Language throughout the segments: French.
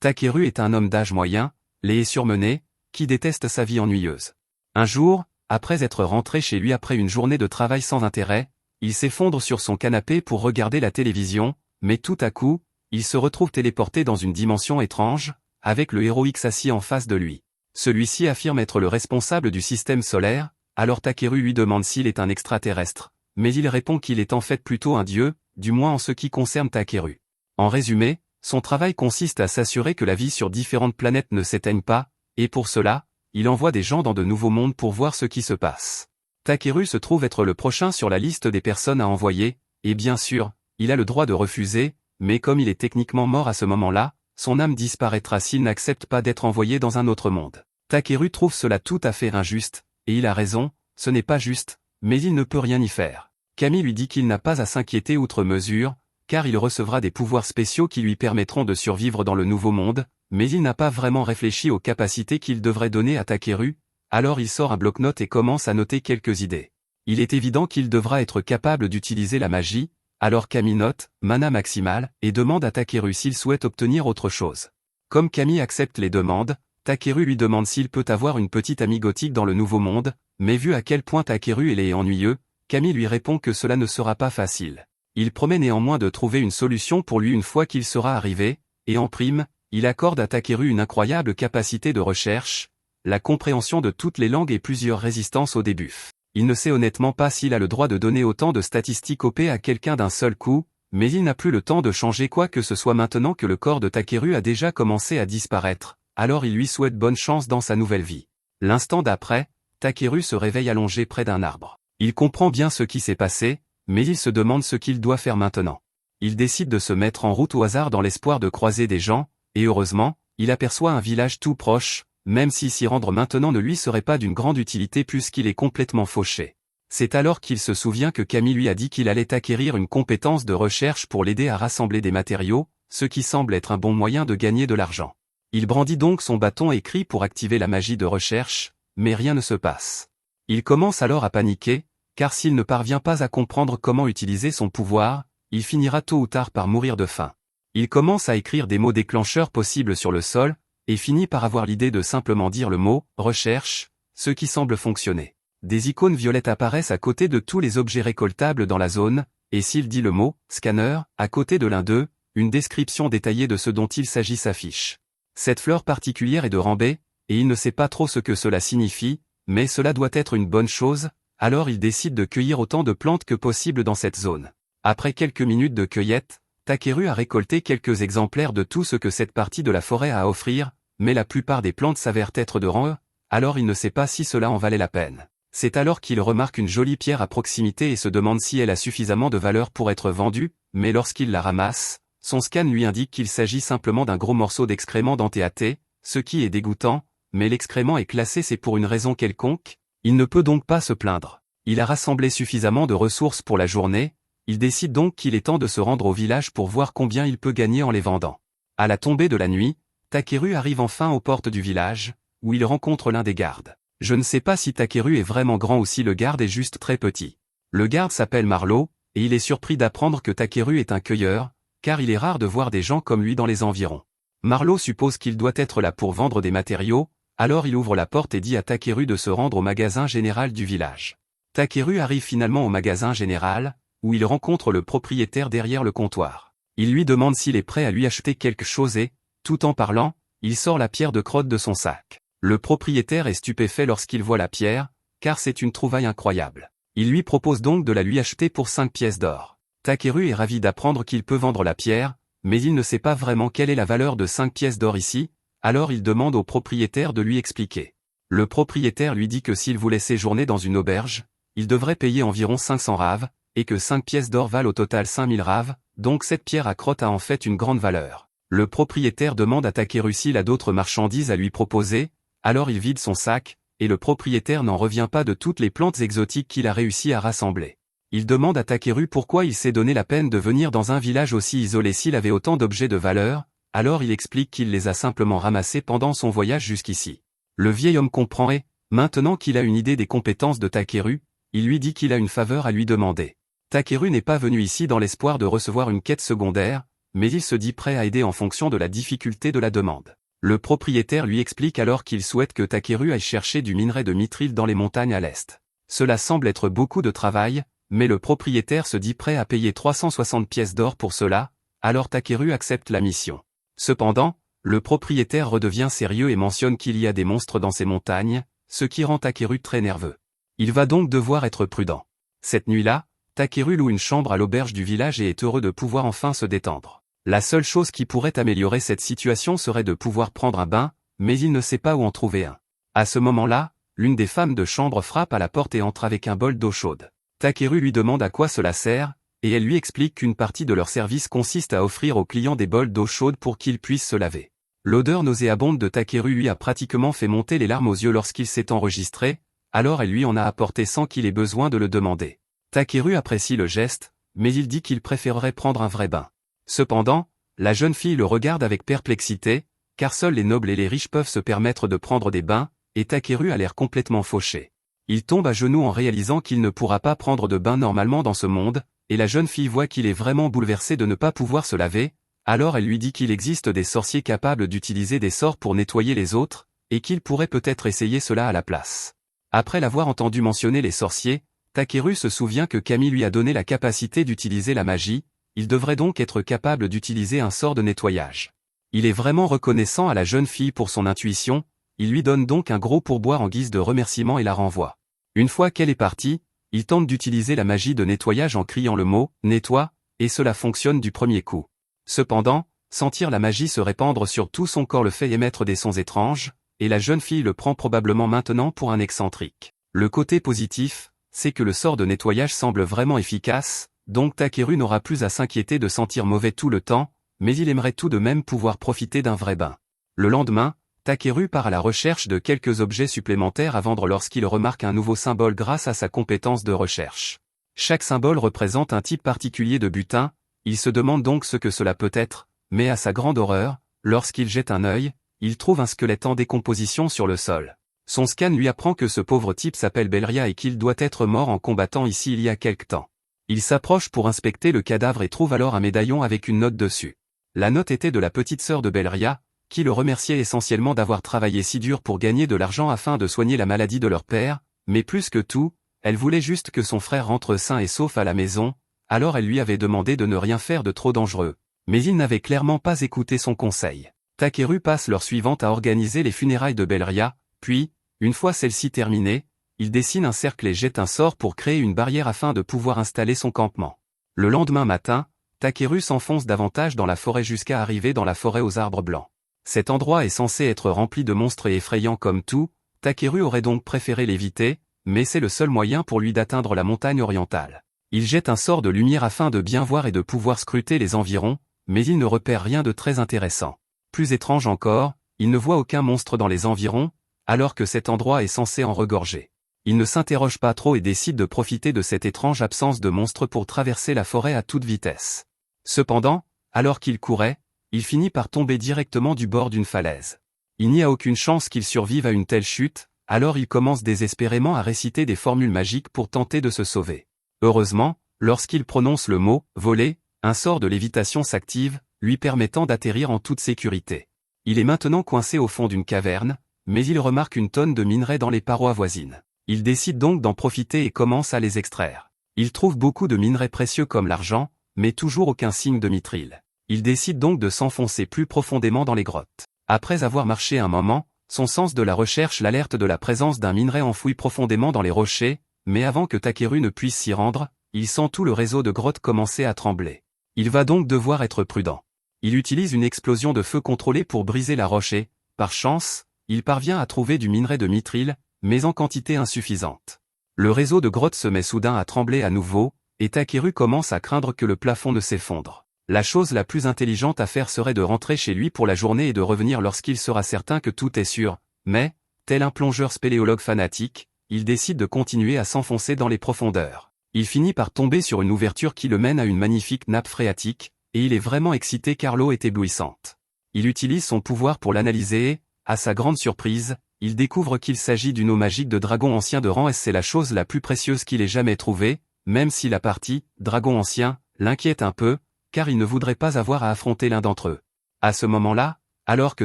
Takeru est un homme d'âge moyen, laid et surmené, qui déteste sa vie ennuyeuse. Un jour, après être rentré chez lui après une journée de travail sans intérêt, il s'effondre sur son canapé pour regarder la télévision, mais tout à coup, il se retrouve téléporté dans une dimension étrange, avec le héros X assis en face de lui. Celui-ci affirme être le responsable du système solaire, alors Takeru lui demande s'il est un extraterrestre, mais il répond qu'il est en fait plutôt un dieu, du moins en ce qui concerne Takeru. En résumé, son travail consiste à s'assurer que la vie sur différentes planètes ne s'éteigne pas, et pour cela, il envoie des gens dans de nouveaux mondes pour voir ce qui se passe. Takeru se trouve être le prochain sur la liste des personnes à envoyer, et bien sûr, il a le droit de refuser, mais comme il est techniquement mort à ce moment-là, son âme disparaîtra s'il n'accepte pas d'être envoyé dans un autre monde. Takeru trouve cela tout à fait injuste, et il a raison, ce n'est pas juste, mais il ne peut rien y faire. Kami lui dit qu'il n'a pas à s'inquiéter outre mesure, car il recevra des pouvoirs spéciaux qui lui permettront de survivre dans le nouveau monde, mais il n'a pas vraiment réfléchi aux capacités qu'il devrait donner à Takeru, alors il sort un bloc-notes et commence à noter quelques idées. Il est évident qu'il devra être capable d'utiliser la magie, alors Kami note « mana maximale » et demande à Takeru s'il souhaite obtenir autre chose. Comme Kami accepte les demandes, Takeru lui demande s'il peut avoir une petite amie gothique dans le nouveau monde, mais vu à quel point Takeru est laid et ennuyeux, Kami lui répond que cela ne sera pas facile. Il promet néanmoins de trouver une solution pour lui une fois qu'il sera arrivé, et en prime, il accorde à Takeru une incroyable capacité de recherche, la compréhension de toutes les langues et plusieurs résistances au début. Il ne sait honnêtement pas s'il a le droit de donner autant de statistiques OP à quelqu'un d'un seul coup, mais il n'a plus le temps de changer quoi que ce soit maintenant que le corps de Takeru a déjà commencé à disparaître, alors il lui souhaite bonne chance dans sa nouvelle vie. L'instant d'après, Takeru se réveille allongé près d'un arbre. Il comprend bien ce qui s'est passé, mais il se demande ce qu'il doit faire maintenant. Il décide de se mettre en route au hasard dans l'espoir de croiser des gens, et heureusement, il aperçoit un village tout proche, même si s'y rendre maintenant ne lui serait pas d'une grande utilité puisqu'il est complètement fauché. C'est alors qu'il se souvient que Kami lui a dit qu'il allait acquérir une compétence de recherche pour l'aider à rassembler des matériaux, ce qui semble être un bon moyen de gagner de l'argent. Il brandit donc son bâton et crie pour activer la magie de recherche, mais rien ne se passe. Il commence alors à paniquer, car s'il ne parvient pas à comprendre comment utiliser son pouvoir, il finira tôt ou tard par mourir de faim. Il commence à écrire des mots déclencheurs possibles sur le sol, et finit par avoir l'idée de simplement dire le mot « recherche », ce qui semble fonctionner. Des icônes violettes apparaissent à côté de tous les objets récoltables dans la zone, et s'il dit le mot « scanner » à côté de l'un d'eux, une description détaillée de ce dont il s'agit s'affiche. Cette fleur particulière est de Rambé, et il ne sait pas trop ce que cela signifie, mais cela doit être une bonne chose, alors il décide de cueillir autant de plantes que possible dans cette zone. Après quelques minutes de cueillette, Takeru a récolté quelques exemplaires de tout ce que cette partie de la forêt a à offrir, mais la plupart des plantes s'avèrent être de rang E, alors il ne sait pas si cela en valait la peine. C'est alors qu'il remarque une jolie pierre à proximité et se demande si elle a suffisamment de valeur pour être vendue, mais lorsqu'il la ramasse, son scan lui indique qu'il s'agit simplement d'un gros morceau d'excrément dentéaté, ce qui est dégoûtant, mais l'excrément est classé c'est pour une raison quelconque, il ne peut donc pas se plaindre. Il a rassemblé suffisamment de ressources pour la journée, il décide donc qu'il est temps de se rendre au village pour voir combien il peut gagner en les vendant. À la tombée de la nuit, Takeru arrive enfin aux portes du village, où il rencontre l'un des gardes. Je ne sais pas si Takeru est vraiment grand ou si le garde est juste très petit. Le garde s'appelle Marlowe, et il est surpris d'apprendre que Takeru est un cueilleur, car il est rare de voir des gens comme lui dans les environs. Marlowe suppose qu'il doit être là pour vendre des matériaux, alors il ouvre la porte et dit à Takeru de se rendre au magasin général du village. Takeru arrive finalement au magasin général, où il rencontre le propriétaire derrière le comptoir. Il lui demande s'il est prêt à lui acheter quelque chose et, tout en parlant, il sort la pierre de crotte de son sac. Le propriétaire est stupéfait lorsqu'il voit la pierre, car c'est une trouvaille incroyable. Il lui propose donc de la lui acheter pour 5 pièces d'or. Takeru est ravi d'apprendre qu'il peut vendre la pierre, mais il ne sait pas vraiment quelle est la valeur de 5 pièces d'or ici, alors il demande au propriétaire de lui expliquer. Le propriétaire lui dit que s'il voulait séjourner dans une auberge, il devrait payer environ 500 raves, et que 5 pièces d'or valent au total 5000 raves, donc cette pierre à crotte a en fait une grande valeur. Le propriétaire demande à Takeru s'il a d'autres marchandises à lui proposer, alors il vide son sac, et le propriétaire n'en revient pas de toutes les plantes exotiques qu'il a réussi à rassembler. Il demande à Takeru pourquoi il s'est donné la peine de venir dans un village aussi isolé s'il avait autant d'objets de valeur, alors il explique qu'il les a simplement ramassés pendant son voyage jusqu'ici. Le vieil homme comprend et, maintenant qu'il a une idée des compétences de Takeru, il lui dit qu'il a une faveur à lui demander. Takeru n'est pas venu ici dans l'espoir de recevoir une quête secondaire, mais il se dit prêt à aider en fonction de la difficulté de la demande. Le propriétaire lui explique alors qu'il souhaite que Takeru aille chercher du minerai de mithril dans les montagnes à l'est. Cela semble être beaucoup de travail, mais le propriétaire se dit prêt à payer 360 pièces d'or pour cela, alors Takeru accepte la mission. Cependant, le propriétaire redevient sérieux et mentionne qu'il y a des monstres dans ces montagnes, ce qui rend Takeru très nerveux. Il va donc devoir être prudent. Cette nuit-là, Takeru loue une chambre à l'auberge du village et est heureux de pouvoir enfin se détendre. La seule chose qui pourrait améliorer cette situation serait de pouvoir prendre un bain, mais il ne sait pas où en trouver un. À ce moment-là, l'une des femmes de chambre frappe à la porte et entre avec un bol d'eau chaude. Takeru lui demande à quoi cela sert, et elle lui explique qu'une partie de leur service consiste à offrir aux clients des bols d'eau chaude pour qu'ils puissent se laver. L'odeur nauséabonde de Takeru lui a pratiquement fait monter les larmes aux yeux lorsqu'il s'est enregistré, alors elle lui en a apporté sans qu'il ait besoin de le demander. Takeru apprécie le geste, mais il dit qu'il préférerait prendre un vrai bain. Cependant, la jeune fille le regarde avec perplexité, car seuls les nobles et les riches peuvent se permettre de prendre des bains, et Takeru a l'air complètement fauché. Il tombe à genoux en réalisant qu'il ne pourra pas prendre de bain normalement dans ce monde, et la jeune fille voit qu'il est vraiment bouleversé de ne pas pouvoir se laver, alors elle lui dit qu'il existe des sorciers capables d'utiliser des sorts pour nettoyer les autres, et qu'il pourrait peut-être essayer cela à la place. Après l'avoir entendu mentionner les sorciers, Takeru se souvient que Kami lui a donné la capacité d'utiliser la magie, il devrait donc être capable d'utiliser un sort de nettoyage. Il est vraiment reconnaissant à la jeune fille pour son intuition, il lui donne donc un gros pourboire en guise de remerciement et la renvoie. Une fois qu'elle est partie, il tente d'utiliser la magie de nettoyage en criant le mot « nettoie », et cela fonctionne du premier coup. Cependant, sentir la magie se répandre sur tout son corps le fait émettre des sons étranges, et la jeune fille le prend probablement maintenant pour un excentrique. Le côté positif, c'est que le sort de nettoyage semble vraiment efficace, donc Takeru n'aura plus à s'inquiéter de sentir mauvais tout le temps, mais il aimerait tout de même pouvoir profiter d'un vrai bain. Le lendemain, Takeru part à la recherche de quelques objets supplémentaires à vendre lorsqu'il remarque un nouveau symbole grâce à sa compétence de recherche. Chaque symbole représente un type particulier de butin, il se demande donc ce que cela peut être, mais à sa grande horreur, lorsqu'il jette un œil, il trouve un squelette en décomposition sur le sol. Son scan lui apprend que ce pauvre type s'appelle Belria et qu'il doit être mort en combattant ici il y a quelque temps. Il s'approche pour inspecter le cadavre et trouve alors un médaillon avec une note dessus. La note était de la petite sœur de Belria, qui le remerciait essentiellement d'avoir travaillé si dur pour gagner de l'argent afin de soigner la maladie de leur père, mais plus que tout, elle voulait juste que son frère rentre sain et sauf à la maison, alors elle lui avait demandé de ne rien faire de trop dangereux. Mais il n'avait clairement pas écouté son conseil. Takeru passe l'heure suivante à organiser les funérailles de Belria, puis, une fois celle-ci terminée, il dessine un cercle et jette un sort pour créer une barrière afin de pouvoir installer son campement. Le lendemain matin, Takeru s'enfonce davantage dans la forêt jusqu'à arriver dans la forêt aux arbres blancs. Cet endroit est censé être rempli de monstres et effrayant comme tout, Takeru aurait donc préféré l'éviter, mais c'est le seul moyen pour lui d'atteindre la montagne orientale. Il jette un sort de lumière afin de bien voir et de pouvoir scruter les environs, mais il ne repère rien de très intéressant. Plus étrange encore, il ne voit aucun monstre dans les environs, alors que cet endroit est censé en regorger. Il ne s'interroge pas trop et décide de profiter de cette étrange absence de monstres pour traverser la forêt à toute vitesse. Cependant, alors qu'il courait, il finit par tomber directement du bord d'une falaise. Il n'y a aucune chance qu'il survive à une telle chute, alors il commence désespérément à réciter des formules magiques pour tenter de se sauver. Heureusement, lorsqu'il prononce le mot « voler », un sort de lévitation s'active, lui permettant d'atterrir en toute sécurité. Il est maintenant coincé au fond d'une caverne, mais il remarque une tonne de minerais dans les parois voisines. Il décide donc d'en profiter et commence à les extraire. Il trouve beaucoup de minerais précieux comme l'argent, mais toujours aucun signe de mithril. Il décide donc de s'enfoncer plus profondément dans les grottes. Après avoir marché un moment, son sens de la recherche l'alerte de la présence d'un minerai enfoui profondément dans les rochers, mais avant que Takeru ne puisse s'y rendre, il sent tout le réseau de grottes commencer à trembler. Il va donc devoir être prudent. Il utilise une explosion de feu contrôlée pour briser la roche et, par chance, il parvient à trouver du minerai de mithril, mais en quantité insuffisante. Le réseau de grottes se met soudain à trembler à nouveau, et Takeru commence à craindre que le plafond ne s'effondre. La chose la plus intelligente à faire serait de rentrer chez lui pour la journée et de revenir lorsqu'il sera certain que tout est sûr, mais, tel un plongeur spéléologue fanatique, il décide de continuer à s'enfoncer dans les profondeurs. Il finit par tomber sur une ouverture qui le mène à une magnifique nappe phréatique, et il est vraiment excité car l'eau est éblouissante. Il utilise son pouvoir pour l'analyser et, à sa grande surprise, il découvre qu'il s'agit d'une eau magique de dragon ancien de rang S. C'est la chose la plus précieuse qu'il ait jamais trouvée, même si la partie « dragon ancien » l'inquiète un peu, car il ne voudrait pas avoir à affronter l'un d'entre eux. À ce moment-là, alors que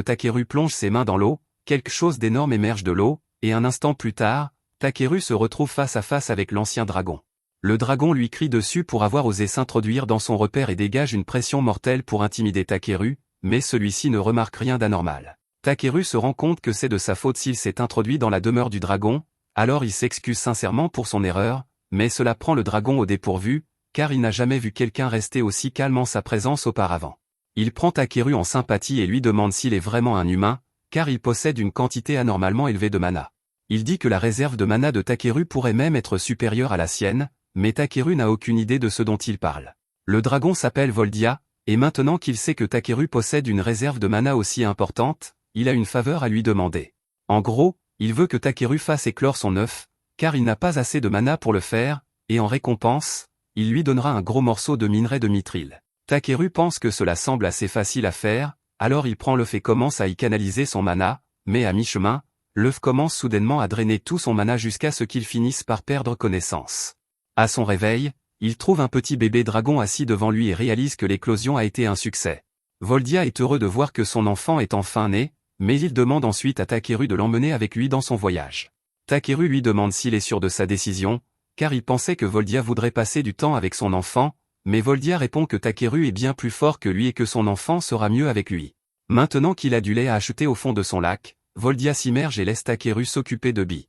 Takeru plonge ses mains dans l'eau, quelque chose d'énorme émerge de l'eau, et un instant plus tard, Takeru se retrouve face à face avec l'ancien dragon. Le dragon lui crie dessus pour avoir osé s'introduire dans son repère et dégage une pression mortelle pour intimider Takeru, mais celui-ci ne remarque rien d'anormal. Takeru se rend compte que c'est de sa faute s'il s'est introduit dans la demeure du dragon, alors il s'excuse sincèrement pour son erreur, mais cela prend le dragon au dépourvu, car il n'a jamais vu quelqu'un rester aussi calme en sa présence auparavant. Il prend Takeru en sympathie et lui demande s'il est vraiment un humain, car il possède une quantité anormalement élevée de mana. Il dit que la réserve de mana de Takeru pourrait même être supérieure à la sienne, mais Takeru n'a aucune idée de ce dont il parle. Le dragon s'appelle Voldia, et maintenant qu'il sait que Takeru possède une réserve de mana aussi importante, il a une faveur à lui demander. En gros, il veut que Takeru fasse éclore son œuf, car il n'a pas assez de mana pour le faire, et en récompense, il lui donnera un gros morceau de minerai de mithril. Takeru pense que cela semble assez facile à faire, alors il prend l'œuf et commence à y canaliser son mana, mais à mi-chemin, l'œuf commence soudainement à drainer tout son mana jusqu'à ce qu'il finisse par perdre connaissance. À son réveil, il trouve un petit bébé dragon assis devant lui et réalise que l'éclosion a été un succès. Voldia est heureux de voir que son enfant est enfin né, mais il demande ensuite à Takeru de l'emmener avec lui dans son voyage. Takeru lui demande s'il est sûr de sa décision, car il pensait que Voldia voudrait passer du temps avec son enfant, mais Voldia répond que Takeru est bien plus fort que lui et que son enfant sera mieux avec lui. Maintenant qu'il a du lait à acheter au fond de son lac, Voldia s'immerge et laisse Takeru s'occuper de Bi.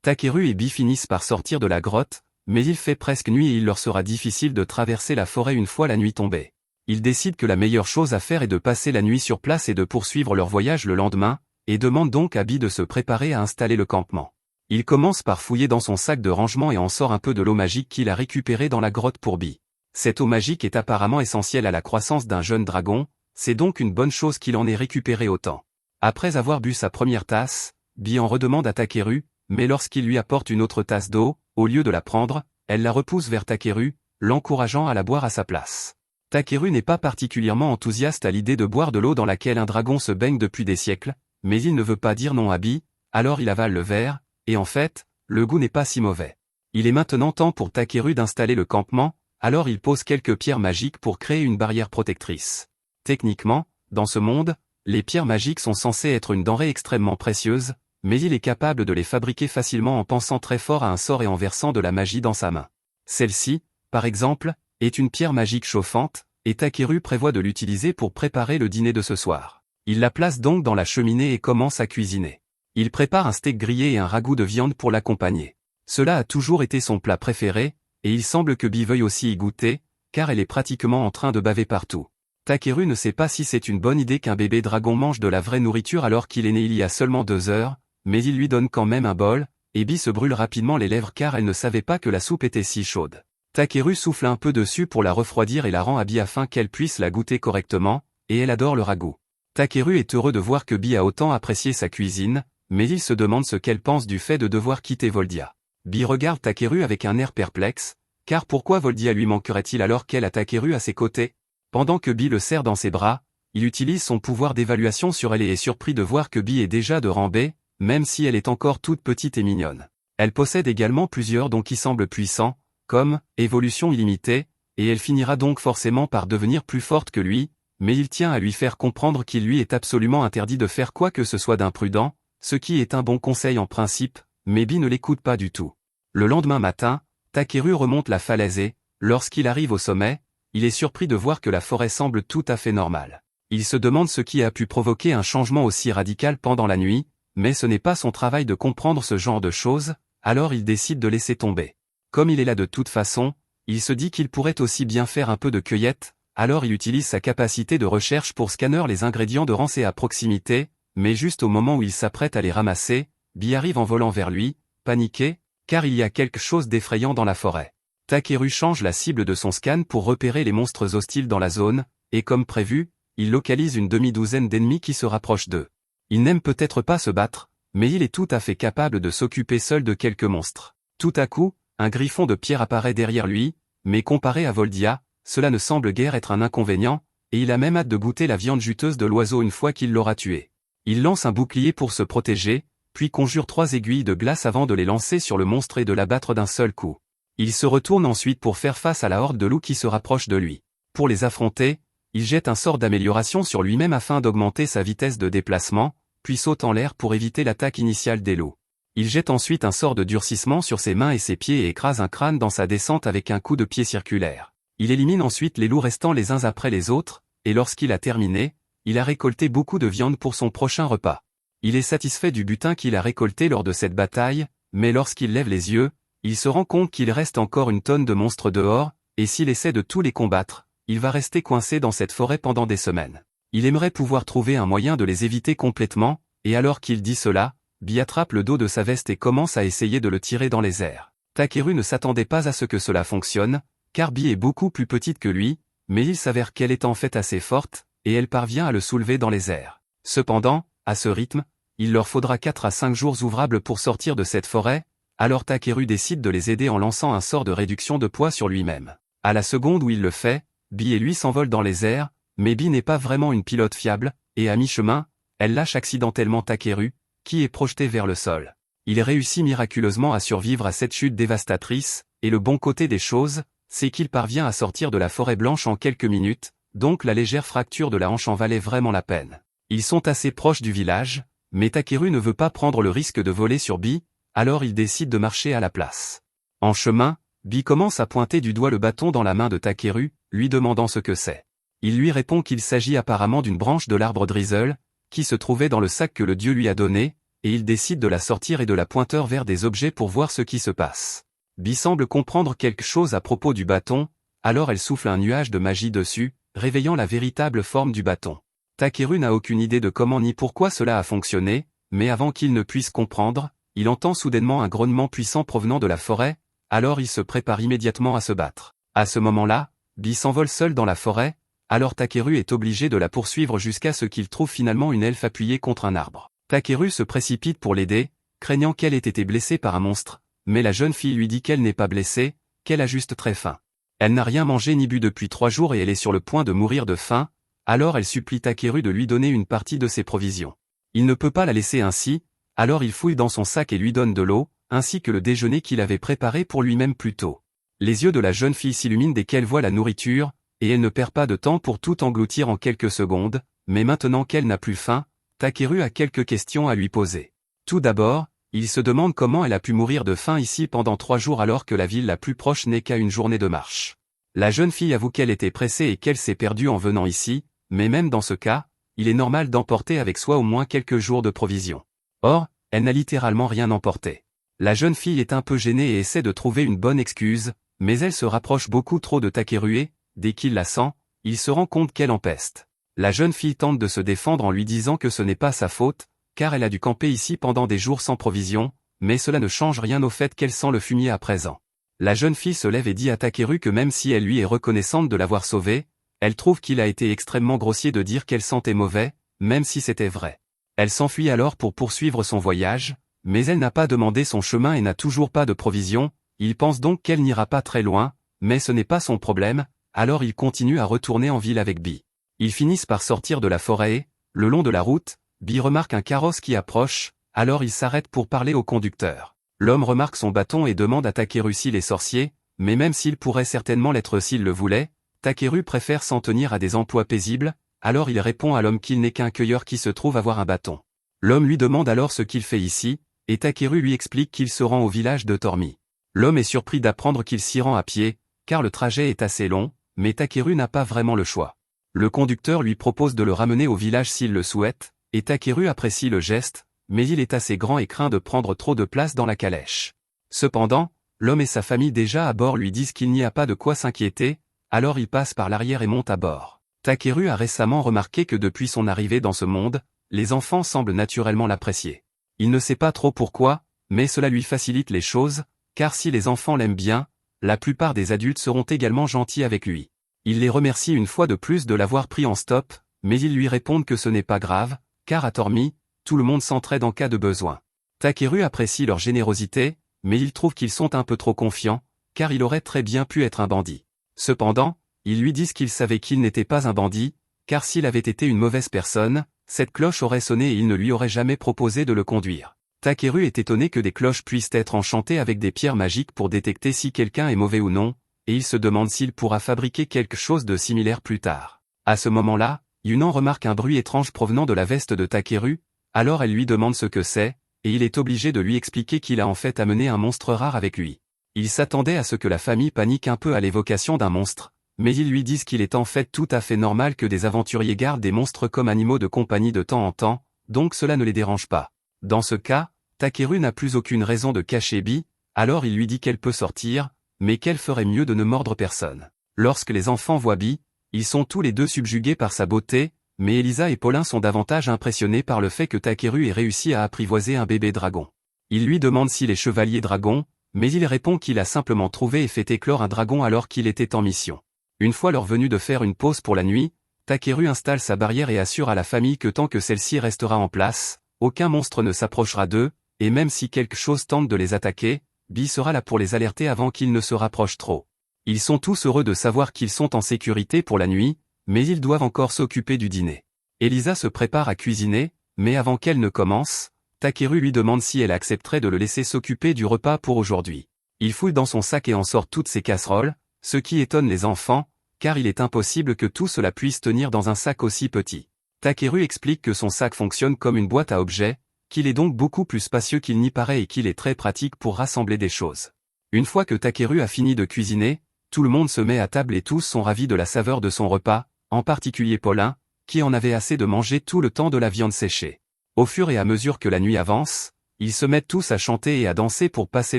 Takeru et Bi finissent par sortir de la grotte, mais il fait presque nuit et il leur sera difficile de traverser la forêt une fois la nuit tombée. Ils décident que la meilleure chose à faire est de passer la nuit sur place et de poursuivre leur voyage le lendemain, et demandent donc à Bi de se préparer à installer le campement. Il commence par fouiller dans son sac de rangement et en sort un peu de l'eau magique qu'il a récupérée dans la grotte pour Bi. Cette eau magique est apparemment essentielle à la croissance d'un jeune dragon, c'est donc une bonne chose qu'il en ait récupéré autant. Après avoir bu sa première tasse, Bi en redemande à Takeru, mais lorsqu'il lui apporte une autre tasse d'eau, au lieu de la prendre, elle la repousse vers Takeru, l'encourageant à la boire à sa place. Takeru n'est pas particulièrement enthousiaste à l'idée de boire de l'eau dans laquelle un dragon se baigne depuis des siècles, mais il ne veut pas dire non à Bi, alors il avale le verre, et en fait, le goût n'est pas si mauvais. Il est maintenant temps pour Takeru d'installer le campement, alors il pose quelques pierres magiques pour créer une barrière protectrice. Techniquement, dans ce monde, les pierres magiques sont censées être une denrée extrêmement précieuse, mais il est capable de les fabriquer facilement en pensant très fort à un sort et en versant de la magie dans sa main. Celle-ci, par exemple, est une pierre magique chauffante, et Takeru prévoit de l'utiliser pour préparer le dîner de ce soir. Il la place donc dans la cheminée et commence à cuisiner. Il prépare un steak grillé et un ragoût de viande pour l'accompagner. Cela a toujours été son plat préféré, et il semble que Bi veuille aussi y goûter, car elle est pratiquement en train de baver partout. Takeru ne sait pas si c'est une bonne idée qu'un bébé dragon mange de la vraie nourriture alors qu'il est né il y a seulement 2 heures, mais il lui donne quand même un bol, et Bi se brûle rapidement les lèvres car elle ne savait pas que la soupe était si chaude. Takeru souffle un peu dessus pour la refroidir et la rend à Bi afin qu'elle puisse la goûter correctement, et elle adore le ragoût. Takeru est heureux de voir que Bi a autant apprécié sa cuisine, mais il se demande ce qu'elle pense du fait de devoir quitter Voldia. Bi regarde Takeru avec un air perplexe, car pourquoi Voldia lui manquerait-il alors qu'elle a Takeru à ses côtés? Pendant que Bi le serre dans ses bras, il utilise son pouvoir d'évaluation sur elle et est surpris de voir que Bi est déjà de rang B, même si elle est encore toute petite et mignonne. Elle possède également plusieurs dons qui semblent puissants, comme évolution illimitée, et elle finira donc forcément par devenir plus forte que lui, mais il tient à lui faire comprendre qu'il lui est absolument interdit de faire quoi que ce soit d'imprudent, ce qui est un bon conseil en principe, mais Bi ne l'écoute pas du tout. Le lendemain matin, Takeru remonte la falaise et, lorsqu'il arrive au sommet, il est surpris de voir que la forêt semble tout à fait normale. Il se demande ce qui a pu provoquer un changement aussi radical pendant la nuit, mais ce n'est pas son travail de comprendre ce genre de choses, alors il décide de laisser tomber. Comme il est là de toute façon, il se dit qu'il pourrait aussi bien faire un peu de cueillette, alors il utilise sa capacité de recherche pour scanner les ingrédients de rancée à proximité, mais juste au moment où il s'apprête à les ramasser, Bi arrive en volant vers lui, paniqué, car il y a quelque chose d'effrayant dans la forêt. Takeru change la cible de son scan pour repérer les monstres hostiles dans la zone, et comme prévu, il localise une demi-douzaine d'ennemis qui se rapprochent d'eux. Il n'aime peut-être pas se battre, mais il est tout à fait capable de s'occuper seul de quelques monstres. Tout à coup, un griffon de pierre apparaît derrière lui, mais comparé à Voldia, cela ne semble guère être un inconvénient, et il a même hâte de goûter la viande juteuse de l'oiseau une fois qu'il l'aura tué. Il lance un bouclier pour se protéger, puis conjure 3 aiguilles de glace avant de les lancer sur le monstre et de l'abattre d'un seul coup. Il se retourne ensuite pour faire face à la horde de loups qui se rapproche de lui. Pour les affronter, il jette un sort d'amélioration sur lui-même afin d'augmenter sa vitesse de déplacement, puis saute en l'air pour éviter l'attaque initiale des loups. Il jette ensuite un sort de durcissement sur ses mains et ses pieds et écrase un crâne dans sa descente avec un coup de pied circulaire. Il élimine ensuite les loups restants les uns après les autres, et lorsqu'il a terminé, il a récolté beaucoup de viande pour son prochain repas. Il est satisfait du butin qu'il a récolté lors de cette bataille, mais lorsqu'il lève les yeux, il se rend compte qu'il reste encore une tonne de monstres dehors, et s'il essaie de tous les combattre, il va rester coincé dans cette forêt pendant des semaines. Il aimerait pouvoir trouver un moyen de les éviter complètement, et alors qu'il dit cela, Bee attrape le dos de sa veste et commence à essayer de le tirer dans les airs. Takeru ne s'attendait pas à ce que cela fonctionne, car Bee est beaucoup plus petite que lui, mais il s'avère qu'elle est en fait assez forte, et elle parvient à le soulever dans les airs. Cependant, à ce rythme, il leur faudra 4 à 5 jours ouvrables pour sortir de cette forêt, alors Takeru décide de les aider en lançant un sort de réduction de poids sur lui-même. À la seconde où il le fait, Bee et lui s'envolent dans les airs, mais Bee n'est pas vraiment une pilote fiable, et à mi-chemin, elle lâche accidentellement Takeru, qui est projeté vers le sol. Il réussit miraculeusement à survivre à cette chute dévastatrice, et le bon côté des choses, c'est qu'il parvient à sortir de la forêt blanche en quelques minutes, donc la légère fracture de la hanche en valait vraiment la peine. Ils sont assez proches du village, mais Takeru ne veut pas prendre le risque de voler sur Bee, alors il décide de marcher à la place. En chemin, Bee commence à pointer du doigt le bâton dans la main de Takeru, lui demandant ce que c'est. Il lui répond qu'il s'agit apparemment d'une branche de l'arbre Drizzle, qui se trouvait dans le sac que le dieu lui a donné, et il décide de la sortir et de la pointer vers des objets pour voir ce qui se passe. Bee semble comprendre quelque chose à propos du bâton, alors elle souffle un nuage de magie dessus, réveillant la véritable forme du bâton. Takeru n'a aucune idée de comment ni pourquoi cela a fonctionné, mais avant qu'il ne puisse comprendre, il entend soudainement un grognement puissant provenant de la forêt, alors il se prépare immédiatement à se battre. À ce moment-là, Bee s'envole seul dans la forêt, alors Takeru est obligé de la poursuivre jusqu'à ce qu'il trouve finalement une elfe appuyée contre un arbre. Takeru se précipite pour l'aider, craignant qu'elle ait été blessée par un monstre, mais la jeune fille lui dit qu'elle n'est pas blessée, qu'elle a juste très faim. Elle n'a rien mangé ni bu depuis 3 jours et elle est sur le point de mourir de faim, alors elle supplie Takeru de lui donner une partie de ses provisions. Il ne peut pas la laisser ainsi, alors il fouille dans son sac et lui donne de l'eau, ainsi que le déjeuner qu'il avait préparé pour lui-même plus tôt. Les yeux de la jeune fille s'illuminent dès qu'elle voit la nourriture, et elle ne perd pas de temps pour tout engloutir en quelques secondes, mais maintenant qu'elle n'a plus faim, Takeru a quelques questions à lui poser. Tout d'abord, il se demande comment elle a pu mourir de faim ici pendant 3 jours alors que la ville la plus proche n'est qu'à une journée de marche. La jeune fille avoue qu'elle était pressée et qu'elle s'est perdue en venant ici, mais même dans ce cas, il est normal d'emporter avec soi au moins quelques jours de provisions. Or, elle n'a littéralement rien emporté. La jeune fille est un peu gênée et essaie de trouver une bonne excuse, mais elle se rapproche beaucoup trop de Takeru et, dès qu'il la sent, il se rend compte qu'elle empeste. La jeune fille tente de se défendre en lui disant que ce n'est pas sa faute, car elle a dû camper ici pendant des jours sans provisions, mais cela ne change rien au fait qu'elle sent le fumier à présent. La jeune fille se lève et dit à Takeru que même si elle lui est reconnaissante de l'avoir sauvée, elle trouve qu'il a été extrêmement grossier de dire qu'elle sentait mauvais, même si c'était vrai. Elle s'enfuit alors pour poursuivre son voyage, mais elle n'a pas demandé son chemin et n'a toujours pas de provisions, il pense donc qu'elle n'ira pas très loin, mais ce n'est pas son problème, alors il continue à retourner en ville avec Bee. Ils finissent par sortir de la forêt et, le long de la route, Bee remarque un carrosse qui approche, alors il s'arrête pour parler au conducteur. L'homme remarque son bâton et demande à Takeru s'il est sorcier, mais même s'il pourrait certainement l'être s'il le voulait, Takeru préfère s'en tenir à des emplois paisibles, alors il répond à l'homme qu'il n'est qu'un cueilleur qui se trouve avoir un bâton. L'homme lui demande alors ce qu'il fait ici, et Takeru lui explique qu'il se rend au village de Tormi. L'homme est surpris d'apprendre qu'il s'y rend à pied, car le trajet est assez long, mais Takeru n'a pas vraiment le choix. Le conducteur lui propose de le ramener au village s'il le souhaite, et Takeru apprécie le geste, mais il est assez grand et craint de prendre trop de place dans la calèche. Cependant, l'homme et sa famille déjà à bord lui disent qu'il n'y a pas de quoi s'inquiéter, alors il passe par l'arrière et monte à bord. Takeru a récemment remarqué que depuis son arrivée dans ce monde, les enfants semblent naturellement l'apprécier. Il ne sait pas trop pourquoi, mais cela lui facilite les choses, car si les enfants l'aiment bien, la plupart des adultes seront également gentils avec lui. Il les remercie une fois de plus de l'avoir pris en stop, mais ils lui répondent que ce n'est pas grave, car à Tormi, tout le monde s'entraide en cas de besoin. Takeru apprécie leur générosité, mais il trouve qu'ils sont un peu trop confiants, car il aurait très bien pu être un bandit. Cependant, ils lui disent qu'ils savaient qu'il n'était pas un bandit, car s'il avait été une mauvaise personne, cette cloche aurait sonné et il ne lui aurait jamais proposé de le conduire. Takeru est étonné que des cloches puissent être enchantées avec des pierres magiques pour détecter si quelqu'un est mauvais ou non, et il se demande s'il pourra fabriquer quelque chose de similaire plus tard. À ce moment-là, Yunnan remarque un bruit étrange provenant de la veste de Takeru, alors elle lui demande ce que c'est, et il est obligé de lui expliquer qu'il a en fait amené un monstre rare avec lui. Il s'attendait à ce que la famille panique un peu à l'évocation d'un monstre, mais ils lui disent qu'il est en fait tout à fait normal que des aventuriers gardent des monstres comme animaux de compagnie de temps en temps, donc cela ne les dérange pas. Dans ce cas, Takeru n'a plus aucune raison de cacher Bi, alors il lui dit qu'elle peut sortir, mais qu'elle ferait mieux de ne mordre personne. Lorsque les enfants voient Bi, ils sont tous les deux subjugués par sa beauté, mais Elisa et Paulin sont davantage impressionnés par le fait que Takeru ait réussi à apprivoiser un bébé dragon. Ils lui demandent s'il est chevalier dragon, mais il répond qu'il a simplement trouvé et fait éclore un dragon alors qu'il était en mission. Une fois leur venue de faire une pause pour la nuit, Takeru installe sa barrière et assure à la famille que tant que celle-ci restera en place, aucun monstre ne s'approchera d'eux, et même si quelque chose tente de les attaquer, Bi sera là pour les alerter avant qu'ils ne se rapprochent trop. Ils sont tous heureux de savoir qu'ils sont en sécurité pour la nuit, mais ils doivent encore s'occuper du dîner. Elisa se prépare à cuisiner, mais avant qu'elle ne commence, Takeru lui demande si elle accepterait de le laisser s'occuper du repas pour aujourd'hui. Il fouille dans son sac et en sort toutes ses casseroles, ce qui étonne les enfants, car il est impossible que tout cela puisse tenir dans un sac aussi petit. Takeru explique que son sac fonctionne comme une boîte à objets, qu'il est donc beaucoup plus spacieux qu'il n'y paraît et qu'il est très pratique pour rassembler des choses. Une fois que Takeru a fini de cuisiner, tout le monde se met à table et tous sont ravis de la saveur de son repas, en particulier Paulin, qui en avait assez de manger tout le temps de la viande séchée. Au fur et à mesure que la nuit avance, ils se mettent tous à chanter et à danser pour passer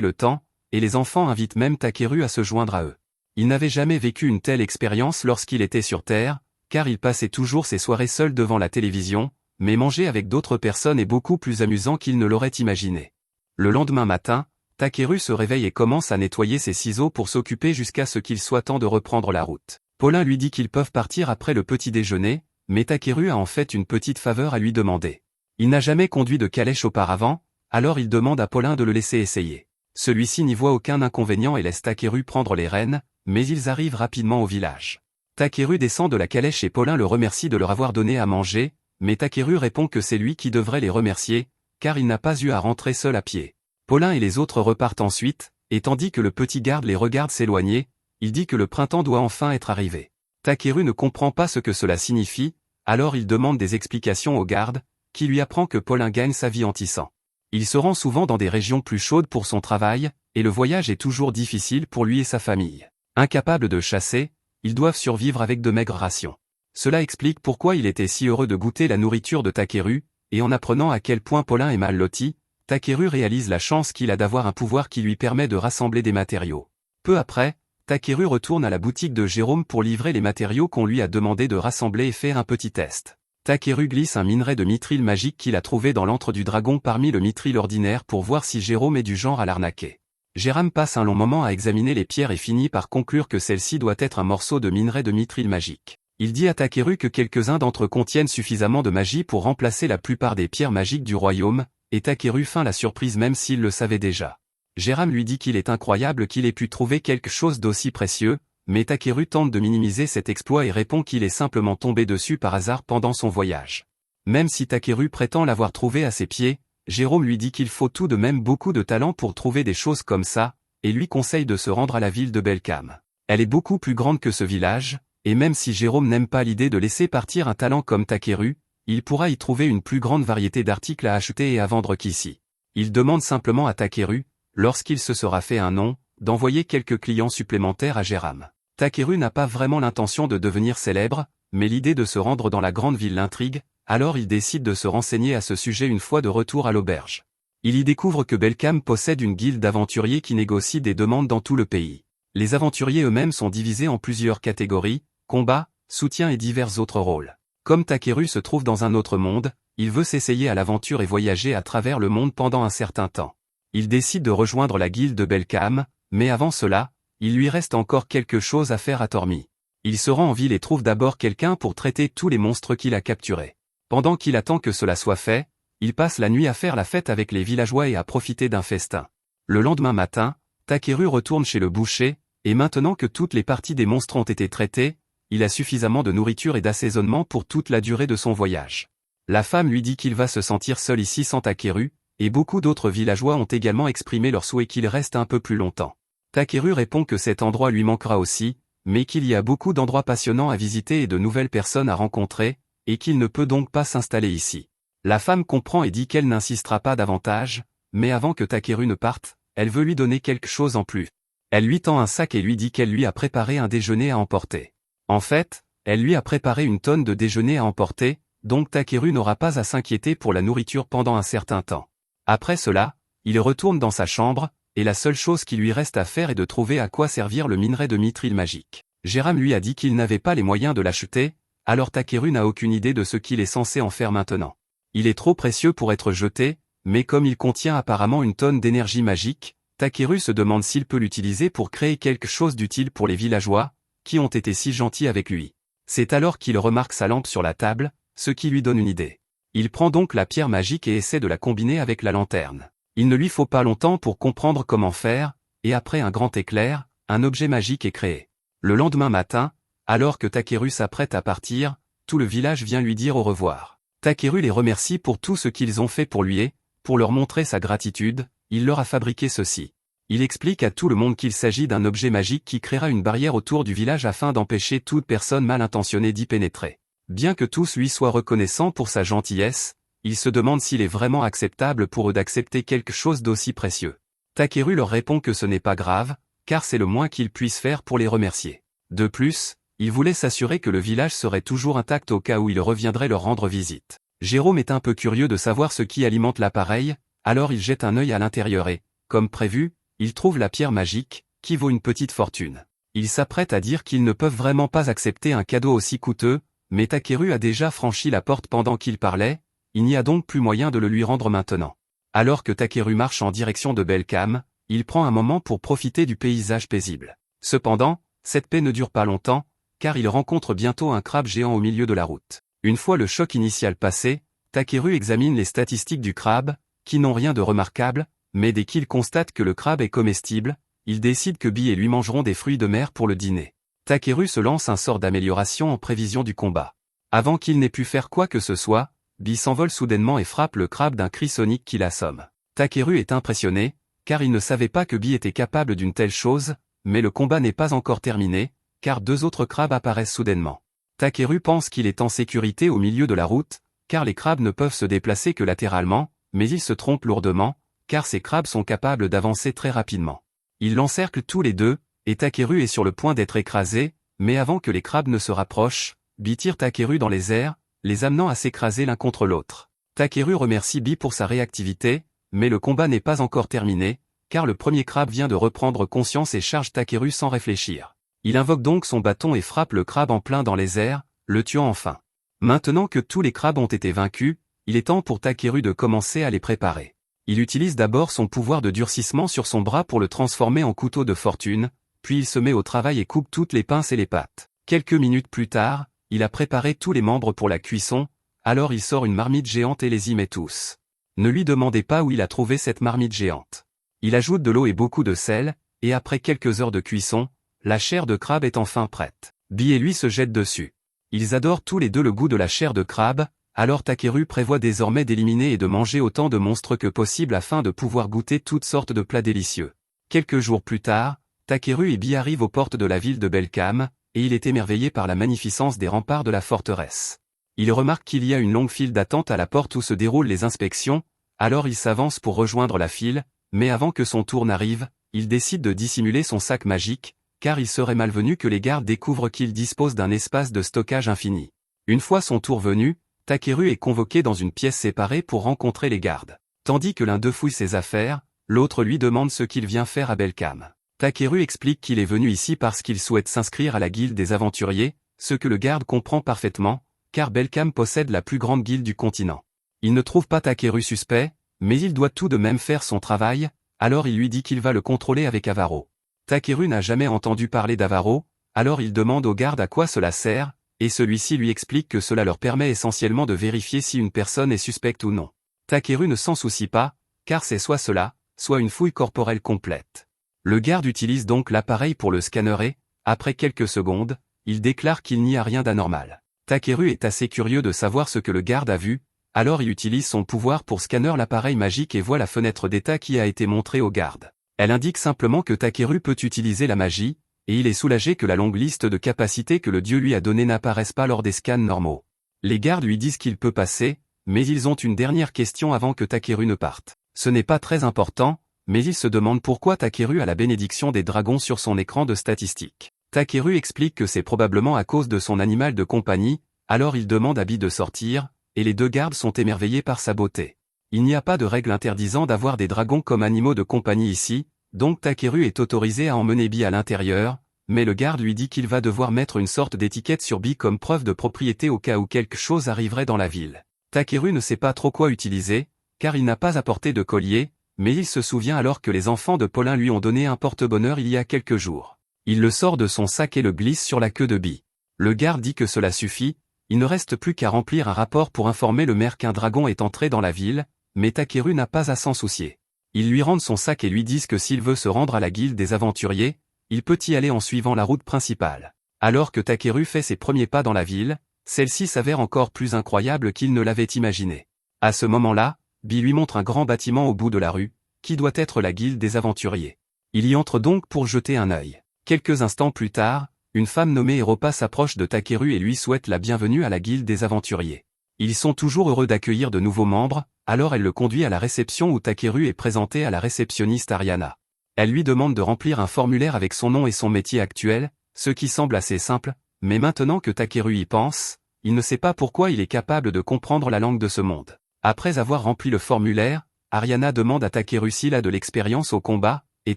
le temps, et les enfants invitent même Takeru à se joindre à eux. Il n'avait jamais vécu une telle expérience lorsqu'il était sur Terre, car il passait toujours ses soirées seul devant la télévision, mais manger avec d'autres personnes est beaucoup plus amusant qu'il ne l'aurait imaginé. Le lendemain matin, Takeru se réveille et commence à nettoyer ses ciseaux pour s'occuper jusqu'à ce qu'il soit temps de reprendre la route. Paulin lui dit qu'ils peuvent partir après le petit déjeuner, mais Takeru a en fait une petite faveur à lui demander. Il n'a jamais conduit de calèche auparavant, alors il demande à Paulin de le laisser essayer. Celui-ci n'y voit aucun inconvénient et laisse Takeru prendre les rênes, mais ils arrivent rapidement au village. Takeru descend de la calèche et Paulin le remercie de leur avoir donné à manger, mais Takeru répond que c'est lui qui devrait les remercier, car il n'a pas eu à rentrer seul à pied. Paulin et les autres repartent ensuite, et tandis que le petit garde les regarde s'éloigner, il dit que le printemps doit enfin être arrivé. Takeru ne comprend pas ce que cela signifie, alors il demande des explications au garde, qui lui apprend que Paulin gagne sa vie en tissant. Il se rend souvent dans des régions plus chaudes pour son travail, et le voyage est toujours difficile pour lui et sa famille. Incapables de chasser, ils doivent survivre avec de maigres rations. Cela explique pourquoi il était si heureux de goûter la nourriture de Takeru, et en apprenant à quel point Paulin est mal loti, Takeru réalise la chance qu'il a d'avoir un pouvoir qui lui permet de rassembler des matériaux. Peu après, Takeru retourne à la boutique de Jérôme pour livrer les matériaux qu'on lui a demandé de rassembler et faire un petit test. Takeru glisse un minerai de mithril magique qu'il a trouvé dans l'antre du dragon parmi le mithril ordinaire pour voir si Jérôme est du genre à l'arnaquer. Jérôme passe un long moment à examiner les pierres et finit par conclure que celle-ci doit être un morceau de minerai de mithril magique. Il dit à Takeru que quelques-uns d'entre eux contiennent suffisamment de magie pour remplacer la plupart des pierres magiques du royaume, et Takeru feint la surprise même s'il le savait déjà. Jérôme lui dit qu'il est incroyable qu'il ait pu trouver quelque chose d'aussi précieux, mais Takeru tente de minimiser cet exploit et répond qu'il est simplement tombé dessus par hasard pendant son voyage. Même si Takeru prétend l'avoir trouvé à ses pieds, Jérôme lui dit qu'il faut tout de même beaucoup de talent pour trouver des choses comme ça, et lui conseille de se rendre à la ville de Belkam. Elle est beaucoup plus grande que ce village, et même si Jérôme n'aime pas l'idée de laisser partir un talent comme Takeru, il pourra y trouver une plus grande variété d'articles à acheter et à vendre qu'ici. Il demande simplement à Takeru, lorsqu'il se sera fait un nom, d'envoyer quelques clients supplémentaires à Jérôme. Takeru n'a pas vraiment l'intention de devenir célèbre, mais l'idée de se rendre dans la grande ville l'intrigue, alors il décide de se renseigner à ce sujet une fois de retour à l'auberge. Il y découvre que Belkam possède une guilde d'aventuriers qui négocie des demandes dans tout le pays. Les aventuriers eux-mêmes sont divisés en plusieurs catégories, combat, soutien et divers autres rôles. Comme Takeru se trouve dans un autre monde, il veut s'essayer à l'aventure et voyager à travers le monde pendant un certain temps. Il décide de rejoindre la guilde de Belkam, mais avant cela, il lui reste encore quelque chose à faire à Tormi. Il se rend en ville et trouve d'abord quelqu'un pour traiter tous les monstres qu'il a capturés. Pendant qu'il attend que cela soit fait, il passe la nuit à faire la fête avec les villageois et à profiter d'un festin. Le lendemain matin, Takeru retourne chez le boucher, et maintenant que toutes les parties des monstres ont été traitées, il a suffisamment de nourriture et d'assaisonnement pour toute la durée de son voyage. La femme lui dit qu'il va se sentir seul ici sans Takeru, et beaucoup d'autres villageois ont également exprimé leur souhait qu'il reste un peu plus longtemps. Takeru répond que cet endroit lui manquera aussi, mais qu'il y a beaucoup d'endroits passionnants à visiter et de nouvelles personnes à rencontrer, et qu'il ne peut donc pas s'installer ici. La femme comprend et dit qu'elle n'insistera pas davantage, mais avant que Takeru ne parte, elle veut lui donner quelque chose en plus. Elle lui tend un sac et lui dit qu'elle lui a préparé un déjeuner à emporter. En fait, elle lui a préparé une tonne de déjeuner à emporter, donc Takeru n'aura pas à s'inquiéter pour la nourriture pendant un certain temps. Après cela, il retourne dans sa chambre, et la seule chose qui lui reste à faire est de trouver à quoi servir le minerai de mithril magique. Jérôme lui a dit qu'il n'avait pas les moyens de l'acheter, alors Takeru n'a aucune idée de ce qu'il est censé en faire maintenant. Il est trop précieux pour être jeté, mais comme il contient apparemment une tonne d'énergie magique, Takeru se demande s'il peut l'utiliser pour créer quelque chose d'utile pour les villageois, qui ont été si gentils avec lui. C'est alors qu'il remarque sa lampe sur la table, ce qui lui donne une idée. Il prend donc la pierre magique et essaie de la combiner avec la lanterne. Il ne lui faut pas longtemps pour comprendre comment faire, et après un grand éclair, un objet magique est créé. Le lendemain matin, alors que Takeru s'apprête à partir, tout le village vient lui dire au revoir. Takeru les remercie pour tout ce qu'ils ont fait pour lui et, pour leur montrer sa gratitude, il leur a fabriqué ceci. Il explique à tout le monde qu'il s'agit d'un objet magique qui créera une barrière autour du village afin d'empêcher toute personne mal intentionnée d'y pénétrer. Bien que tous lui soient reconnaissants pour sa gentillesse, il se demande s'il est vraiment acceptable pour eux d'accepter quelque chose d'aussi précieux. Takeru leur répond que ce n'est pas grave, car c'est le moins qu'ils puissent faire pour les remercier. De plus, il voulait s'assurer que le village serait toujours intact au cas où il reviendrait leur rendre visite. Jérôme est un peu curieux de savoir ce qui alimente l'appareil, alors il jette un œil à l'intérieur et, comme prévu, il trouve la pierre magique, qui vaut une petite fortune. Il s'apprête à dire qu'ils ne peuvent vraiment pas accepter un cadeau aussi coûteux, mais Takeru a déjà franchi la porte pendant qu'il parlait, il n'y a donc plus moyen de le lui rendre maintenant. Alors que Takeru marche en direction de Belcam, il prend un moment pour profiter du paysage paisible. Cependant, cette paix ne dure pas longtemps, car il rencontre bientôt un crabe géant au milieu de la route. Une fois le choc initial passé, Takeru examine les statistiques du crabe, qui n'ont rien de remarquable, mais dès qu'il constate que le crabe est comestible, il décide que Bee et lui mangeront des fruits de mer pour le dîner. Takeru se lance un sort d'amélioration en prévision du combat. Avant qu'il n'ait pu faire quoi que ce soit, Bee s'envole soudainement et frappe le crabe d'un cri sonique qui l'assomme. Takeru est impressionné, car il ne savait pas que Bee était capable d'une telle chose, mais le combat n'est pas encore terminé, car deux autres crabes apparaissent soudainement. Takeru pense qu'il est en sécurité au milieu de la route, car les crabes ne peuvent se déplacer que latéralement, mais il se trompe lourdement, car ces crabes sont capables d'avancer très rapidement. Ils l'encerclent tous les deux, et Takeru est sur le point d'être écrasé, mais avant que les crabes ne se rapprochent, Bee tire Takeru dans les airs, les amenant à s'écraser l'un contre l'autre. Takeru remercie Bee pour sa réactivité, mais le combat n'est pas encore terminé, car le premier crabe vient de reprendre conscience et charge Takeru sans réfléchir. Il invoque donc son bâton et frappe le crabe en plein dans les airs, le tuant enfin. Maintenant que tous les crabes ont été vaincus, il est temps pour Takeru de commencer à les préparer. Il utilise d'abord son pouvoir de durcissement sur son bras pour le transformer en couteau de fortune, puis il se met au travail et coupe toutes les pinces et les pattes. Quelques minutes plus tard, il a préparé tous les membres pour la cuisson, alors il sort une marmite géante et les y met tous. Ne lui demandez pas où il a trouvé cette marmite géante. Il ajoute de l'eau et beaucoup de sel, et après quelques heures de cuisson, la chair de crabe est enfin prête. Bee et lui se jettent dessus. Ils adorent tous les deux le goût de la chair de crabe, alors Takeru prévoit désormais d'éliminer et de manger autant de monstres que possible afin de pouvoir goûter toutes sortes de plats délicieux. Quelques jours plus tard, Takeru et Bee arrivent aux portes de la ville de Belcam, et il est émerveillé par la magnificence des remparts de la forteresse. Il remarque qu'il y a une longue file d'attente à la porte où se déroulent les inspections, alors il s'avance pour rejoindre la file, mais avant que son tour n'arrive, il décide de dissimuler son sac magique, car il serait malvenu que les gardes découvrent qu'il dispose d'un espace de stockage infini. Une fois son tour venu, Takeru est convoqué dans une pièce séparée pour rencontrer les gardes. Tandis que l'un d'eux fouille ses affaires, l'autre lui demande ce qu'il vient faire à Belcam. Takeru explique qu'il est venu ici parce qu'il souhaite s'inscrire à la guilde des aventuriers, ce que le garde comprend parfaitement, car Belcam possède la plus grande guilde du continent. Il ne trouve pas Takeru suspect, mais il doit tout de même faire son travail, alors il lui dit qu'il va le contrôler avec Avaro. Takeru n'a jamais entendu parler d'Avaro, alors il demande au garde à quoi cela sert, et celui-ci lui explique que cela leur permet essentiellement de vérifier si une personne est suspecte ou non. Takeru ne s'en soucie pas, car c'est soit cela, soit une fouille corporelle complète. Le garde utilise donc l'appareil pour le scanner et, après quelques secondes, il déclare qu'il n'y a rien d'anormal. Takeru est assez curieux de savoir ce que le garde a vu, alors il utilise son pouvoir pour scanner l'appareil magique et voit la fenêtre d'état qui a été montrée au garde. Elle indique simplement que Takeru peut utiliser la magie, et il est soulagé que la longue liste de capacités que le dieu lui a donnée n'apparaisse pas lors des scans normaux. Les gardes lui disent qu'il peut passer, mais ils ont une dernière question avant que Takeru ne parte. Ce n'est pas très important, mais ils se demandent pourquoi Takeru a la bénédiction des dragons sur son écran de statistiques. Takeru explique que c'est probablement à cause de son animal de compagnie, alors il demande à Bi de sortir, et les deux gardes sont émerveillés par sa beauté. Il n'y a pas de règle interdisant d'avoir des dragons comme animaux de compagnie ici, donc Takeru est autorisé à emmener Bi à l'intérieur, mais le garde lui dit qu'il va devoir mettre une sorte d'étiquette sur Bi comme preuve de propriété au cas où quelque chose arriverait dans la ville. Takeru ne sait pas trop quoi utiliser, car il n'a pas apporté de collier, mais il se souvient alors que les enfants de Paulin lui ont donné un porte-bonheur il y a quelques jours. Il le sort de son sac et le glisse sur la queue de Bi. Le garde dit que cela suffit, il ne reste plus qu'à remplir un rapport pour informer le maire qu'un dragon est entré dans la ville, mais Takeru n'a pas à s'en soucier. Ils lui rendent son sac et lui disent que s'il veut se rendre à la guilde des aventuriers, il peut y aller en suivant la route principale. Alors que Takeru fait ses premiers pas dans la ville, celle-ci s'avère encore plus incroyable qu'il ne l'avait imaginé. À ce moment-là, Bi lui montre un grand bâtiment au bout de la rue, qui doit être la guilde des aventuriers. Il y entre donc pour jeter un œil. Quelques instants plus tard, une femme nommée Europa s'approche de Takeru et lui souhaite la bienvenue à la guilde des aventuriers. Ils sont toujours heureux d'accueillir de nouveaux membres, alors elle le conduit à la réception où Takeru est présenté à la réceptionniste Ariana. Elle lui demande de remplir un formulaire avec son nom et son métier actuel, ce qui semble assez simple, mais maintenant que Takeru y pense, il ne sait pas pourquoi il est capable de comprendre la langue de ce monde. Après avoir rempli le formulaire, Ariana demande à Takeru s'il a de l'expérience au combat, et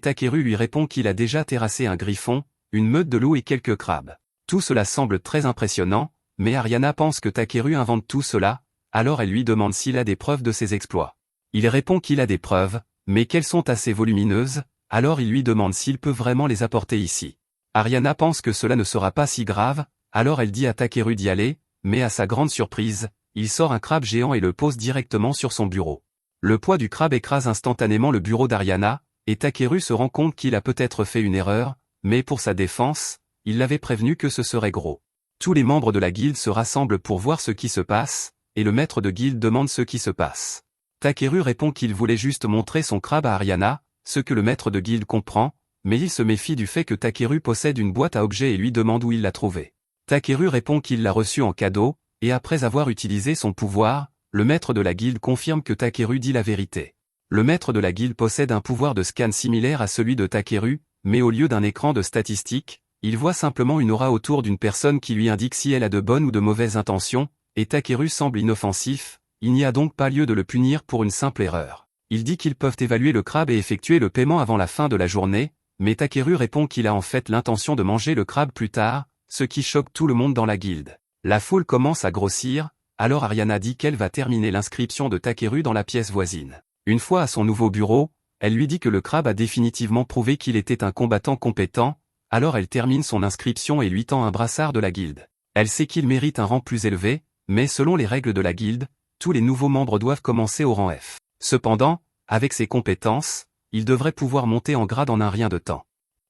Takeru lui répond qu'il a déjà terrassé un griffon, une meute de loups et quelques crabes. Tout cela semble très impressionnant, mais Ariana pense que Takeru invente tout cela, alors elle lui demande s'il a des preuves de ses exploits. Il répond qu'il a des preuves, mais qu'elles sont assez volumineuses, alors il lui demande s'il peut vraiment les apporter ici. Ariana pense que cela ne sera pas si grave, alors elle dit à Takeru d'y aller, mais à sa grande surprise, il sort un crabe géant et le pose directement sur son bureau. Le poids du crabe écrase instantanément le bureau d'Ariana, et Takeru se rend compte qu'il a peut-être fait une erreur, mais pour sa défense, il l'avait prévenu que ce serait gros. Tous les membres de la guilde se rassemblent pour voir ce qui se passe, et le maître de guilde demande ce qui se passe. Takeru répond qu'il voulait juste montrer son crabe à Ariana, ce que le maître de guilde comprend, mais il se méfie du fait que Takeru possède une boîte à objets et lui demande où il l'a trouvée. Takeru répond qu'il l'a reçue en cadeau, et après avoir utilisé son pouvoir, le maître de la guilde confirme que Takeru dit la vérité. Le maître de la guilde possède un pouvoir de scan similaire à celui de Takeru, mais au lieu d'un écran de statistiques, il voit simplement une aura autour d'une personne qui lui indique si elle a de bonnes ou de mauvaises intentions, et Takeru semble inoffensif, il n'y a donc pas lieu de le punir pour une simple erreur. Il dit qu'ils peuvent évaluer le crabe et effectuer le paiement avant la fin de la journée, mais Takeru répond qu'il a en fait l'intention de manger le crabe plus tard, ce qui choque tout le monde dans la guilde. La foule commence à grossir, alors Ariana dit qu'elle va terminer l'inscription de Takeru dans la pièce voisine. Une fois à son nouveau bureau, elle lui dit que le crabe a définitivement prouvé qu'il était un combattant compétent, alors elle termine son inscription et lui tend un brassard de la guilde. Elle sait qu'il mérite un rang plus élevé, mais selon les règles de la guilde, tous les nouveaux membres doivent commencer au rang F. Cependant, avec ses compétences, il devrait pouvoir monter en grade en un rien de temps.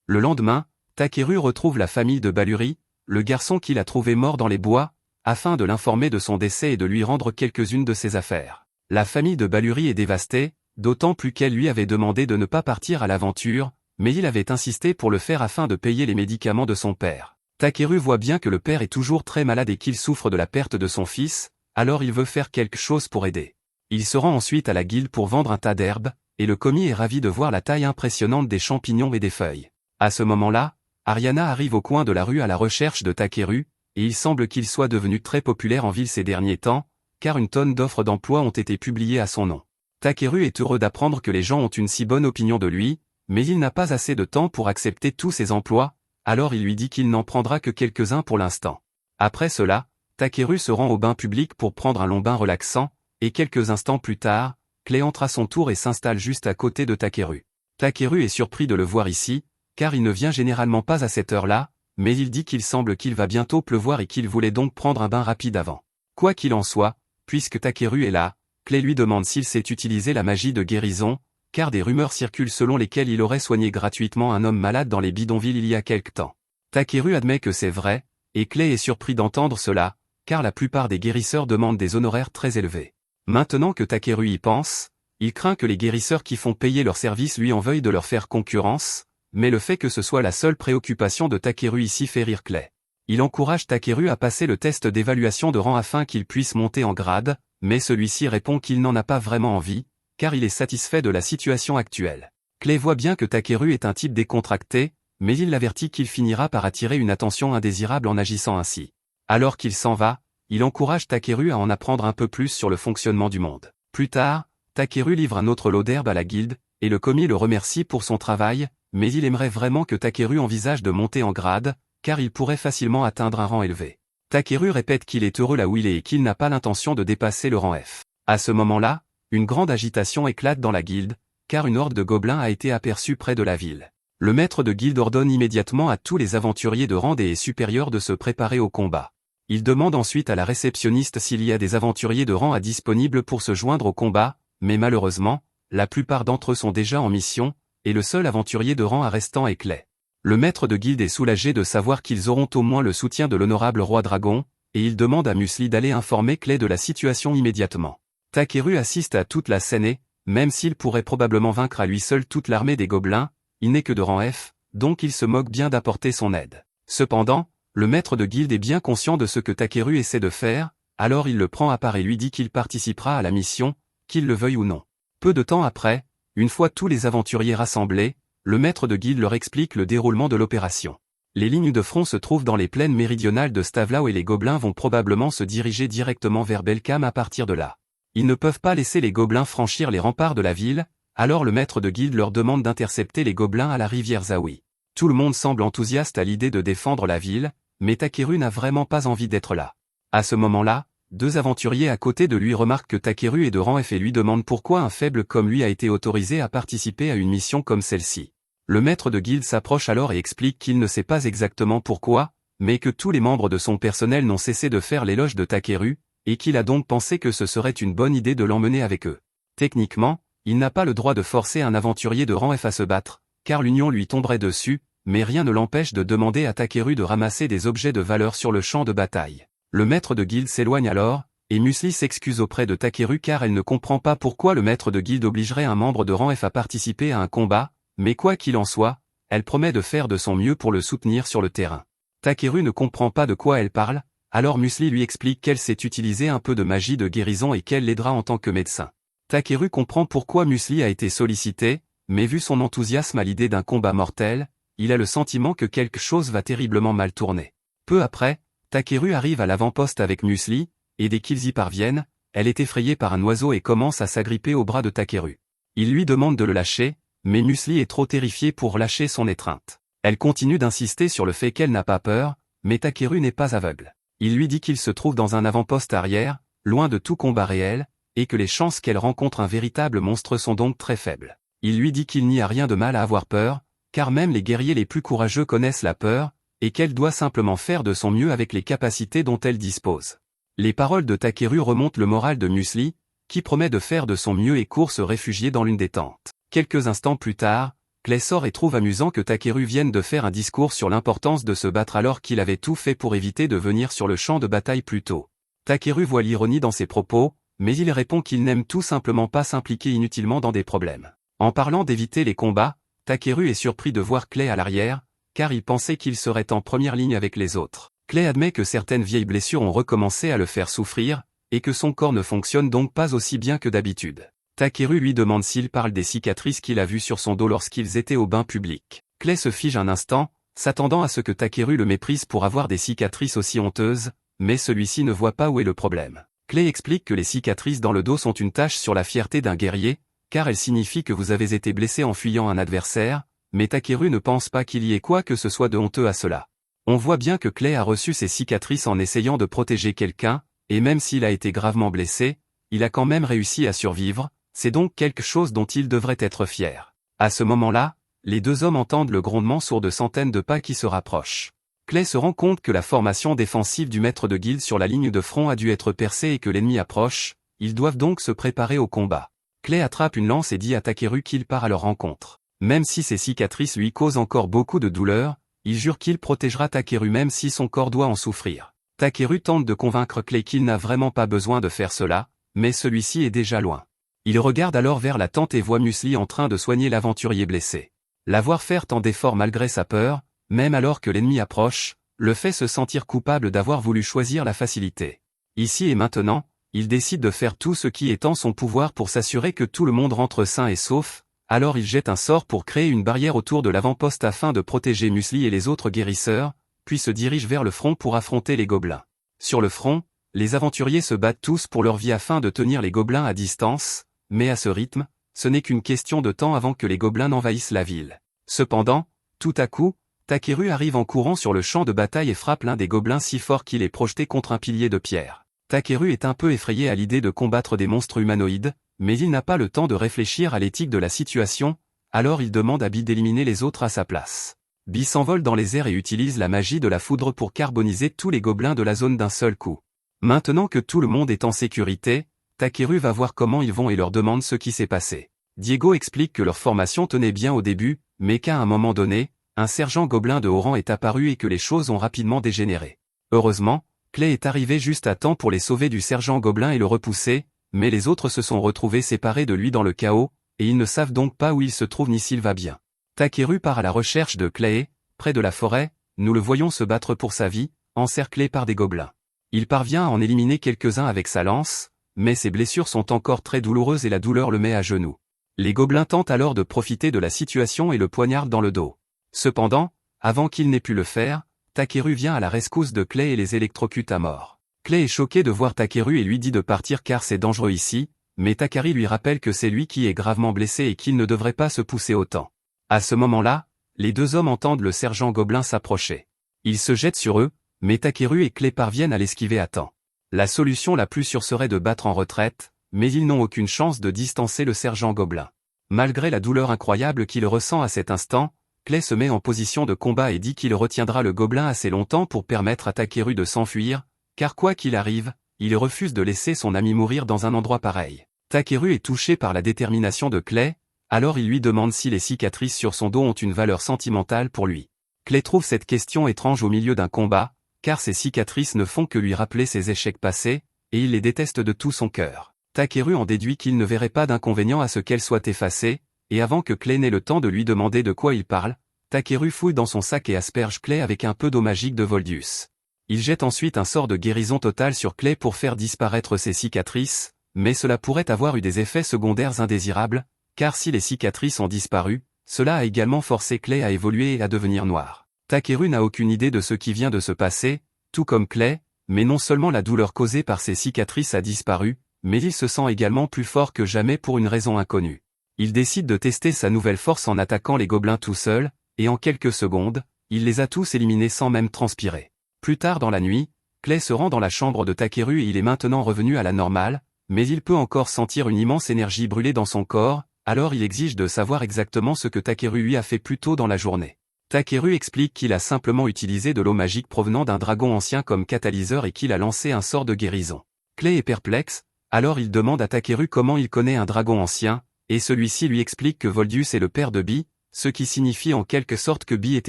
Le lendemain, Takeru retrouve la famille de Balluri, le garçon qu'il a trouvé mort dans les bois, afin de l'informer de son décès et de lui rendre quelques-unes de ses affaires. La famille de Balluri est dévastée, d'autant plus qu'elle lui avait demandé de ne pas partir à l'aventure, mais il avait insisté pour le faire afin de payer les médicaments de son père. Takeru voit bien que le père est toujours très malade et qu'il souffre de la perte de son fils, alors il veut faire quelque chose pour aider. Il se rend ensuite à la guilde pour vendre un tas d'herbes, et le commis est ravi de voir la taille impressionnante des champignons et des feuilles. À ce moment-là, Ariana arrive au coin de la rue à la recherche de Takeru, et il semble qu'il soit devenu très populaire en ville ces derniers temps, car une tonne d'offres d'emploi ont été publiées à son nom. Takeru est heureux d'apprendre que les gens ont une si bonne opinion de lui, mais il n'a pas assez de temps pour accepter tous ces emplois, alors il lui dit qu'il n'en prendra que quelques-uns pour l'instant. Après cela, Takeru se rend au bain public pour prendre un long bain relaxant, et quelques instants plus tard, Clay entre à son tour et s'installe juste à côté de Takeru. Takeru est surpris de le voir ici, car il ne vient généralement pas à cette heure-là, mais il dit qu'il semble qu'il va bientôt pleuvoir et qu'il voulait donc prendre un bain rapide avant. Quoi qu'il en soit, puisque Takeru est là, Clay lui demande s'il sait utiliser la magie de guérison, car des rumeurs circulent selon lesquelles il aurait soigné gratuitement un homme malade dans les bidonvilles il y a quelque temps. Takeru admet que c'est vrai, et Clay est surpris d'entendre cela, car la plupart des guérisseurs demandent des honoraires très élevés. Maintenant que Takeru y pense, Il craint que les guérisseurs qui font payer leurs services lui en veuillent de leur faire concurrence, mais le fait que ce soit la seule préoccupation de Takeru ici fait rire Clay. Il encourage Takeru à passer le test d'évaluation de rang afin qu'il puisse monter en grade, mais celui-ci répond qu'il n'en a pas vraiment envie, car il est satisfait de la situation actuelle. Clay voit bien que Takeru est un type décontracté, mais il l'avertit qu'il finira par attirer une attention indésirable en agissant ainsi. Alors qu'il s'en va, il encourage Takeru à en apprendre un peu plus sur le fonctionnement du monde. Plus tard, Takeru livre un autre lot d'herbe à la guilde, et le commis le remercie pour son travail, mais il aimerait vraiment que Takeru envisage de monter en grade, car il pourrait facilement atteindre un rang élevé. Takeru répète qu'il est heureux là où il est et qu'il n'a pas l'intention de dépasser le rang F. À ce moment-là, une grande agitation éclate dans la guilde, car une horde de gobelins a été aperçue près de la ville. Le maître de guilde ordonne immédiatement à tous les aventuriers de rang D et supérieur de se préparer au combat. Il demande ensuite à la réceptionniste s'il y a des aventuriers de rang A disponibles pour se joindre au combat, mais malheureusement, la plupart d'entre eux sont déjà en mission, et le seul aventurier de rang A restant est Clay. Le maître de guilde est soulagé de savoir qu'ils auront au moins le soutien de l'honorable roi dragon, et il demande à Musli d'aller informer Clay de la situation immédiatement. Takeru assiste à toute la scène et, même s'il pourrait probablement vaincre à lui seul toute l'armée des gobelins, il n'est que de rang F, donc il se moque bien d'apporter son aide. Cependant, le maître de guilde est bien conscient de ce que Takeru essaie de faire, alors il le prend à part et lui dit qu'il participera à la mission, qu'il le veuille ou non. Peu de temps après, une fois tous les aventuriers rassemblés, le maître de guilde leur explique le déroulement de l'opération. Les lignes de front se trouvent dans les plaines méridionales de Stavlao et les gobelins vont probablement se diriger directement vers Belkam à partir de là. Ils ne peuvent pas laisser les gobelins franchir les remparts de la ville, alors le maître de guilde leur demande d'intercepter les gobelins à la rivière Zawi. Tout le monde semble enthousiaste à l'idée de défendre la ville, mais Takeru n'a vraiment pas envie d'être là. À ce moment-là, deux aventuriers à côté de lui remarquent que Takeru est de rang F et lui demandent pourquoi un faible comme lui a été autorisé à participer à une mission comme celle-ci. Le maître de guilde s'approche alors et explique qu'il ne sait pas exactement pourquoi, mais que tous les membres de son personnel n'ont cessé de faire l'éloge de Takeru, et qu'il a donc pensé que ce serait une bonne idée de l'emmener avec eux. Techniquement, il n'a pas le droit de forcer un aventurier de rang F à se battre, car l'union lui tomberait dessus, mais rien ne l'empêche de demander à Takeru de ramasser des objets de valeur sur le champ de bataille. Le maître de guilde s'éloigne alors, et Musli s'excuse auprès de Takeru car elle ne comprend pas pourquoi le maître de guilde obligerait un membre de rang F à participer à un combat, mais quoi qu'il en soit, elle promet de faire de son mieux pour le soutenir sur le terrain. Takeru ne comprend pas de quoi elle parle, alors Musli lui explique qu'elle sait utiliser un peu de magie de guérison et qu'elle l'aidera en tant que médecin. Takeru comprend pourquoi Musli a été sollicité, mais vu son enthousiasme à l'idée d'un combat mortel, il a le sentiment que quelque chose va terriblement mal tourner. Peu après, Takeru arrive à l'avant-poste avec Musli, et dès qu'ils y parviennent, elle est effrayée par un oiseau et commence à s'agripper au bras de Takeru. Il lui demande de le lâcher, mais Musli est trop terrifiée pour lâcher son étreinte. Elle continue d'insister sur le fait qu'elle n'a pas peur, mais Takeru n'est pas aveugle. Il lui dit qu'il se trouve dans un avant-poste arrière, loin de tout combat réel, et que les chances qu'elle rencontre un véritable monstre sont donc très faibles. Il lui dit qu'il n'y a rien de mal à avoir peur, car même les guerriers les plus courageux connaissent la peur, et qu'elle doit simplement faire de son mieux avec les capacités dont elle dispose. Les paroles de Takeru remontent le moral de Musli, qui promet de faire de son mieux et court se réfugier dans l'une des tentes. Quelques instants plus tard, Clay sort et trouve amusant que Takeru vienne de faire un discours sur l'importance de se battre alors qu'il avait tout fait pour éviter de venir sur le champ de bataille plus tôt. Takeru voit l'ironie dans ses propos, mais il répond qu'il n'aime tout simplement pas s'impliquer inutilement dans des problèmes. En parlant d'éviter les combats, Takeru est surpris de voir Clay à l'arrière, car il pensait qu'il serait en première ligne avec les autres. Clay admet que certaines vieilles blessures ont recommencé à le faire souffrir, et que son corps ne fonctionne donc pas aussi bien que d'habitude. Takeru lui demande s'il parle des cicatrices qu'il a vues sur son dos lorsqu'ils étaient au bain public. Clay se fige un instant, s'attendant à ce que Takeru le méprise pour avoir des cicatrices aussi honteuses, mais celui-ci ne voit pas où est le problème. Clay explique que les cicatrices dans le dos sont une tache sur la fierté d'un guerrier, car elles signifient que vous avez été blessé en fuyant un adversaire, mais Takeru ne pense pas qu'il y ait quoi que ce soit de honteux à cela. On voit bien que Clay a reçu ses cicatrices en essayant de protéger quelqu'un, et même s'il a été gravement blessé, il a quand même réussi à survivre, c'est donc quelque chose dont il devrait être fier. À ce moment-là, les deux hommes entendent le grondement sourd de centaines de pas qui se rapprochent. Clay se rend compte que la formation défensive du maître de guilde sur la ligne de front a dû être percée et que l'ennemi approche, ils doivent donc se préparer au combat. Clay attrape une lance et dit à Takeru qu'il part à leur rencontre. Même si ses cicatrices lui causent encore beaucoup de douleur, il jure qu'il protégera Takeru même si son corps doit en souffrir. Takeru tente de convaincre Clay qu'il n'a vraiment pas besoin de faire cela, mais celui-ci est déjà loin. Il regarde alors vers la tente et voit Musli en train de soigner l'aventurier blessé. La voir faire tant d'efforts malgré sa peur, même alors que l'ennemi approche, le fait se sentir coupable d'avoir voulu choisir la facilité. Ici et maintenant, il décide de faire tout ce qui est en son pouvoir pour s'assurer que tout le monde rentre sain et sauf, alors il jette un sort pour créer une barrière autour de l'avant-poste afin de protéger Musli et les autres guérisseurs, puis se dirige vers le front pour affronter les gobelins. Sur le front, les aventuriers se battent tous pour leur vie afin de tenir les gobelins à distance, mais à ce rythme, ce n'est qu'une question de temps avant que les gobelins n'envahissent la ville. Cependant, tout à coup, Takeru arrive en courant sur le champ de bataille et frappe l'un des gobelins si fort qu'il est projeté contre un pilier de pierre. Takeru est un peu effrayé à l'idée de combattre des monstres humanoïdes, mais il n'a pas le temps de réfléchir à l'éthique de la situation, alors il demande à Bi d'éliminer les autres à sa place. Bi s'envole dans les airs et utilise la magie de la foudre pour carboniser tous les gobelins de la zone d'un seul coup. Maintenant que tout le monde est en sécurité, Takeru va voir comment ils vont et leur demande ce qui s'est passé. Diego explique que leur formation tenait bien au début, mais qu'à un moment donné, un sergent gobelin de haut rang est apparu et que les choses ont rapidement dégénéré. Heureusement, Clay est arrivé juste à temps pour les sauver du sergent gobelin et le repousser, mais les autres se sont retrouvés séparés de lui dans le chaos, et ils ne savent donc pas où il se trouve ni s'il va bien. Takeru part à la recherche de Clay, près de la forêt, nous le voyons se battre pour sa vie, encerclé par des gobelins. Il parvient à en éliminer quelques-uns avec sa lance, mais ses blessures sont encore très douloureuses et la douleur le met à genoux. Les gobelins tentent alors de profiter de la situation et le poignardent dans le dos. Cependant, avant qu'il n'ait pu le faire, Takeru vient à la rescousse de Clay et les électrocute à mort. Clay est choqué de voir Takeru et lui dit de partir car c'est dangereux ici, mais Takari lui rappelle que c'est lui qui est gravement blessé et qu'il ne devrait pas se pousser autant. À ce moment-là, les deux hommes entendent le sergent gobelin s'approcher. Ils se jettent sur eux, mais Takeru et Clay parviennent à l'esquiver à temps. La solution la plus sûre serait de battre en retraite, mais ils n'ont aucune chance de distancer le sergent gobelin. Malgré la douleur incroyable qu'il ressent à cet instant, Clay se met en position de combat et dit qu'il retiendra le gobelin assez longtemps pour permettre à Takeru de s'enfuir, car quoi qu'il arrive, il refuse de laisser son ami mourir dans un endroit pareil. Takeru est touché par la détermination de Clay, alors il lui demande si les cicatrices sur son dos ont une valeur sentimentale pour lui. Clay trouve cette question étrange au milieu d'un combat, car ces cicatrices ne font que lui rappeler ses échecs passés, et il les déteste de tout son cœur. Takeru en déduit qu'il ne verrait pas d'inconvénient à ce qu'elles soient effacées, et avant que Clay n'ait le temps de lui demander de quoi il parle, Takeru fouille dans son sac et asperge Clay avec un peu d'eau magique de Voldius. Il jette ensuite un sort de guérison totale sur Clay pour faire disparaître ses cicatrices, mais cela pourrait avoir eu des effets secondaires indésirables, car si les cicatrices ont disparu, cela a également forcé Clay à évoluer et à devenir noir. Takeru n'a aucune idée de ce qui vient de se passer, tout comme Clay, mais non seulement la douleur causée par ses cicatrices a disparu, mais il se sent également plus fort que jamais pour une raison inconnue. Il décide de tester sa nouvelle force en attaquant les gobelins tout seul, et en quelques secondes, il les a tous éliminés sans même transpirer. Plus tard dans la nuit, Clay se rend dans la chambre de Takeru et il est maintenant revenu à la normale, mais il peut encore sentir une immense énergie brûler dans son corps, alors il exige de savoir exactement ce que Takeru lui a fait plus tôt dans la journée. Takeru explique qu'il a simplement utilisé de l'eau magique provenant d'un dragon ancien comme catalyseur et qu'il a lancé un sort de guérison. Clay est perplexe, alors il demande à Takeru comment il connaît un dragon ancien, et celui-ci lui explique que Voldius est le père de Bi, ce qui signifie en quelque sorte que Bi est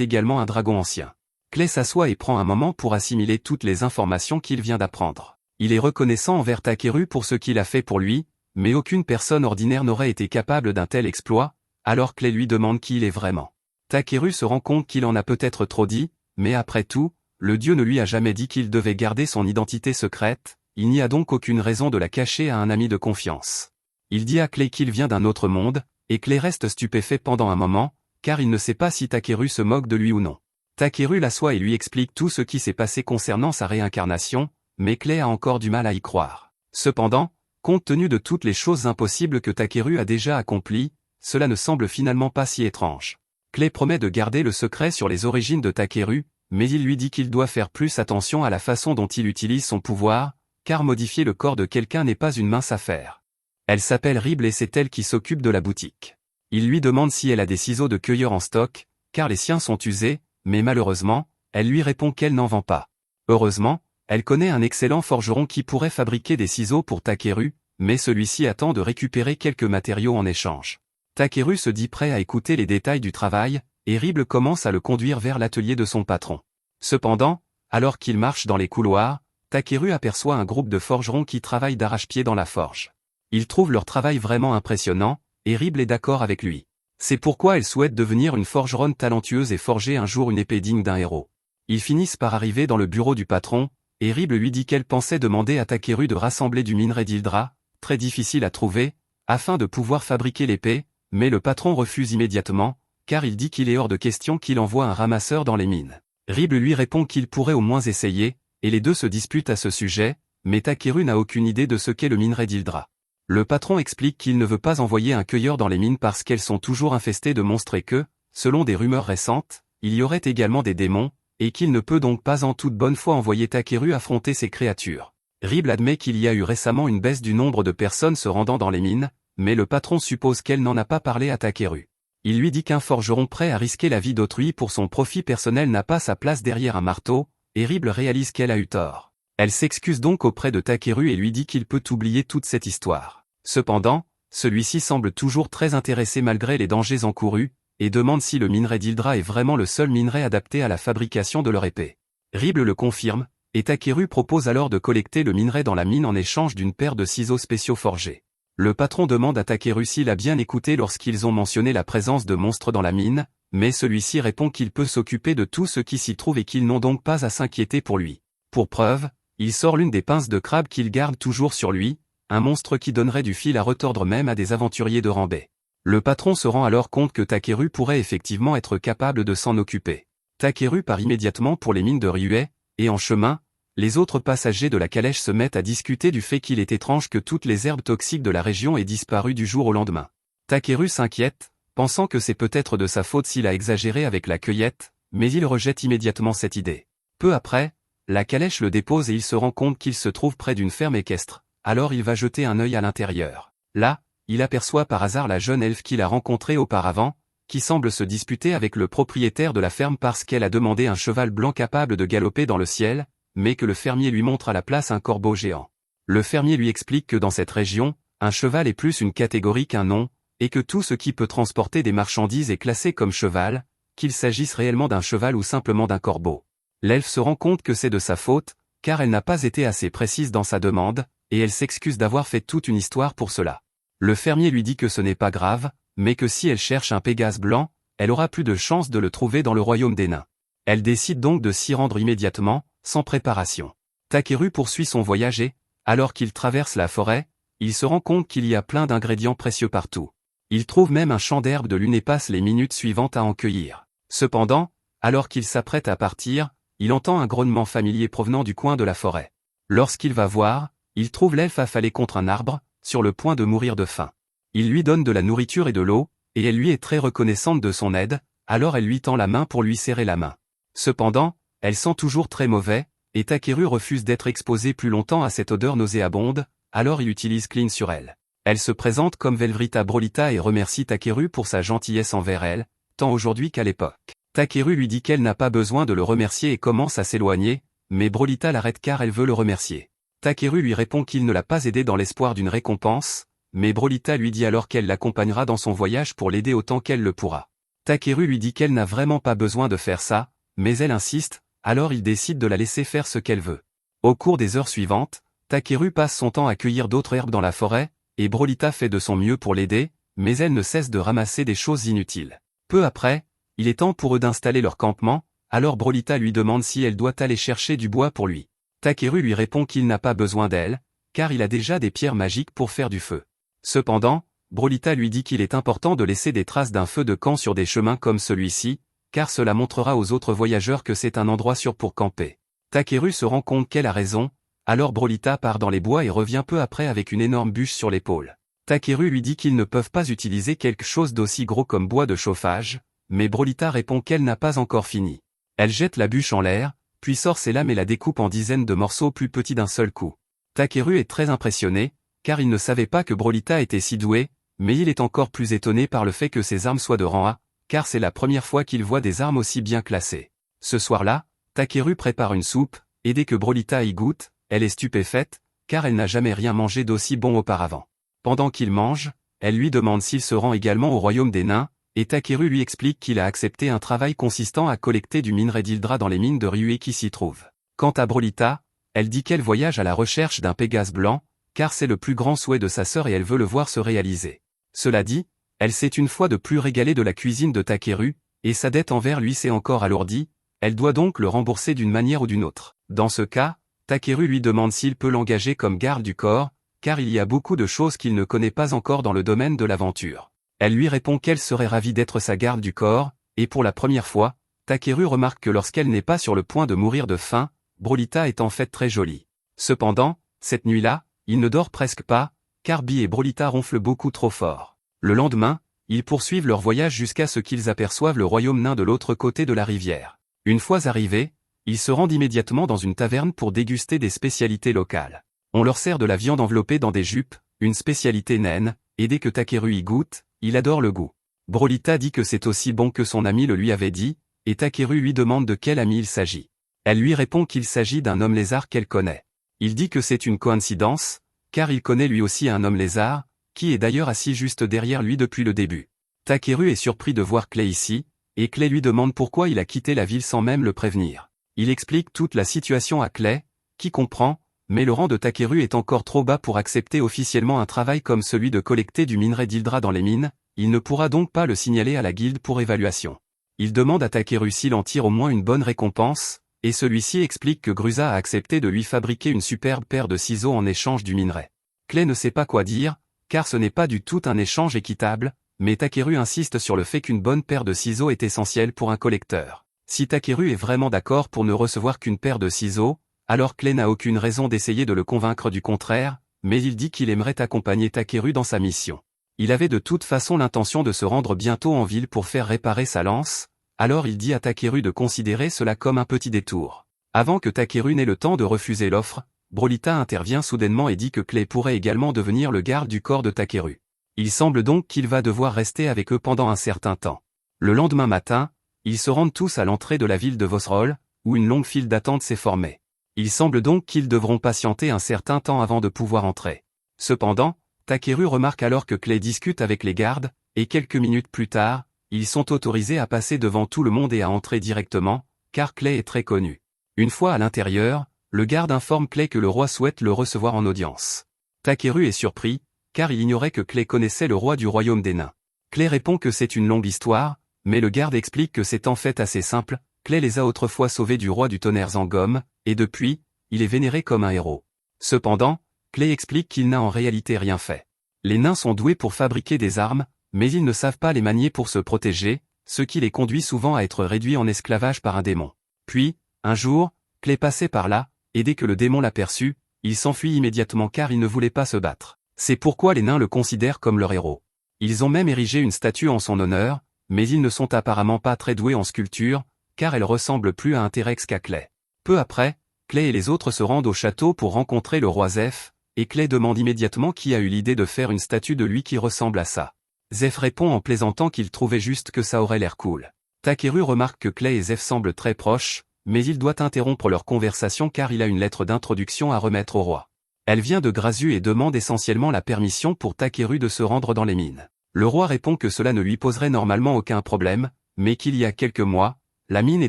également un dragon ancien. Clay s'assoit et prend un moment pour assimiler toutes les informations qu'il vient d'apprendre. Il est reconnaissant envers Takeru pour ce qu'il a fait pour lui, mais aucune personne ordinaire n'aurait été capable d'un tel exploit, alors Clay lui demande qui il est vraiment. Takeru se rend compte qu'il en a peut-être trop dit, mais après tout, le dieu ne lui a jamais dit qu'il devait garder son identité secrète, il n'y a donc aucune raison de la cacher à un ami de confiance. Il dit à Clay qu'il vient d'un autre monde, et Clay reste stupéfait pendant un moment, car il ne sait pas si Takeru se moque de lui ou non. Takeru l'assoit et lui explique tout ce qui s'est passé concernant sa réincarnation, mais Clay a encore du mal à y croire. Cependant, compte tenu de toutes les choses impossibles que Takeru a déjà accomplies, cela ne semble finalement pas si étrange. Clay promet de garder le secret sur les origines de Takeru, mais il lui dit qu'il doit faire plus attention à la façon dont il utilise son pouvoir, car modifier le corps de quelqu'un n'est pas une mince affaire. Elle s'appelle Ribble et c'est elle qui s'occupe de la boutique. Il lui demande si elle a des ciseaux de cueilleur en stock, car les siens sont usés, mais malheureusement, elle lui répond qu'elle n'en vend pas. Heureusement, elle connaît un excellent forgeron qui pourrait fabriquer des ciseaux pour Takeru, mais celui-ci attend de récupérer quelques matériaux en échange. Takeru se dit prêt à écouter les détails du travail, et Ribble commence à le conduire vers l'atelier de son patron. Cependant, alors qu'il marche dans les couloirs, Takeru aperçoit un groupe de forgerons qui travaillent d'arrache-pied dans la forge. Il trouve leur travail vraiment impressionnant, et Ribble est d'accord avec lui. C'est pourquoi elle souhaite devenir une forgeronne talentueuse et forger un jour une épée digne d'un héros. Ils finissent par arriver dans le bureau du patron, et Ribble lui dit qu'elle pensait demander à Takeru de rassembler du minerai d'Hildra, très difficile à trouver, afin de pouvoir fabriquer l'épée, mais le patron refuse immédiatement, car il dit qu'il est hors de question qu'il envoie un ramasseur dans les mines. Ribble lui répond qu'il pourrait au moins essayer, et les deux se disputent à ce sujet, mais Takeru n'a aucune idée de ce qu'est le minerai d'Hildra. Le patron explique qu'il ne veut pas envoyer un cueilleur dans les mines parce qu'elles sont toujours infestées de monstres et que, selon des rumeurs récentes, il y aurait également des démons, et qu'il ne peut donc pas en toute bonne foi envoyer Takeru affronter ces créatures. Ribble admet qu'il y a eu récemment une baisse du nombre de personnes se rendant dans les mines, mais le patron suppose qu'elle n'en a pas parlé à Takeru. Il lui dit qu'un forgeron prêt à risquer la vie d'autrui pour son profit personnel n'a pas sa place derrière un marteau, et Ribble réalise qu'elle a eu tort. Elle s'excuse donc auprès de Takeru et lui dit qu'il peut oublier toute cette histoire. Cependant, celui-ci semble toujours très intéressé malgré les dangers encourus, et demande si le minerai d'Hildra est vraiment le seul minerai adapté à la fabrication de leur épée. Ribble le confirme, et Takeru propose alors de collecter le minerai dans la mine en échange d'une paire de ciseaux spéciaux forgés. Le patron demande à Takeru s'il a bien écouté lorsqu'ils ont mentionné la présence de monstres dans la mine, mais celui-ci répond qu'il peut s'occuper de tout ce qui s'y trouve et qu'ils n'ont donc pas à s'inquiéter pour lui. Pour preuve, il sort l'une des pinces de crabe qu'il garde toujours sur lui, un monstre qui donnerait du fil à retordre même à des aventuriers de Rambay. Le patron se rend alors compte que Takeru pourrait effectivement être capable de s'en occuper. Takeru part immédiatement pour les mines de Ryuei, et en chemin, les autres passagers de la calèche se mettent à discuter du fait qu'il est étrange que toutes les herbes toxiques de la région aient disparu du jour au lendemain. Takeru s'inquiète, pensant que c'est peut-être de sa faute s'il a exagéré avec la cueillette, mais il rejette immédiatement cette idée. Peu après, la calèche le dépose et il se rend compte qu'il se trouve près d'une ferme équestre, alors il va jeter un œil à l'intérieur. Là, il aperçoit par hasard la jeune elfe qu'il a rencontrée auparavant, qui semble se disputer avec le propriétaire de la ferme parce qu'elle a demandé un cheval blanc capable de galoper dans le ciel, mais que le fermier lui montre à la place un corbeau géant. Le fermier lui explique que dans cette région, un cheval est plus une catégorie qu'un nom, et que tout ce qui peut transporter des marchandises est classé comme cheval, qu'il s'agisse réellement d'un cheval ou simplement d'un corbeau. L'elfe se rend compte que c'est de sa faute, car elle n'a pas été assez précise dans sa demande, et elle s'excuse d'avoir fait toute une histoire pour cela. Le fermier lui dit que ce n'est pas grave, mais que si elle cherche un Pégase blanc, elle aura plus de chances de le trouver dans le royaume des nains. Elle décide donc de s'y rendre immédiatement, sans préparation. Takeru poursuit son voyage et, alors qu'il traverse la forêt, il se rend compte qu'il y a plein d'ingrédients précieux partout. Il trouve même un champ d'herbe de lune et passe les minutes suivantes à en cueillir. Cependant, alors qu'il s'apprête à partir, il entend un grognement familier provenant du coin de la forêt. Lorsqu'il va voir, il trouve l'elfe affalée contre un arbre, sur le point de mourir de faim. Il lui donne de la nourriture et de l'eau, et elle lui est très reconnaissante de son aide, alors elle lui tend la main pour lui serrer la main. Cependant, elle sent toujours très mauvais, et Takeru refuse d'être exposé plus longtemps à cette odeur nauséabonde, alors il utilise Clean sur elle. Elle se présente comme Velvrita Brolita et remercie Takeru pour sa gentillesse envers elle, tant aujourd'hui qu'à l'époque. Takeru lui dit qu'elle n'a pas besoin de le remercier et commence à s'éloigner, mais Brolita l'arrête car elle veut le remercier. Takeru lui répond qu'il ne l'a pas aidé dans l'espoir d'une récompense, mais Brolita lui dit alors qu'elle l'accompagnera dans son voyage pour l'aider autant qu'elle le pourra. Takeru lui dit qu'elle n'a vraiment pas besoin de faire ça, mais elle insiste, alors il décide de la laisser faire ce qu'elle veut. Au cours des heures suivantes, Takeru passe son temps à cueillir d'autres herbes dans la forêt, et Brolita fait de son mieux pour l'aider, mais elle ne cesse de ramasser des choses inutiles. Peu après, il est temps pour eux d'installer leur campement, alors Brolita lui demande si elle doit aller chercher du bois pour lui. Takeru lui répond qu'il n'a pas besoin d'elle, car il a déjà des pierres magiques pour faire du feu. Cependant, Brolita lui dit qu'il est important de laisser des traces d'un feu de camp sur des chemins comme celui-ci, car cela montrera aux autres voyageurs que c'est un endroit sûr pour camper. Takeru se rend compte qu'elle a raison, alors Brolita part dans les bois et revient peu après avec une énorme bûche sur l'épaule. Takeru lui dit qu'ils ne peuvent pas utiliser quelque chose d'aussi gros comme bois de chauffage, mais Brolita répond qu'elle n'a pas encore fini. Elle jette la bûche en l'air, puis sort ses lames et la découpe en dizaines de morceaux plus petits d'un seul coup. Takeru est très impressionné, car il ne savait pas que Brolita était si douée, mais il est encore plus étonné par le fait que ses armes soient de rang A, car c'est la première fois qu'il voit des armes aussi bien classées. Ce soir-là, Takeru prépare une soupe, et dès que Brolita y goûte, elle est stupéfaite, car elle n'a jamais rien mangé d'aussi bon auparavant. Pendant qu'il mange, elle lui demande s'il se rend également au royaume des nains, et Takeru lui explique qu'il a accepté un travail consistant à collecter du minerai d'Hildra dans les mines de Ryuei qui s'y trouvent. Quant à Brolita, elle dit qu'elle voyage à la recherche d'un Pégase blanc, car c'est le plus grand souhait de sa sœur et elle veut le voir se réaliser. Cela dit, elle s'est une fois de plus régalée de la cuisine de Takeru, et sa dette envers lui s'est encore alourdie, elle doit donc le rembourser d'une manière ou d'une autre. Dans ce cas, Takeru lui demande s'il peut l'engager comme garde du corps, car il y a beaucoup de choses qu'il ne connaît pas encore dans le domaine de l'aventure. Elle lui répond qu'elle serait ravie d'être sa garde du corps, et pour la première fois, Takeru remarque que lorsqu'elle n'est pas sur le point de mourir de faim, Brolita est en fait très jolie. Cependant, cette nuit-là, il ne dort presque pas, car Bee et Brolita ronflent beaucoup trop fort. Le lendemain, ils poursuivent leur voyage jusqu'à ce qu'ils aperçoivent le royaume nain de l'autre côté de la rivière. Une fois arrivés, ils se rendent immédiatement dans une taverne pour déguster des spécialités locales. On leur sert de la viande enveloppée dans des jupes, une spécialité naine, et dès que Takeru y goûte, il adore le goût. Brolita dit que c'est aussi bon que son ami le lui avait dit, et Takeru lui demande de quel ami il s'agit. Elle lui répond qu'il s'agit d'un homme lézard qu'elle connaît. Il dit que c'est une coïncidence, car il connaît lui aussi un homme lézard, qui est d'ailleurs assis juste derrière lui depuis le début. Takeru est surpris de voir Clay ici, et Clay lui demande pourquoi il a quitté la ville sans même le prévenir. Il explique toute la situation à Clay, qui comprend, mais le rang de Takeru est encore trop bas pour accepter officiellement un travail comme celui de collecter du minerai d'Hildra dans les mines, il ne pourra donc pas le signaler à la guilde pour évaluation. Il demande à Takeru s'il en tire au moins une bonne récompense, et celui-ci explique que Grusa a accepté de lui fabriquer une superbe paire de ciseaux en échange du minerai. Clay ne sait pas quoi dire, car ce n'est pas du tout un échange équitable, mais Takeru insiste sur le fait qu'une bonne paire de ciseaux est essentielle pour un collecteur. Si Takeru est vraiment d'accord pour ne recevoir qu'une paire de ciseaux, alors Clay n'a aucune raison d'essayer de le convaincre du contraire, mais il dit qu'il aimerait accompagner Takeru dans sa mission. Il avait de toute façon l'intention de se rendre bientôt en ville pour faire réparer sa lance, alors il dit à Takeru de considérer cela comme un petit détour. Avant que Takeru n'ait le temps de refuser l'offre, Brolita intervient soudainement et dit que Clay pourrait également devenir le garde du corps de Takeru. Il semble donc qu'il va devoir rester avec eux pendant un certain temps. Le lendemain matin, ils se rendent tous à l'entrée de la ville de Vosrol, où une longue file d'attente s'est formée. Il semble donc qu'ils devront patienter un certain temps avant de pouvoir entrer. Cependant, Takeru remarque alors que Clay discute avec les gardes, et quelques minutes plus tard, ils sont autorisés à passer devant tout le monde et à entrer directement, car Clay est très connu. Une fois à l'intérieur, le garde informe Clay que le roi souhaite le recevoir en audience. Takeru est surpris, car il ignorait que Clay connaissait le roi du royaume des nains. Clay répond que c'est une longue histoire, mais le garde explique que c'est en fait assez simple, Clay les a autrefois sauvés du roi du tonnerre Zangom, et depuis, il est vénéré comme un héros. Cependant, Clay explique qu'il n'a en réalité rien fait. Les nains sont doués pour fabriquer des armes, mais ils ne savent pas les manier pour se protéger, ce qui les conduit souvent à être réduits en esclavage par un démon. Puis, un jour, Clay passait par là, et dès que le démon l'aperçut, il s'enfuit immédiatement car il ne voulait pas se battre. C'est pourquoi les nains le considèrent comme leur héros. Ils ont même érigé une statue en son honneur, mais ils ne sont apparemment pas très doués en sculpture, car elle ressemble plus à un T-Rex qu'à Clay. Peu après, Clay et les autres se rendent au château pour rencontrer le roi Zeph, et Clay demande immédiatement qui a eu l'idée de faire une statue de lui qui ressemble à ça. Zeph répond en plaisantant qu'il trouvait juste que ça aurait l'air cool. Takeru remarque que Clay et Zeph semblent très proches, mais il doit interrompre leur conversation car il a une lettre d'introduction à remettre au roi. Elle vient de Grazu et demande essentiellement la permission pour Takeru de se rendre dans les mines. Le roi répond que cela ne lui poserait normalement aucun problème, mais qu'il y a quelques mois, la mine est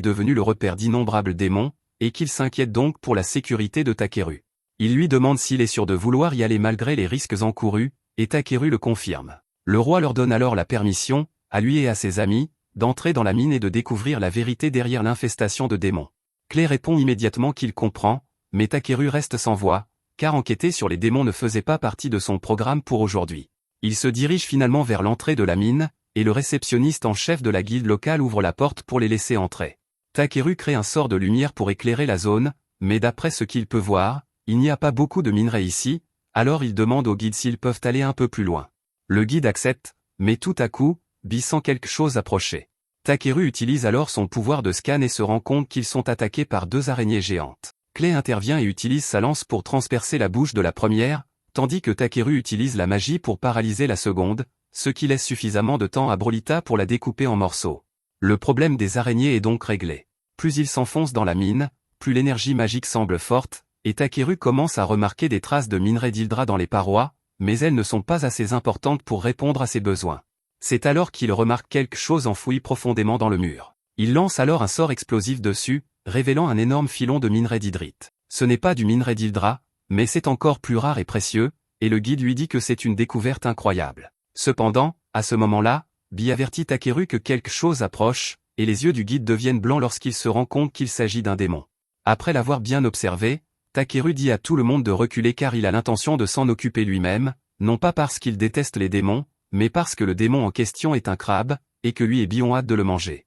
devenue le repère d'innombrables démons, et qu'il s'inquiète donc pour la sécurité de Takeru. Il lui demande s'il est sûr de vouloir y aller malgré les risques encourus, et Takeru le confirme. Le roi leur donne alors la permission, à lui et à ses amis, d'entrer dans la mine et de découvrir la vérité derrière l'infestation de démons. Clay répond immédiatement qu'il comprend, mais Takeru reste sans voix, car enquêter sur les démons ne faisait pas partie de son programme pour aujourd'hui. Il se dirige finalement vers l'entrée de la mine, et le réceptionniste en chef de la guilde locale ouvre la porte pour les laisser entrer. Takeru crée un sort de lumière pour éclairer la zone, mais d'après ce qu'il peut voir, il n'y a pas beaucoup de minerais ici, alors il demande au guide s'ils peuvent aller un peu plus loin. Le guide accepte, mais tout à coup, Bee sent quelque chose approcher. Takeru utilise alors son pouvoir de scan et se rend compte qu'ils sont attaqués par deux araignées géantes. Clay intervient et utilise sa lance pour transpercer la bouche de la première, tandis que Takeru utilise la magie pour paralyser la seconde, ce qui laisse suffisamment de temps à Brolita pour la découper en morceaux. Le problème des araignées est donc réglé. Plus ils s'enfoncent dans la mine, plus l'énergie magique semble forte, et Takeru commence à remarquer des traces de minerai d'Hildra dans les parois, mais elles ne sont pas assez importantes pour répondre à ses besoins. C'est alors qu'il remarque quelque chose enfoui profondément dans le mur. Il lance alors un sort explosif dessus, révélant un énorme filon de minerai d'hydrite. Ce n'est pas du minerai d'Hildra, mais c'est encore plus rare et précieux, et le guide lui dit que c'est une découverte incroyable. Cependant, à ce moment-là, Bee avertit Takeru que quelque chose approche, et les yeux du guide deviennent blancs lorsqu'il se rend compte qu'il s'agit d'un démon. Après l'avoir bien observé, Takeru dit à tout le monde de reculer car il a l'intention de s'en occuper lui-même, non pas parce qu'il déteste les démons, mais parce que le démon en question est un crabe, et que lui et Bee ont hâte de le manger.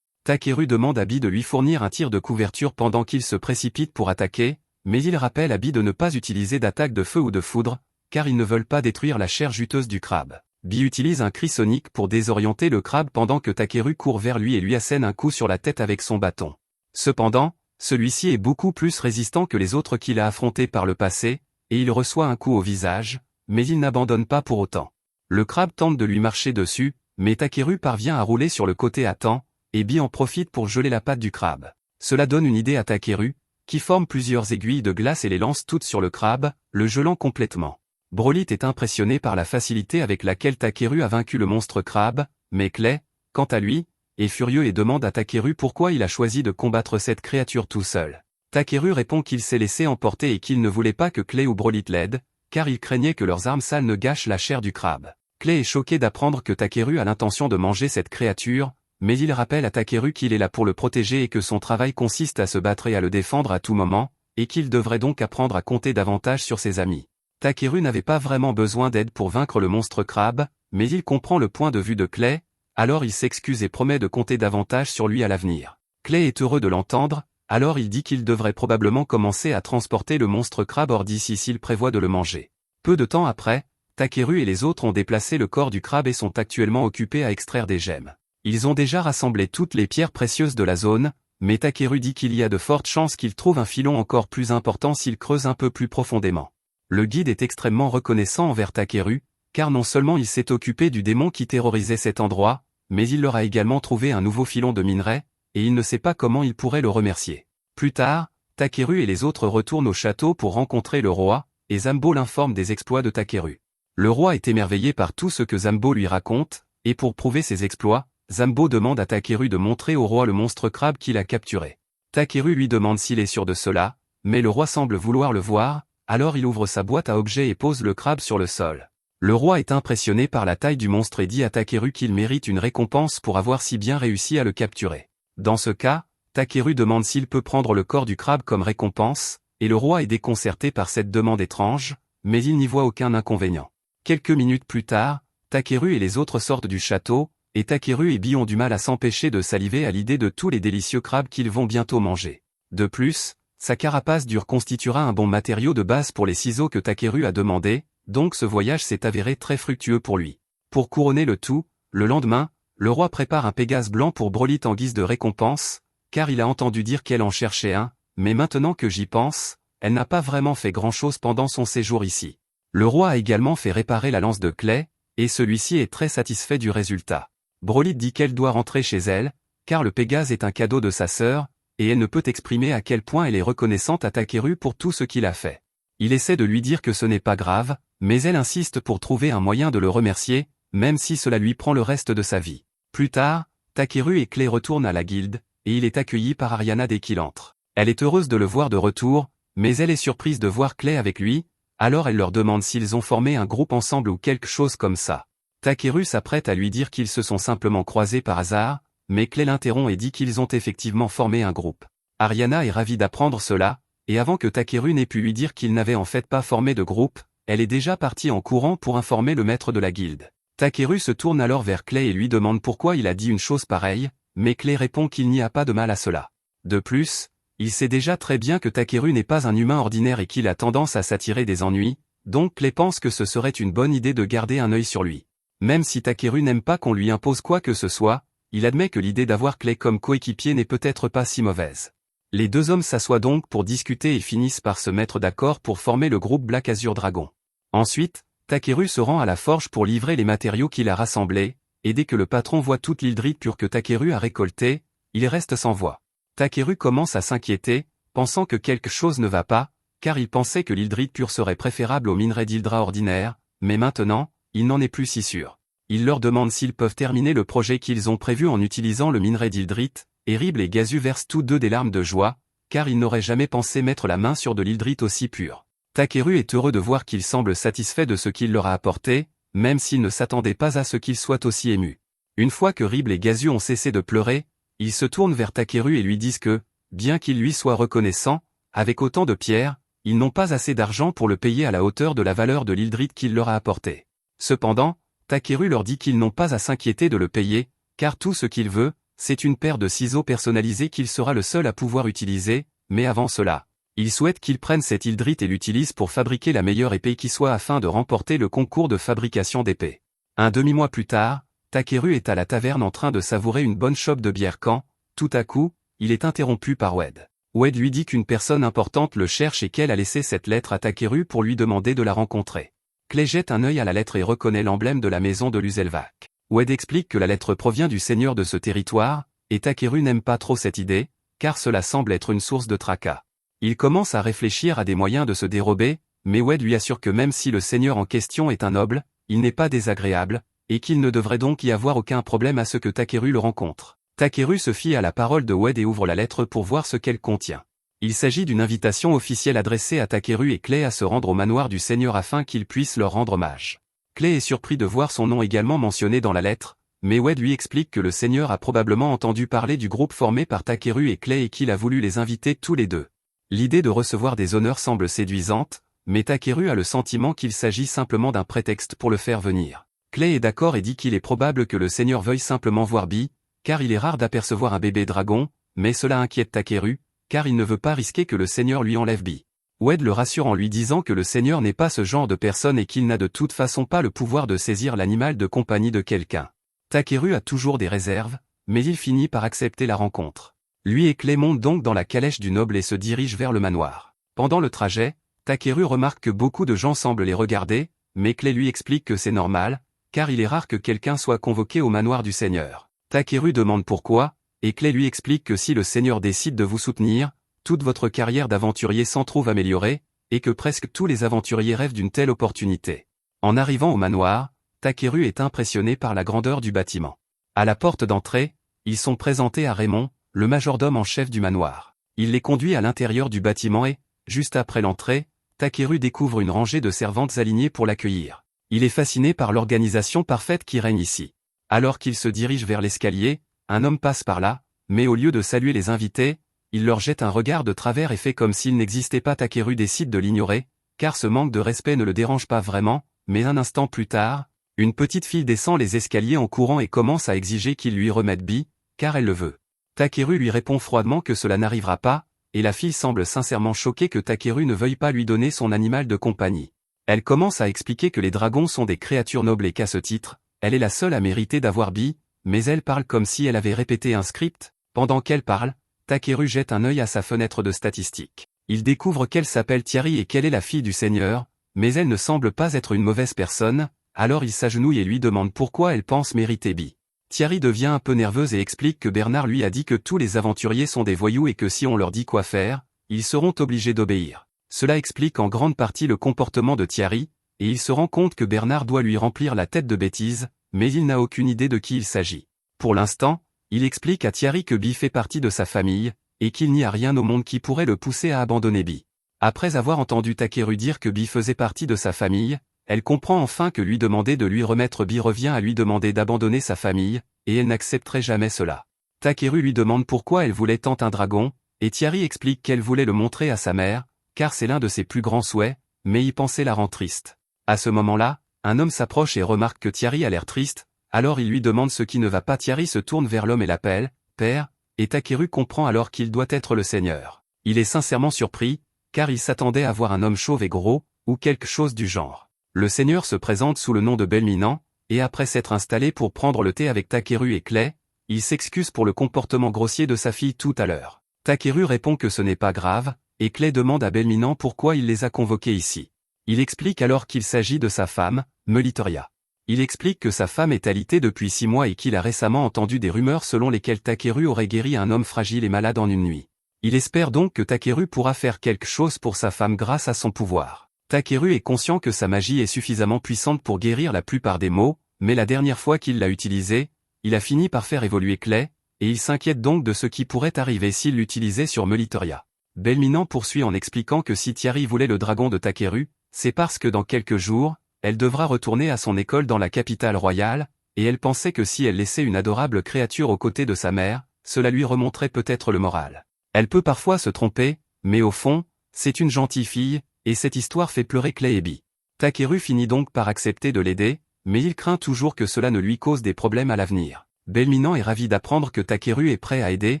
Takeru demande à Bee de lui fournir un tir de couverture pendant qu'il se précipite pour attaquer, mais il rappelle à Bee de ne pas utiliser d'attaque de feu ou de foudre, car ils ne veulent pas détruire la chair juteuse du crabe. Bee utilise un cri sonique pour désorienter le crabe pendant que Takeru court vers lui et lui assène un coup sur la tête avec son bâton. Cependant, celui-ci est beaucoup plus résistant que les autres qu'il a affrontés par le passé, et il reçoit un coup au visage, mais il n'abandonne pas pour autant. Le crabe tente de lui marcher dessus, mais Takeru parvient à rouler sur le côté à temps, et Bee en profite pour geler la patte du crabe. Cela donne une idée à Takeru, qui forme plusieurs aiguilles de glace et les lance toutes sur le crabe, le gelant complètement. Broly est impressionné par la facilité avec laquelle Takeru a vaincu le monstre crabe, mais Clay, quant à lui, est furieux et demande à Takeru pourquoi il a choisi de combattre cette créature tout seul. Takeru répond qu'il s'est laissé emporter et qu'il ne voulait pas que Clay ou Broly l'aident, car il craignait que leurs armes sales ne gâchent la chair du crabe. Clay est choqué d'apprendre que Takeru a l'intention de manger cette créature, mais il rappelle à Takeru qu'il est là pour le protéger et que son travail consiste à se battre et à le défendre à tout moment, et qu'il devrait donc apprendre à compter davantage sur ses amis. Takeru n'avait pas vraiment besoin d'aide pour vaincre le monstre crabe, mais il comprend le point de vue de Clay, alors il s'excuse et promet de compter davantage sur lui à l'avenir. Clay est heureux de l'entendre, alors il dit qu'il devrait probablement commencer à transporter le monstre crabe hors d'ici s'il prévoit de le manger. Peu de temps après, Takeru et les autres ont déplacé le corps du crabe et sont actuellement occupés à extraire des gemmes. Ils ont déjà rassemblé toutes les pierres précieuses de la zone, mais Takeru dit qu'il y a de fortes chances qu'il trouve un filon encore plus important s'il creuse un peu plus profondément. Le guide est extrêmement reconnaissant envers Takeru, car non seulement il s'est occupé du démon qui terrorisait cet endroit, mais il leur a également trouvé un nouveau filon de minerai, et il ne sait pas comment il pourrait le remercier. Plus tard, Takeru et les autres retournent au château pour rencontrer le roi, et Zambo l'informe des exploits de Takeru. Le roi est émerveillé par tout ce que Zambo lui raconte, et pour prouver ses exploits, Zambo demande à Takeru de montrer au roi le monstre crabe qu'il a capturé. Takeru lui demande s'il est sûr de cela, mais le roi semble vouloir le voir, alors il ouvre sa boîte à objets et pose le crabe sur le sol. Le roi est impressionné par la taille du monstre et dit à Takeru qu'il mérite une récompense pour avoir si bien réussi à le capturer. Dans ce cas, Takeru demande s'il peut prendre le corps du crabe comme récompense, et le roi est déconcerté par cette demande étrange, mais il n'y voit aucun inconvénient. Quelques minutes plus tard, Takeru et les autres sortent du château, et Takeru et Bee ont du mal à s'empêcher de saliver à l'idée de tous les délicieux crabes qu'ils vont bientôt manger. De plus, sa carapace dure constituera un bon matériau de base pour les ciseaux que Takeru a demandé, donc ce voyage s'est avéré très fructueux pour lui. Pour couronner le tout, le lendemain, le roi prépare un Pégase blanc pour Broly en guise de récompense, car il a entendu dire qu'elle en cherchait un, mais maintenant que j'y pense, elle n'a pas vraiment fait grand-chose pendant son séjour ici. Le roi a également fait réparer la lance de Clay, et celui-ci est très satisfait du résultat. Broly dit qu'elle doit rentrer chez elle, car le Pégase est un cadeau de sa sœur, et elle ne peut exprimer à quel point elle est reconnaissante à Takeru pour tout ce qu'il a fait. Il essaie de lui dire que ce n'est pas grave, mais elle insiste pour trouver un moyen de le remercier, même si cela lui prend le reste de sa vie. Plus tard, Takeru et Clay retournent à la guilde, et il est accueilli par Ariana dès qu'il entre. Elle est heureuse de le voir de retour, mais elle est surprise de voir Clay avec lui, alors elle leur demande s'ils ont formé un groupe ensemble ou quelque chose comme ça. Takeru s'apprête à lui dire qu'ils se sont simplement croisés par hasard, mais Clay l'interrompt et dit qu'ils ont effectivement formé un groupe. Ariana est ravie d'apprendre cela, et avant que Takeru n'ait pu lui dire qu'il n'avait en fait pas formé de groupe, elle est déjà partie en courant pour informer le maître de la guilde. Takeru se tourne alors vers Clay et lui demande pourquoi il a dit une chose pareille, mais Clay répond qu'il n'y a pas de mal à cela. De plus, il sait déjà très bien que Takeru n'est pas un humain ordinaire et qu'il a tendance à s'attirer des ennuis, donc Clay pense que ce serait une bonne idée de garder un œil sur lui. Même si Takeru n'aime pas qu'on lui impose quoi que ce soit, il admet que l'idée d'avoir Clay comme coéquipier n'est peut-être pas si mauvaise. Les deux hommes s'assoient donc pour discuter et finissent par se mettre d'accord pour former le groupe Black Azure Dragon. Ensuite, Takeru se rend à la forge pour livrer les matériaux qu'il a rassemblés, et dès que le patron voit toute l'hydrite pure que Takeru a récoltée, il reste sans voix. Takeru commence à s'inquiéter, pensant que quelque chose ne va pas, car il pensait que l'hydrite pure serait préférable au minerai d'Hydra ordinaire, mais maintenant, il n'en est plus si sûr. Il leur demande s'ils peuvent terminer le projet qu'ils ont prévu en utilisant le minerai d'hydrite, et Ribble et Gazu versent tous deux des larmes de joie, car ils n'auraient jamais pensé mettre la main sur de l'hydrite aussi pur. Takeru est heureux de voir qu'il semble satisfait de ce qu'il leur a apporté, même s'il ne s'attendait pas à ce qu'il soit aussi ému. Une fois que Ribble et Gazu ont cessé de pleurer, ils se tournent vers Takeru et lui disent que, bien qu'ils lui soient reconnaissants, avec autant de pierres, ils n'ont pas assez d'argent pour le payer à la hauteur de la valeur de l'Hildrite qu'il leur a apporté. Cependant, Takeru leur dit qu'ils n'ont pas à s'inquiéter de le payer, car tout ce qu'il veut, c'est une paire de ciseaux personnalisés qu'il sera le seul à pouvoir utiliser, mais avant cela, il souhaite qu'il prenne cette Hildrite et l'utilise pour fabriquer la meilleure épée qui soit afin de remporter le concours de fabrication d'épées. Un demi-mois plus tard, Takeru est à la taverne en train de savourer une bonne chope de bière quand, tout à coup, il est interrompu par Wade. Wade lui dit qu'une personne importante le cherche et qu'elle a laissé cette lettre à Takeru pour lui demander de la rencontrer. Clay jette un œil à la lettre et reconnaît l'emblème de la maison de Luzelvac. Wade explique que la lettre provient du seigneur de ce territoire, et Takeru n'aime pas trop cette idée, car cela semble être une source de tracas. Il commence à réfléchir à des moyens de se dérober, mais Wade lui assure que même si le seigneur en question est un noble, il n'est pas désagréable, et qu'il ne devrait donc y avoir aucun problème à ce que Takeru le rencontre. Takeru se fie à la parole de Wade et ouvre la lettre pour voir ce qu'elle contient. Il s'agit d'une invitation officielle adressée à Takeru et Clay à se rendre au manoir du seigneur afin qu'il puisse leur rendre hommage. Clay est surpris de voir son nom également mentionné dans la lettre, mais Wade lui explique que le seigneur a probablement entendu parler du groupe formé par Takeru et Clay et qu'il a voulu les inviter tous les deux. L'idée de recevoir des honneurs semble séduisante, mais Takeru a le sentiment qu'il s'agit simplement d'un prétexte pour le faire venir. Clay est d'accord et dit qu'il est probable que le seigneur veuille simplement voir Bee, car il est rare d'apercevoir un bébé dragon, mais cela inquiète Takeru, car il ne veut pas risquer que le seigneur lui enlève Bee. Wade le rassure en lui disant que le seigneur n'est pas ce genre de personne et qu'il n'a de toute façon pas le pouvoir de saisir l'animal de compagnie de quelqu'un. Takeru a toujours des réserves, mais il finit par accepter la rencontre. Lui et Clay montent donc dans la calèche du noble et se dirigent vers le manoir. Pendant le trajet, Takeru remarque que beaucoup de gens semblent les regarder, mais Clay lui explique que c'est normal, car il est rare que quelqu'un soit convoqué au manoir du seigneur. Takeru demande pourquoi, et Clay lui explique que si le seigneur décide de vous soutenir, toute votre carrière d'aventurier s'en trouve améliorée, et que presque tous les aventuriers rêvent d'une telle opportunité. En arrivant au manoir, Takeru est impressionné par la grandeur du bâtiment. À la porte d'entrée, ils sont présentés à Raymond, le majordome en chef du manoir. Il les conduit à l'intérieur du bâtiment et, juste après l'entrée, Takeru découvre une rangée de servantes alignées pour l'accueillir. Il est fasciné par l'organisation parfaite qui règne ici. Alors qu'il se dirige vers l'escalier, un homme passe par là, mais au lieu de saluer les invités, il leur jette un regard de travers et fait comme s'il n'existait pas. Takeru décide de l'ignorer, car ce manque de respect ne le dérange pas vraiment, mais un instant plus tard, une petite fille descend les escaliers en courant et commence à exiger qu'il lui remette Bee, car elle le veut. Takeru lui répond froidement que cela n'arrivera pas, et la fille semble sincèrement choquée que Takeru ne veuille pas lui donner son animal de compagnie. Elle commence à expliquer que les dragons sont des créatures nobles et qu'à ce titre, elle est la seule à mériter d'avoir Bee, mais elle parle comme si elle avait répété un script. Pendant qu'elle parle, Takeru jette un œil à sa fenêtre de statistiques. Il découvre qu'elle s'appelle Thierry et qu'elle est la fille du seigneur, mais elle ne semble pas être une mauvaise personne, alors il s'agenouille et lui demande pourquoi elle pense mériter Bee. Thierry devient un peu nerveuse et explique que Bernard lui a dit que tous les aventuriers sont des voyous et que si on leur dit quoi faire, ils seront obligés d'obéir. Cela explique en grande partie le comportement de Thierry, et il se rend compte que Bernard doit lui remplir la tête de bêtises, mais il n'a aucune idée de qui il s'agit. Pour l'instant, il explique à Thierry que Bee fait partie de sa famille, et qu'il n'y a rien au monde qui pourrait le pousser à abandonner Bee. Après avoir entendu Takeru dire que Bee faisait partie de sa famille, elle comprend enfin que lui demander de lui remettre Bee revient à lui demander d'abandonner sa famille, et elle n'accepterait jamais cela. Takeru lui demande pourquoi elle voulait tant un dragon, et Thierry explique qu'elle voulait le montrer à sa mère, car c'est l'un de ses plus grands souhaits, mais y penser la rend triste. À ce moment-là, un homme s'approche et remarque que Thierry a l'air triste, alors il lui demande ce qui ne va pas. Thierry se tourne vers l'homme et l'appelle « Père », et Takeru comprend alors qu'il doit être le seigneur. Il est sincèrement surpris, car il s'attendait à voir un homme chauve et gros, ou quelque chose du genre. Le seigneur se présente sous le nom de Belminant, et après s'être installé pour prendre le thé avec Takeru et Clay, il s'excuse pour le comportement grossier de sa fille tout à l'heure. Takeru répond que ce n'est pas grave, et Clay demande à Belminant pourquoi il les a convoqués ici. Il explique alors qu'il s'agit de sa femme, Melitoria. Il explique que sa femme est alitée depuis 6 mois et qu'il a récemment entendu des rumeurs selon lesquelles Takeru aurait guéri un homme fragile et malade en une nuit. Il espère donc que Takeru pourra faire quelque chose pour sa femme grâce à son pouvoir. Takeru est conscient que sa magie est suffisamment puissante pour guérir la plupart des maux, mais la dernière fois qu'il l'a utilisée, il a fini par faire évoluer Clay, et il s'inquiète donc de ce qui pourrait arriver s'il l'utilisait sur Melitoria. Belminant poursuit en expliquant que si Thierry voulait le dragon de Takeru, c'est parce que dans quelques jours, elle devra retourner à son école dans la capitale royale, et elle pensait que si elle laissait une adorable créature aux côtés de sa mère, cela lui remonterait peut-être le moral. Elle peut parfois se tromper, mais au fond, c'est une gentille fille, et cette histoire fait pleurer Clay et Bee. Takeru finit donc par accepter de l'aider, mais il craint toujours que cela ne lui cause des problèmes à l'avenir. Belminant est ravi d'apprendre que Takeru est prêt à aider,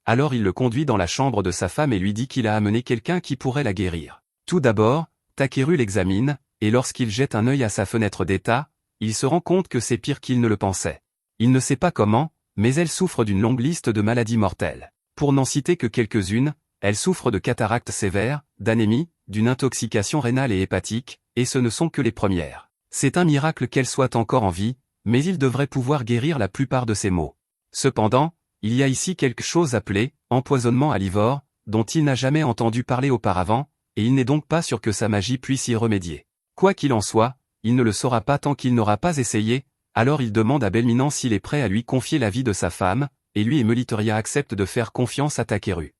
alors il le conduit dans la chambre de sa femme et lui dit qu'il a amené quelqu'un qui pourrait la guérir. Tout d'abord, Takeru l'examine, et lorsqu'il jette un œil à sa fenêtre d'état, il se rend compte que c'est pire qu'il ne le pensait. Il ne sait pas comment, mais elle souffre d'une longue liste de maladies mortelles. Pour n'en citer que quelques-unes, elle souffre de cataractes sévères, d'anémie, d'une intoxication rénale et hépatique, et ce ne sont que les premières. C'est un miracle qu'elle soit encore en vie, mais il devrait pouvoir guérir la plupart de ses maux. Cependant, il y a ici quelque chose appelé empoisonnement à l'ivore, dont il n'a jamais entendu parler auparavant, et il n'est donc pas sûr que sa magie puisse y remédier. Quoi qu'il en soit, il ne le saura pas tant qu'il n'aura pas essayé, alors il demande à Belminant s'il est prêt à lui confier la vie de sa femme, et lui et Meliteria acceptent de faire confiance à Takeru.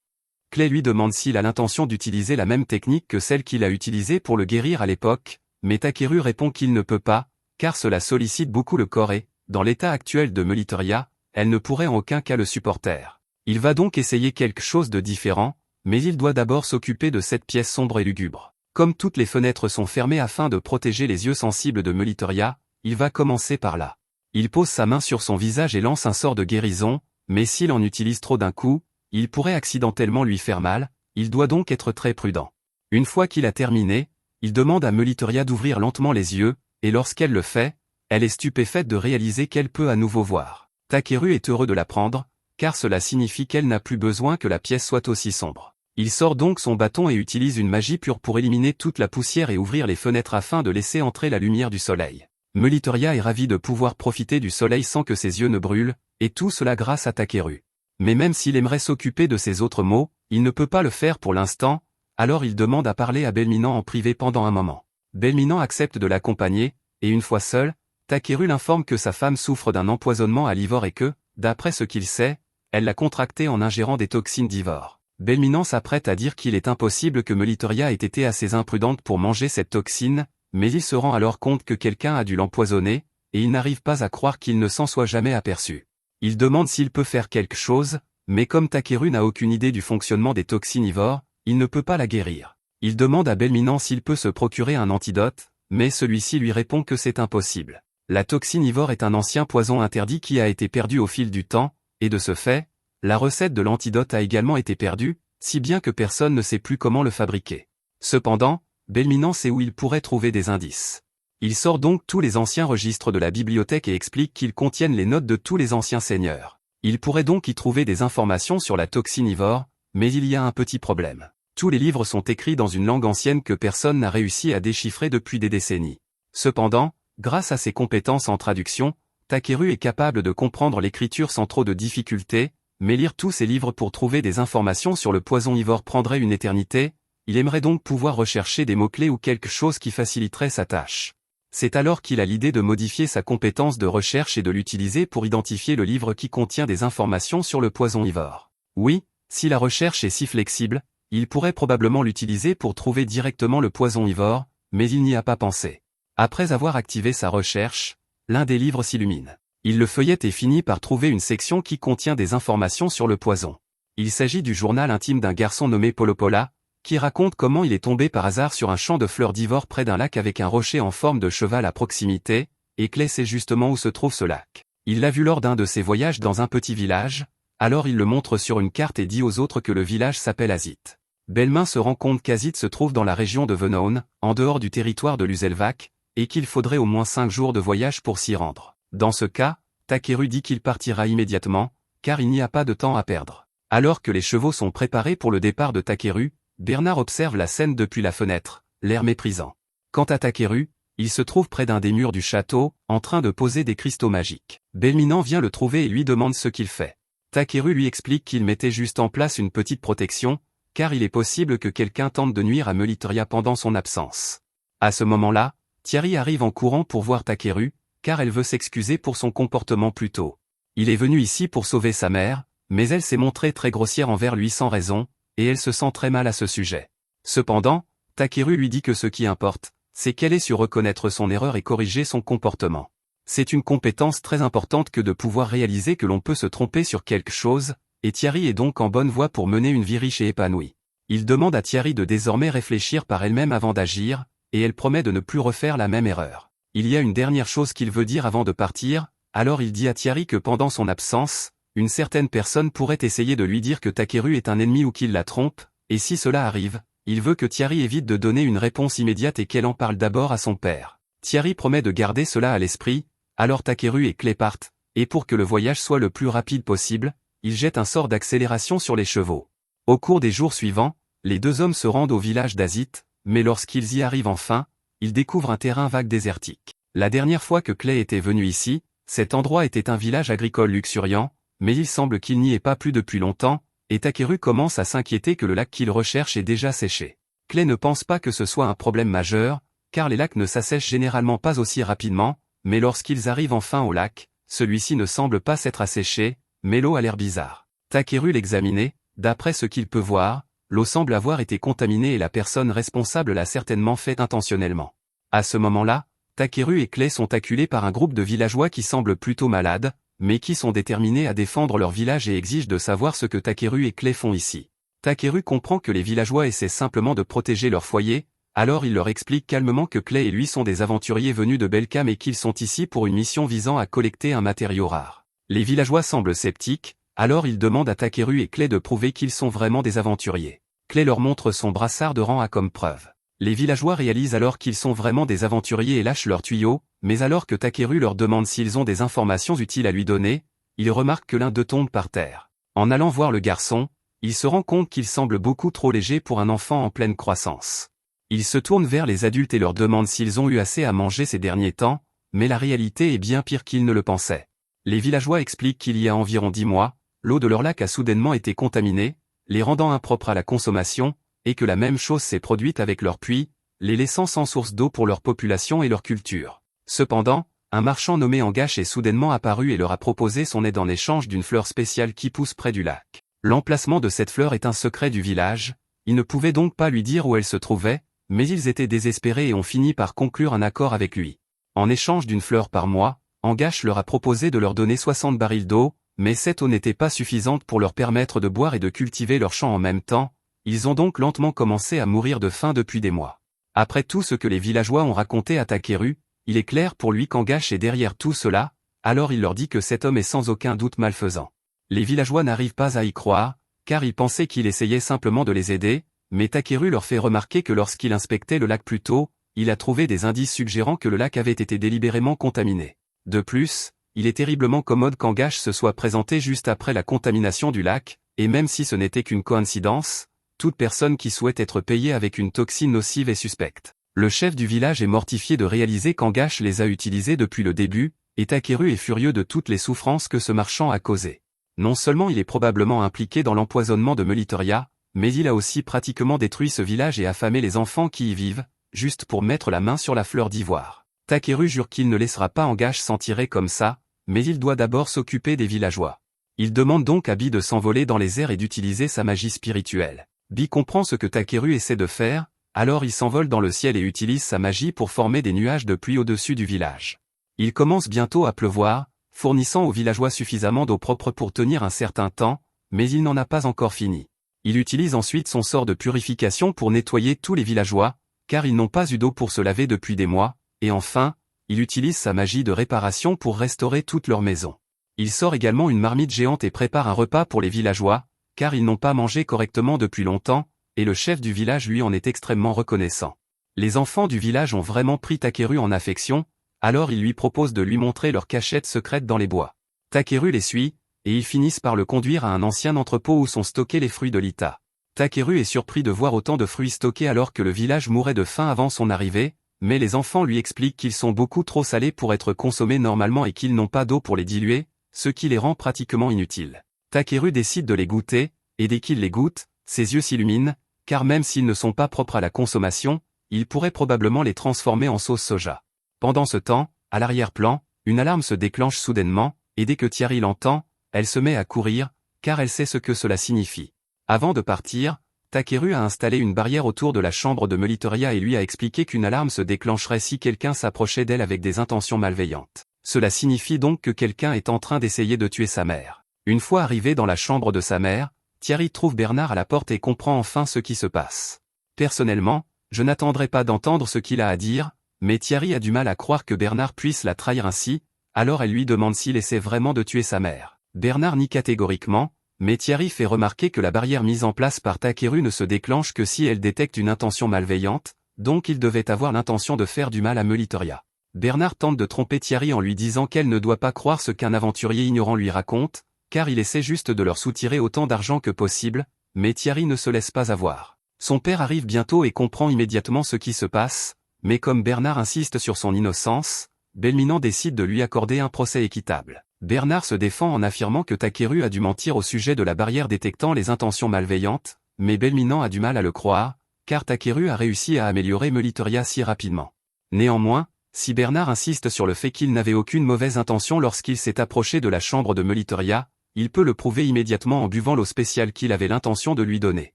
Clay lui demande s'il a l'intention d'utiliser la même technique que celle qu'il a utilisée pour le guérir à l'époque, mais Takeru répond qu'il ne peut pas, car cela sollicite beaucoup le corps et, dans l'état actuel de Meliteria, elle ne pourrait en aucun cas le supporter. Il va donc essayer quelque chose de différent, mais il doit d'abord s'occuper de cette pièce sombre et lugubre. Comme toutes les fenêtres sont fermées afin de protéger les yeux sensibles de Meliteria, il va commencer par là. Il pose sa main sur son visage et lance un sort de guérison, mais s'il en utilise trop d'un coup, il pourrait accidentellement lui faire mal, il doit donc être très prudent. Une fois qu'il a terminé, il demande à Meliteria d'ouvrir lentement les yeux, et lorsqu'elle le fait, elle est stupéfaite de réaliser qu'elle peut à nouveau voir. Takeru est heureux de l'apprendre, car cela signifie qu'elle n'a plus besoin que la pièce soit aussi sombre. Il sort donc son bâton et utilise une magie pure pour éliminer toute la poussière et ouvrir les fenêtres afin de laisser entrer la lumière du soleil. Meliteria est ravie de pouvoir profiter du soleil sans que ses yeux ne brûlent, et tout cela grâce à Takeru. Mais même s'il aimerait s'occuper de ses autres maux, il ne peut pas le faire pour l'instant, alors il demande à parler à Belminant en privé pendant un moment. Belminant accepte de l'accompagner, et une fois seul, Takeru l'informe que sa femme souffre d'un empoisonnement à l'ivore et que, d'après ce qu'il sait, elle l'a contracté en ingérant des toxines d'ivore. Belminant s'apprête à dire qu'il est impossible que Meliteria ait été assez imprudente pour manger cette toxine, mais il se rend alors compte que quelqu'un a dû l'empoisonner, et il n'arrive pas à croire qu'il ne s'en soit jamais aperçu. Il demande s'il peut faire quelque chose, mais comme Takeru n'a aucune idée du fonctionnement des toxines ivores, il ne peut pas la guérir. Il demande à Belminant s'il peut se procurer un antidote, mais celui-ci lui répond que c'est impossible. La toxine ivore est un ancien poison interdit qui a été perdu au fil du temps, et de ce fait, la recette de l'antidote a également été perdue, si bien que personne ne sait plus comment le fabriquer. Cependant, Belminant sait où il pourrait trouver des indices. Il sort donc tous les anciens registres de la bibliothèque et explique qu'ils contiennent les notes de tous les anciens seigneurs. Il pourrait donc y trouver des informations sur la toxine ivore, mais il y a un petit problème. Tous les livres sont écrits dans une langue ancienne que personne n'a réussi à déchiffrer depuis des décennies. Cependant, grâce à ses compétences en traduction, Takeru est capable de comprendre l'écriture sans trop de difficultés, mais lire tous ces livres pour trouver des informations sur le poison ivore prendrait une éternité, il aimerait donc pouvoir rechercher des mots-clés ou quelque chose qui faciliterait sa tâche. C'est alors qu'il a l'idée de modifier sa compétence de recherche et de l'utiliser pour identifier le livre qui contient des informations sur le poison ivore. Oui, si la recherche est si flexible, il pourrait probablement l'utiliser pour trouver directement le poison ivore, mais il n'y a pas pensé. Après avoir activé sa recherche, l'un des livres s'illumine. Il le feuillette et finit par trouver une section qui contient des informations sur le poison. Il s'agit du journal intime d'un garçon nommé Polopola, qui raconte comment il est tombé par hasard sur un champ de fleurs d'ivore près d'un lac avec un rocher en forme de cheval à proximité, et Clay sait justement où se trouve ce lac. Il l'a vu lors d'un de ses voyages dans un petit village, alors il le montre sur une carte et dit aux autres que le village s'appelle Azit. Belmin se rend compte qu'Azit se trouve dans la région de Venown, en dehors du territoire de Luzelvac, et qu'il faudrait au moins 5 jours de voyage pour s'y rendre. Dans ce cas, Takeru dit qu'il partira immédiatement, car il n'y a pas de temps à perdre. Alors que les chevaux sont préparés pour le départ de Takeru, Bernard observe la scène depuis la fenêtre, l'air méprisant. Quant à Takeru, il se trouve près d'un des murs du château, en train de poser des cristaux magiques. Belminant vient le trouver et lui demande ce qu'il fait. Takeru lui explique qu'il mettait juste en place une petite protection, car il est possible que quelqu'un tente de nuire à Meliteria pendant son absence. À ce moment-là, Thierry arrive en courant pour voir Takeru, car elle veut s'excuser pour son comportement plus tôt. Il est venu ici pour sauver sa mère, mais elle s'est montrée très grossière envers lui sans raison, et elle se sent très mal à ce sujet. Cependant, Takeru lui dit que ce qui importe, c'est qu'elle ait su reconnaître son erreur et corriger son comportement. C'est une compétence très importante que de pouvoir réaliser que l'on peut se tromper sur quelque chose, et Thierry est donc en bonne voie pour mener une vie riche et épanouie. Il demande à Thierry de désormais réfléchir par elle-même avant d'agir, et elle promet de ne plus refaire la même erreur. Il y a une dernière chose qu'il veut dire avant de partir, alors il dit à Thierry que pendant son absence, une certaine personne pourrait essayer de lui dire que Takeru est un ennemi ou qu'il la trompe, et si cela arrive, il veut que Thierry évite de donner une réponse immédiate et qu'elle en parle d'abord à son père. Thierry promet de garder cela à l'esprit, alors Takeru et Clay partent, et pour que le voyage soit le plus rapide possible, il jette un sort d'accélération sur les chevaux. Au cours des jours suivants, les deux hommes se rendent au village d'Azit, mais lorsqu'ils y arrivent enfin, ils découvrent un terrain vague désertique. La dernière fois que Clay était venu ici, cet endroit était un village agricole luxuriant, mais il semble qu'il n'y ait pas plu depuis longtemps, et Takeru commence à s'inquiéter que le lac qu'il recherche est déjà séché. Clay ne pense pas que ce soit un problème majeur, car les lacs ne s'assèchent généralement pas aussi rapidement, mais lorsqu'ils arrivent enfin au lac, celui-ci ne semble pas s'être asséché, mais l'eau a l'air bizarre. Takeru l'examinait, d'après ce qu'il peut voir, l'eau semble avoir été contaminée et la personne responsable l'a certainement fait intentionnellement. À ce moment-là, Takeru et Clay sont acculés par un groupe de villageois qui semblent plutôt malades, mais qui sont déterminés à défendre leur village et exigent de savoir ce que Takeru et Clay font ici. Takeru comprend que les villageois essaient simplement de protéger leur foyer, alors il leur explique calmement que Clay et lui sont des aventuriers venus de Belcam et qu'ils sont ici pour une mission visant à collecter un matériau rare. Les villageois semblent sceptiques, alors ils demandent à Takeru et Clay de prouver qu'ils sont vraiment des aventuriers. Clay leur montre son brassard de rang A comme preuve. Les villageois réalisent alors qu'ils sont vraiment des aventuriers et lâchent leurs tuyaux, mais alors que Takeru leur demande s'ils ont des informations utiles à lui donner, ils remarquent que l'un d'eux tombe par terre. En allant voir le garçon, il se rend compte qu'il semble beaucoup trop léger pour un enfant en pleine croissance. Il se tourne vers les adultes et leur demande s'ils ont eu assez à manger ces derniers temps, mais la réalité est bien pire qu'ils ne le pensaient. Les villageois expliquent qu'il y a environ 10 mois, l'eau de leur lac a soudainement été contaminée, les rendant impropres à la consommation, et que la même chose s'est produite avec leurs puits, les laissant sans source d'eau pour leur population et leur culture. Cependant, un marchand nommé Angash est soudainement apparu et leur a proposé son aide en échange d'une fleur spéciale qui pousse près du lac. L'emplacement de cette fleur est un secret du village, ils ne pouvaient donc pas lui dire où elle se trouvait, mais ils étaient désespérés et ont fini par conclure un accord avec lui. En échange d'une fleur par mois, Angash leur a proposé de leur donner 60 barils d'eau, mais cette eau n'était pas suffisante pour leur permettre de boire et de cultiver leurs champs en même temps, ils ont donc lentement commencé à mourir de faim depuis des mois. Après tout ce que les villageois ont raconté à Takeru, il est clair pour lui qu'Angash est derrière tout cela, alors il leur dit que cet homme est sans aucun doute malfaisant. Les villageois n'arrivent pas à y croire, car ils pensaient qu'il essayait simplement de les aider, mais Takeru leur fait remarquer que lorsqu'il inspectait le lac plus tôt, il a trouvé des indices suggérant que le lac avait été délibérément contaminé. De plus, il est terriblement commode qu'Angash se soit présenté juste après la contamination du lac, et même si ce n'était qu'une coïncidence, toute personne qui souhaite être payée avec une toxine nocive est suspecte. Le chef du village est mortifié de réaliser qu'Angash les a utilisés depuis le début, et Takeru est furieux de toutes les souffrances que ce marchand a causées. Non seulement il est probablement impliqué dans l'empoisonnement de Melitoria, mais il a aussi pratiquement détruit ce village et affamé les enfants qui y vivent, juste pour mettre la main sur la fleur d'ivoire. Takeru jure qu'il ne laissera pas Angash s'en tirer comme ça, mais il doit d'abord s'occuper des villageois. Il demande donc à Bi de s'envoler dans les airs et d'utiliser sa magie spirituelle. Bi comprend ce que Takeru essaie de faire, alors il s'envole dans le ciel et utilise sa magie pour former des nuages de pluie au-dessus du village. Il commence bientôt à pleuvoir, fournissant aux villageois suffisamment d'eau propre pour tenir un certain temps, mais il n'en a pas encore fini. Il utilise ensuite son sort de purification pour nettoyer tous les villageois, car ils n'ont pas eu d'eau pour se laver depuis des mois, et enfin, il utilise sa magie de réparation pour restaurer toute leur maison. Il sort également une marmite géante et prépare un repas pour les villageois, car ils n'ont pas mangé correctement depuis longtemps, et le chef du village lui en est extrêmement reconnaissant. Les enfants du village ont vraiment pris Takeru en affection, alors ils lui proposent de lui montrer leur cachette secrète dans les bois. Takeru les suit, et ils finissent par le conduire à un ancien entrepôt où sont stockés les fruits de l'Ita. Takeru est surpris de voir autant de fruits stockés alors que le village mourait de faim avant son arrivée, mais les enfants lui expliquent qu'ils sont beaucoup trop salés pour être consommés normalement et qu'ils n'ont pas d'eau pour les diluer, ce qui les rend pratiquement inutiles. Takeru décide de les goûter, et dès qu'il les goûte, ses yeux s'illuminent, car même s'ils ne sont pas propres à la consommation, il pourrait probablement les transformer en sauce soja. Pendant ce temps, à l'arrière-plan, une alarme se déclenche soudainement, et dès que Thierry l'entend, elle se met à courir, car elle sait ce que cela signifie. Avant de partir, Takeru a installé une barrière autour de la chambre de Meliteria et lui a expliqué qu'une alarme se déclencherait si quelqu'un s'approchait d'elle avec des intentions malveillantes. Cela signifie donc que quelqu'un est en train d'essayer de tuer sa mère. Une fois arrivé dans la chambre de sa mère, Thierry trouve Bernard à la porte et comprend enfin ce qui se passe. Personnellement, je n'attendrai pas d'entendre ce qu'il a à dire, mais Thierry a du mal à croire que Bernard puisse la trahir ainsi, alors elle lui demande s'il essaie vraiment de tuer sa mère. Bernard nie catégoriquement, mais Thierry fait remarquer que la barrière mise en place par Takeru ne se déclenche que si elle détecte une intention malveillante, donc il devait avoir l'intention de faire du mal à Meliteria. Bernard tente de tromper Thierry en lui disant qu'elle ne doit pas croire ce qu'un aventurier ignorant lui raconte, car il essaie juste de leur soutirer autant d'argent que possible, mais Thierry ne se laisse pas avoir. Son père arrive bientôt et comprend immédiatement ce qui se passe, mais comme Bernard insiste sur son innocence, Belminan décide de lui accorder un procès équitable. Bernard se défend en affirmant que Takeru a dû mentir au sujet de la barrière détectant les intentions malveillantes, mais Belminan a du mal à le croire, car Takeru a réussi à améliorer Meliteria si rapidement. Néanmoins, si Bernard insiste sur le fait qu'il n'avait aucune mauvaise intention lorsqu'il s'est approché de la chambre de Meliteria, il peut le prouver immédiatement en buvant l'eau spéciale qu'il avait l'intention de lui donner.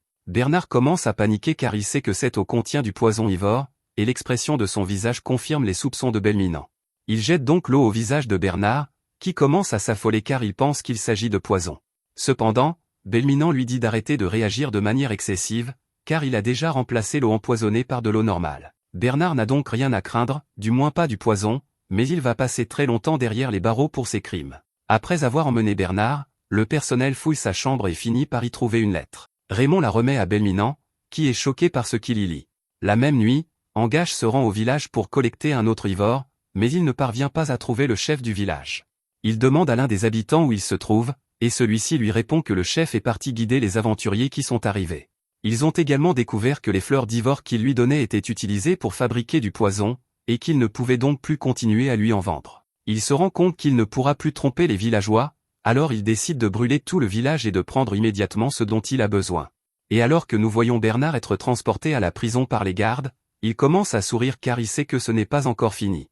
Bernard commence à paniquer car il sait que cette eau contient du poison ivore, et l'expression de son visage confirme les soupçons de Belminan. Il jette donc l'eau au visage de Bernard, qui commence à s'affoler car il pense qu'il s'agit de poison. Cependant, Belminan lui dit d'arrêter de réagir de manière excessive, car il a déjà remplacé l'eau empoisonnée par de l'eau normale. Bernard n'a donc rien à craindre, du moins pas du poison, mais il va passer très longtemps derrière les barreaux pour ses crimes. Après avoir emmené Bernard, le personnel fouille sa chambre et finit par y trouver une lettre. Raymond la remet à Belminan, qui est choqué par ce qu'il y lit. La même nuit, Angache se rend au village pour collecter un autre ivore, mais il ne parvient pas à trouver le chef du village. Il demande à l'un des habitants où il se trouve, et celui-ci lui répond que le chef est parti guider les aventuriers qui sont arrivés. Ils ont également découvert que les fleurs d'ivore qu'il lui donnait étaient utilisées pour fabriquer du poison, et qu'il ne pouvait donc plus continuer à lui en vendre. Il se rend compte qu'il ne pourra plus tromper les villageois, alors il décide de brûler tout le village et de prendre immédiatement ce dont il a besoin. Et alors que nous voyons Bernard être transporté à la prison par les gardes, il commence à sourire car il sait que ce n'est pas encore fini.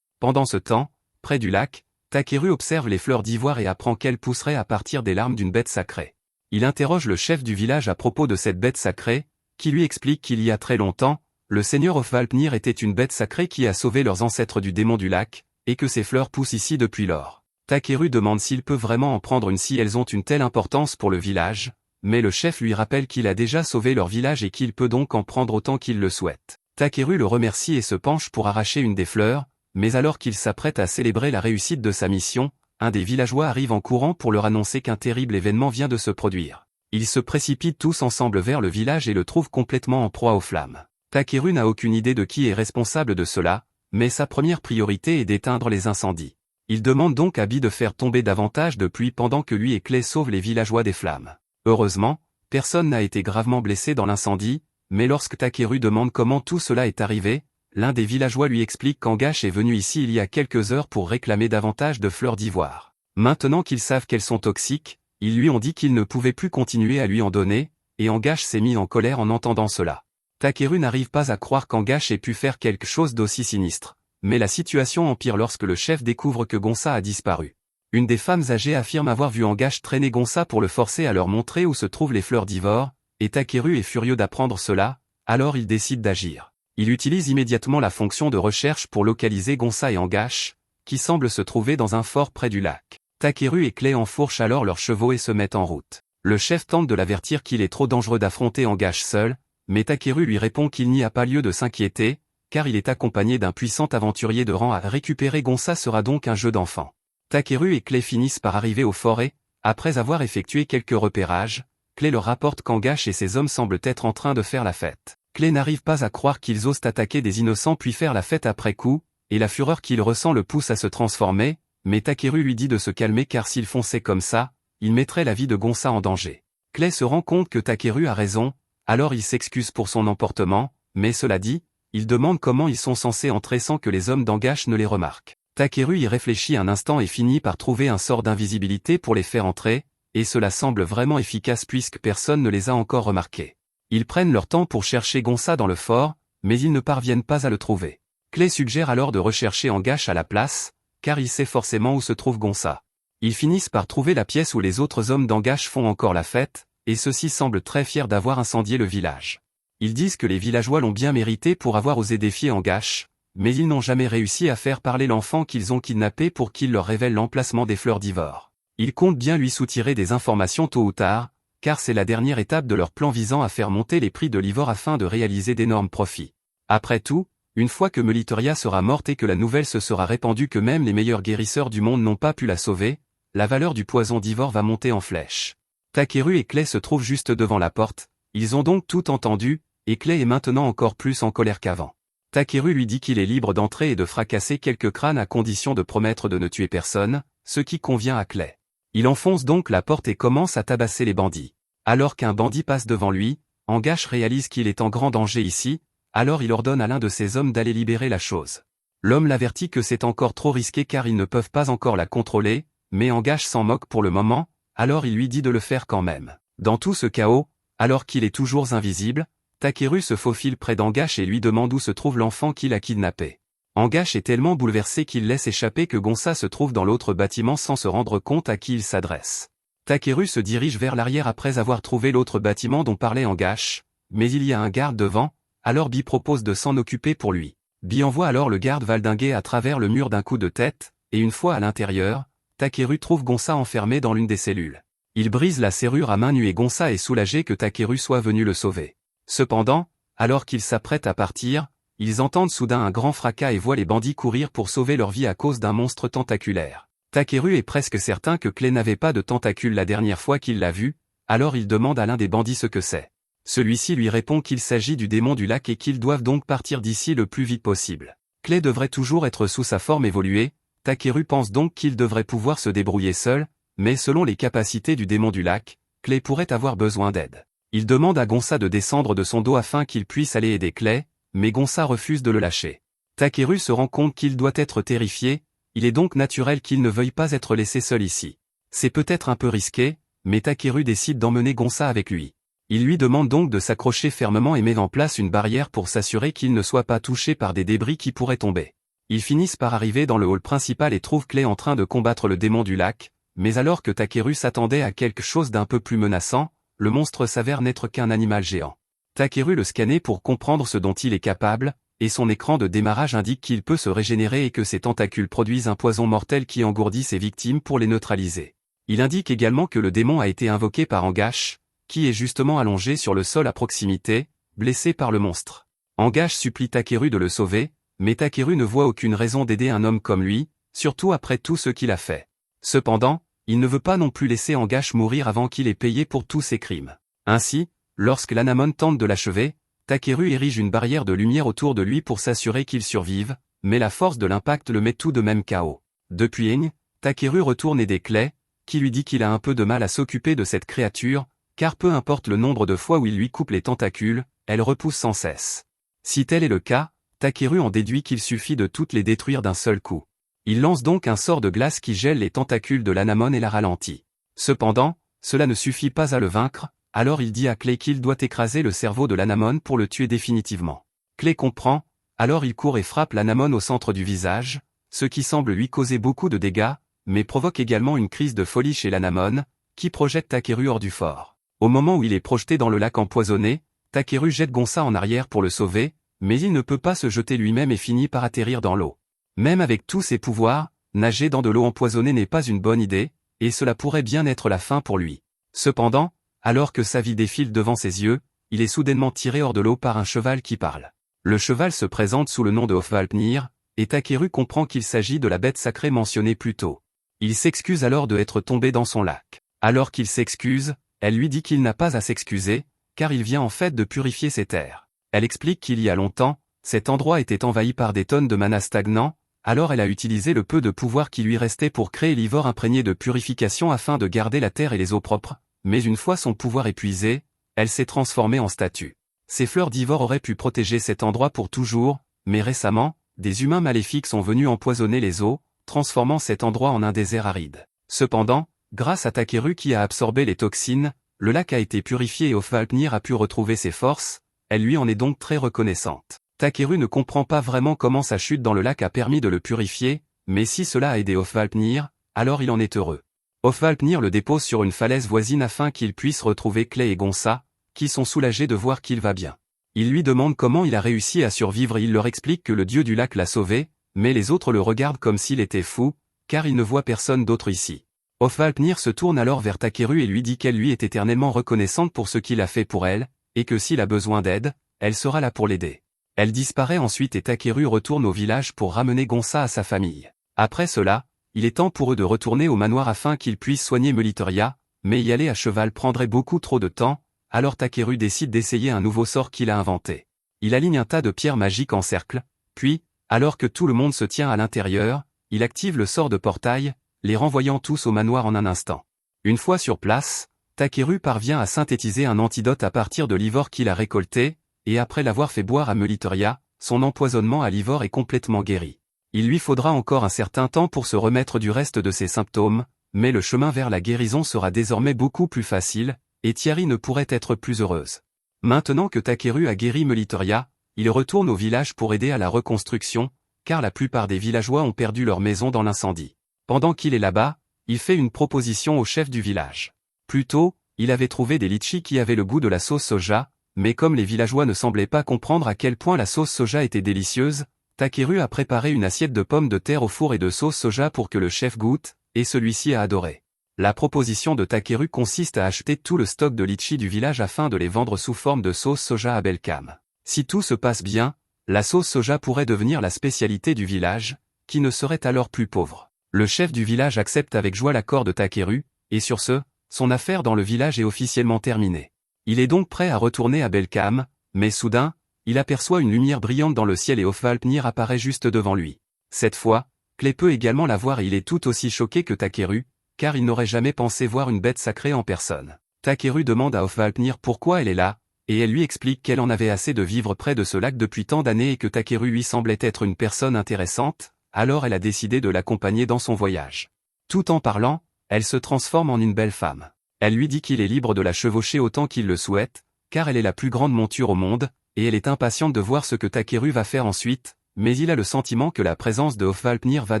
Pendant ce temps, près du lac, Takeru observe les fleurs d'ivoire et apprend qu'elles pousseraient à partir des larmes d'une bête sacrée. Il interroge le chef du village à propos de cette bête sacrée, qui lui explique qu'il y a très longtemps, le seigneur Ofvalpnir était une bête sacrée qui a sauvé leurs ancêtres du démon du lac, et que ces fleurs poussent ici depuis lors. Takeru demande s'il peut vraiment en prendre une si elles ont une telle importance pour le village, mais le chef lui rappelle qu'il a déjà sauvé leur village et qu'il peut donc en prendre autant qu'il le souhaite. Takeru le remercie et se penche pour arracher une des fleurs, mais alors qu'il s'apprête à célébrer la réussite de sa mission, un des villageois arrive en courant pour leur annoncer qu'un terrible événement vient de se produire. Ils se précipitent tous ensemble vers le village et le trouvent complètement en proie aux flammes. Takeru n'a aucune idée de qui est responsable de cela, mais sa première priorité est d'éteindre les incendies. Il demande donc à Bi de faire tomber davantage de pluie pendant que lui et Clay sauvent les villageois des flammes. Heureusement, personne n'a été gravement blessé dans l'incendie, mais lorsque Takeru demande comment tout cela est arrivé, l'un des villageois lui explique qu'Angache est venu ici il y a quelques heures pour réclamer davantage de fleurs d'ivoire. Maintenant qu'ils savent qu'elles sont toxiques, ils lui ont dit qu'ils ne pouvaient plus continuer à lui en donner, et Angache s'est mis en colère en entendant cela. Takeru n'arrive pas à croire qu'Angache ait pu faire quelque chose d'aussi sinistre, mais la situation empire lorsque le chef découvre que Gonsa a disparu. Une des femmes âgées affirme avoir vu Angache traîner Gonsa pour le forcer à leur montrer où se trouvent les fleurs d'ivoire, et Takeru est furieux d'apprendre cela, alors il décide d'agir. Il utilise immédiatement la fonction de recherche pour localiser Gonsa et Angache, qui semblent se trouver dans un fort près du lac. Takeru et Clay enfourchent alors leurs chevaux et se mettent en route. Le chef tente de l'avertir qu'il est trop dangereux d'affronter Angache seul, mais Takeru lui répond qu'il n'y a pas lieu de s'inquiéter, car il est accompagné d'un puissant aventurier de rang. À récupérer Gonsa sera donc un jeu d'enfant. Takeru et Clay finissent par arriver au fort et, après avoir effectué quelques repérages, Clay leur rapporte qu'Angache et ses hommes semblent être en train de faire la fête. Clay n'arrive pas à croire qu'ils osent attaquer des innocents puis faire la fête après coup, et la fureur qu'il ressent le pousse à se transformer, mais Takeru lui dit de se calmer car s'il fonçait comme ça, il mettrait la vie de Gonsa en danger. Clay se rend compte que Takeru a raison, alors il s'excuse pour son emportement, mais cela dit, il demande comment ils sont censés entrer sans que les hommes d'Angache ne les remarquent. Takeru y réfléchit un instant et finit par trouver un sort d'invisibilité pour les faire entrer, et cela semble vraiment efficace puisque personne ne les a encore remarqués. Ils prennent leur temps pour chercher Gonsa dans le fort, mais ils ne parviennent pas à le trouver. Clay suggère alors de rechercher Angache à la place, car il sait forcément où se trouve Gonsa. Ils finissent par trouver la pièce où les autres hommes d'Angache font encore la fête, et ceux-ci semblent très fiers d'avoir incendié le village. Ils disent que les villageois l'ont bien mérité pour avoir osé défier Angash, mais ils n'ont jamais réussi à faire parler l'enfant qu'ils ont kidnappé pour qu'il leur révèle l'emplacement des fleurs d'Ivor. Ils comptent bien lui soutirer des informations tôt ou tard, car c'est la dernière étape de leur plan visant à faire monter les prix de l'Ivor afin de réaliser d'énormes profits. Après tout, une fois que Melitoria sera morte et que la nouvelle se sera répandue que même les meilleurs guérisseurs du monde n'ont pas pu la sauver, la valeur du poison d'Ivor va monter en flèche. Takeru et Clay se trouvent juste devant la porte, ils ont donc tout entendu, et Clay est maintenant encore plus en colère qu'avant. Takeru lui dit qu'il est libre d'entrer et de fracasser quelques crânes à condition de promettre de ne tuer personne, ce qui convient à Clay. Il enfonce donc la porte et commence à tabasser les bandits. Alors qu'un bandit passe devant lui, Angash réalise qu'il est en grand danger ici, alors il ordonne à l'un de ses hommes d'aller libérer la chose. L'homme l'avertit que c'est encore trop risqué car ils ne peuvent pas encore la contrôler, mais Angash s'en moque pour le moment, alors il lui dit de le faire quand même. Dans tout ce chaos, alors qu'il est toujours invisible, Takeru se faufile près d'Angash et lui demande où se trouve l'enfant qu'il a kidnappé. Angash est tellement bouleversé qu'il laisse échapper que Gonsa se trouve dans l'autre bâtiment sans se rendre compte à qui il s'adresse. Takeru se dirige vers l'arrière après avoir trouvé l'autre bâtiment dont parlait Angash, mais il y a un garde devant, alors Bi propose de s'en occuper pour lui. Bi envoie alors le garde valdinguer à travers le mur d'un coup de tête, et une fois à l'intérieur, Takeru trouve Gonsa enfermé dans l'une des cellules. Il brise la serrure à main nue et Gonsa est soulagé que Takeru soit venu le sauver. Cependant, alors qu'ils s'apprêtent à partir, ils entendent soudain un grand fracas et voient les bandits courir pour sauver leur vie à cause d'un monstre tentaculaire. Takeru est presque certain que Clay n'avait pas de tentacules la dernière fois qu'il l'a vu, alors il demande à l'un des bandits ce que c'est. Celui-ci lui répond qu'il s'agit du démon du lac et qu'ils doivent donc partir d'ici le plus vite possible. Clay devrait toujours être sous sa forme évoluée, Takeru pense donc qu'il devrait pouvoir se débrouiller seul, mais selon les capacités du démon du lac, Clay pourrait avoir besoin d'aide. Il demande à Gonsa de descendre de son dos afin qu'il puisse aller aider Clay, mais Gonsa refuse de le lâcher. Takeru se rend compte qu'il doit être terrifié, il est donc naturel qu'il ne veuille pas être laissé seul ici. C'est peut-être un peu risqué, mais Takeru décide d'emmener Gonsa avec lui. Il lui demande donc de s'accrocher fermement et met en place une barrière pour s'assurer qu'il ne soit pas touché par des débris qui pourraient tomber. Ils finissent par arriver dans le hall principal et trouvent Clay en train de combattre le démon du lac, mais alors que Takeru s'attendait à quelque chose d'un peu plus menaçant, le monstre s'avère n'être qu'un animal géant. Takeru le scanne pour comprendre ce dont il est capable, et son écran de démarrage indique qu'il peut se régénérer et que ses tentacules produisent un poison mortel qui engourdit ses victimes pour les neutraliser. Il indique également que le démon a été invoqué par Angash, qui est justement allongé sur le sol à proximité, blessé par le monstre. Angash supplie Takeru de le sauver, mais Takeru ne voit aucune raison d'aider un homme comme lui, surtout après tout ce qu'il a fait. Cependant, il ne veut pas non plus laisser Angash mourir avant qu'il ait payé pour tous ses crimes. Ainsi, lorsque l'Anamon tente de l'achever, Takeru érige une barrière de lumière autour de lui pour s'assurer qu'il survive, mais la force de l'impact le met tout de même KO. Depuis Ing, Takeru retourne aider Clay, qui lui dit qu'il a un peu de mal à s'occuper de cette créature, car peu importe le nombre de fois où il lui coupe les tentacules, elle repousse sans cesse. Si tel est le cas, Takeru en déduit qu'il suffit de toutes les détruire d'un seul coup. Il lance donc un sort de glace qui gèle les tentacules de l'Anamon et la ralentit. Cependant, cela ne suffit pas à le vaincre, alors il dit à Clay qu'il doit écraser le cerveau de l'Anamon pour le tuer définitivement. Clay comprend, alors il court et frappe l'Anamon au centre du visage, ce qui semble lui causer beaucoup de dégâts, mais provoque également une crise de folie chez l'Anamon, qui projette Takeru hors du fort. Au moment où il est projeté dans le lac empoisonné, Takeru jette Gonsa en arrière pour le sauver, mais il ne peut pas se jeter lui-même et finit par atterrir dans l'eau. Même avec tous ses pouvoirs, nager dans de l'eau empoisonnée n'est pas une bonne idée, et cela pourrait bien être la fin pour lui. Cependant, alors que sa vie défile devant ses yeux, il est soudainement tiré hors de l'eau par un cheval qui parle. Le cheval se présente sous le nom de Hofvalpnir, et Takeru comprend qu'il s'agit de la bête sacrée mentionnée plus tôt. Il s'excuse alors de être tombé dans son lac. Alors qu'il s'excuse, elle lui dit qu'il n'a pas à s'excuser, car il vient en fait de purifier ses terres. Elle explique qu'il y a longtemps, cet endroit était envahi par des tonnes de mana stagnant, alors elle a utilisé le peu de pouvoir qui lui restait pour créer l'ivore imprégné de purification afin de garder la terre et les eaux propres, mais une fois son pouvoir épuisé, elle s'est transformée en statue. Ces fleurs d'ivore auraient pu protéger cet endroit pour toujours, mais récemment, des humains maléfiques sont venus empoisonner les eaux, transformant cet endroit en un désert aride. Cependant, grâce à Takeru qui a absorbé les toxines, le lac a été purifié et Hofvalpnir a pu retrouver ses forces, elle lui en est donc très reconnaissante. Takeru ne comprend pas vraiment comment sa chute dans le lac a permis de le purifier, mais si cela a aidé Hofvalpnir, alors il en est heureux. Ofvalpnir le dépose sur une falaise voisine afin qu'il puisse retrouver Clay et Gonça, qui sont soulagés de voir qu'il va bien. Il lui demande comment il a réussi à survivre et il leur explique que le dieu du lac l'a sauvé, mais les autres le regardent comme s'il était fou, car il ne voit personne d'autre ici. Ofvalpnir se tourne alors vers Takeru et lui dit qu'elle lui est éternellement reconnaissante pour ce qu'il a fait pour elle, et que s'il a besoin d'aide, elle sera là pour l'aider. Elle disparaît ensuite et Takeru retourne au village pour ramener Gonça à sa famille. Après cela, il est temps pour eux de retourner au manoir afin qu'ils puissent soigner Meliteria, mais y aller à cheval prendrait beaucoup trop de temps, alors Takeru décide d'essayer un nouveau sort qu'il a inventé. Il aligne un tas de pierres magiques en cercle, puis, alors que tout le monde se tient à l'intérieur, il active le sort de portail, les renvoyant tous au manoir en un instant. Une fois sur place, Takeru parvient à synthétiser un antidote à partir de l'ivore qu'il a récolté, et après l'avoir fait boire à Meliteria, son empoisonnement à l'ivore est complètement guéri. Il lui faudra encore un certain temps pour se remettre du reste de ses symptômes, mais le chemin vers la guérison sera désormais beaucoup plus facile, et Thierry ne pourrait être plus heureuse. Maintenant que Takeru a guéri Meliteria, il retourne au village pour aider à la reconstruction, car la plupart des villageois ont perdu leur maison dans l'incendie. Pendant qu'il est là-bas, il fait une proposition au chef du village. Plus tôt, il avait trouvé des litchis qui avaient le goût de la sauce soja, mais comme les villageois ne semblaient pas comprendre à quel point la sauce soja était délicieuse, Takeru a préparé une assiette de pommes de terre au four et de sauce soja pour que le chef goûte, et celui-ci a adoré. La proposition de Takeru consiste à acheter tout le stock de litchis du village afin de les vendre sous forme de sauce soja à Belkam. Si tout se passe bien, la sauce soja pourrait devenir la spécialité du village, qui ne serait alors plus pauvre. Le chef du village accepte avec joie l'accord de Takeru, et sur ce, son affaire dans le village est officiellement terminée. Il est donc prêt à retourner à Belkam, mais soudain, il aperçoit une lumière brillante dans le ciel et Ofvalpnir apparaît juste devant lui. Cette fois, Clay peut également la voir et il est tout aussi choqué que Takeru, car il n'aurait jamais pensé voir une bête sacrée en personne. Takeru demande à Ofvalpnir pourquoi elle est là, et elle lui explique qu'elle en avait assez de vivre près de ce lac depuis tant d'années et que Takeru lui semblait être une personne intéressante, alors elle a décidé de l'accompagner dans son voyage. Tout en parlant, elle se transforme en une belle femme. Elle lui dit qu'il est libre de la chevaucher autant qu'il le souhaite, car elle est la plus grande monture au monde, et elle est impatiente de voir ce que Takeru va faire ensuite, mais il a le sentiment que la présence de Ofvalpnir va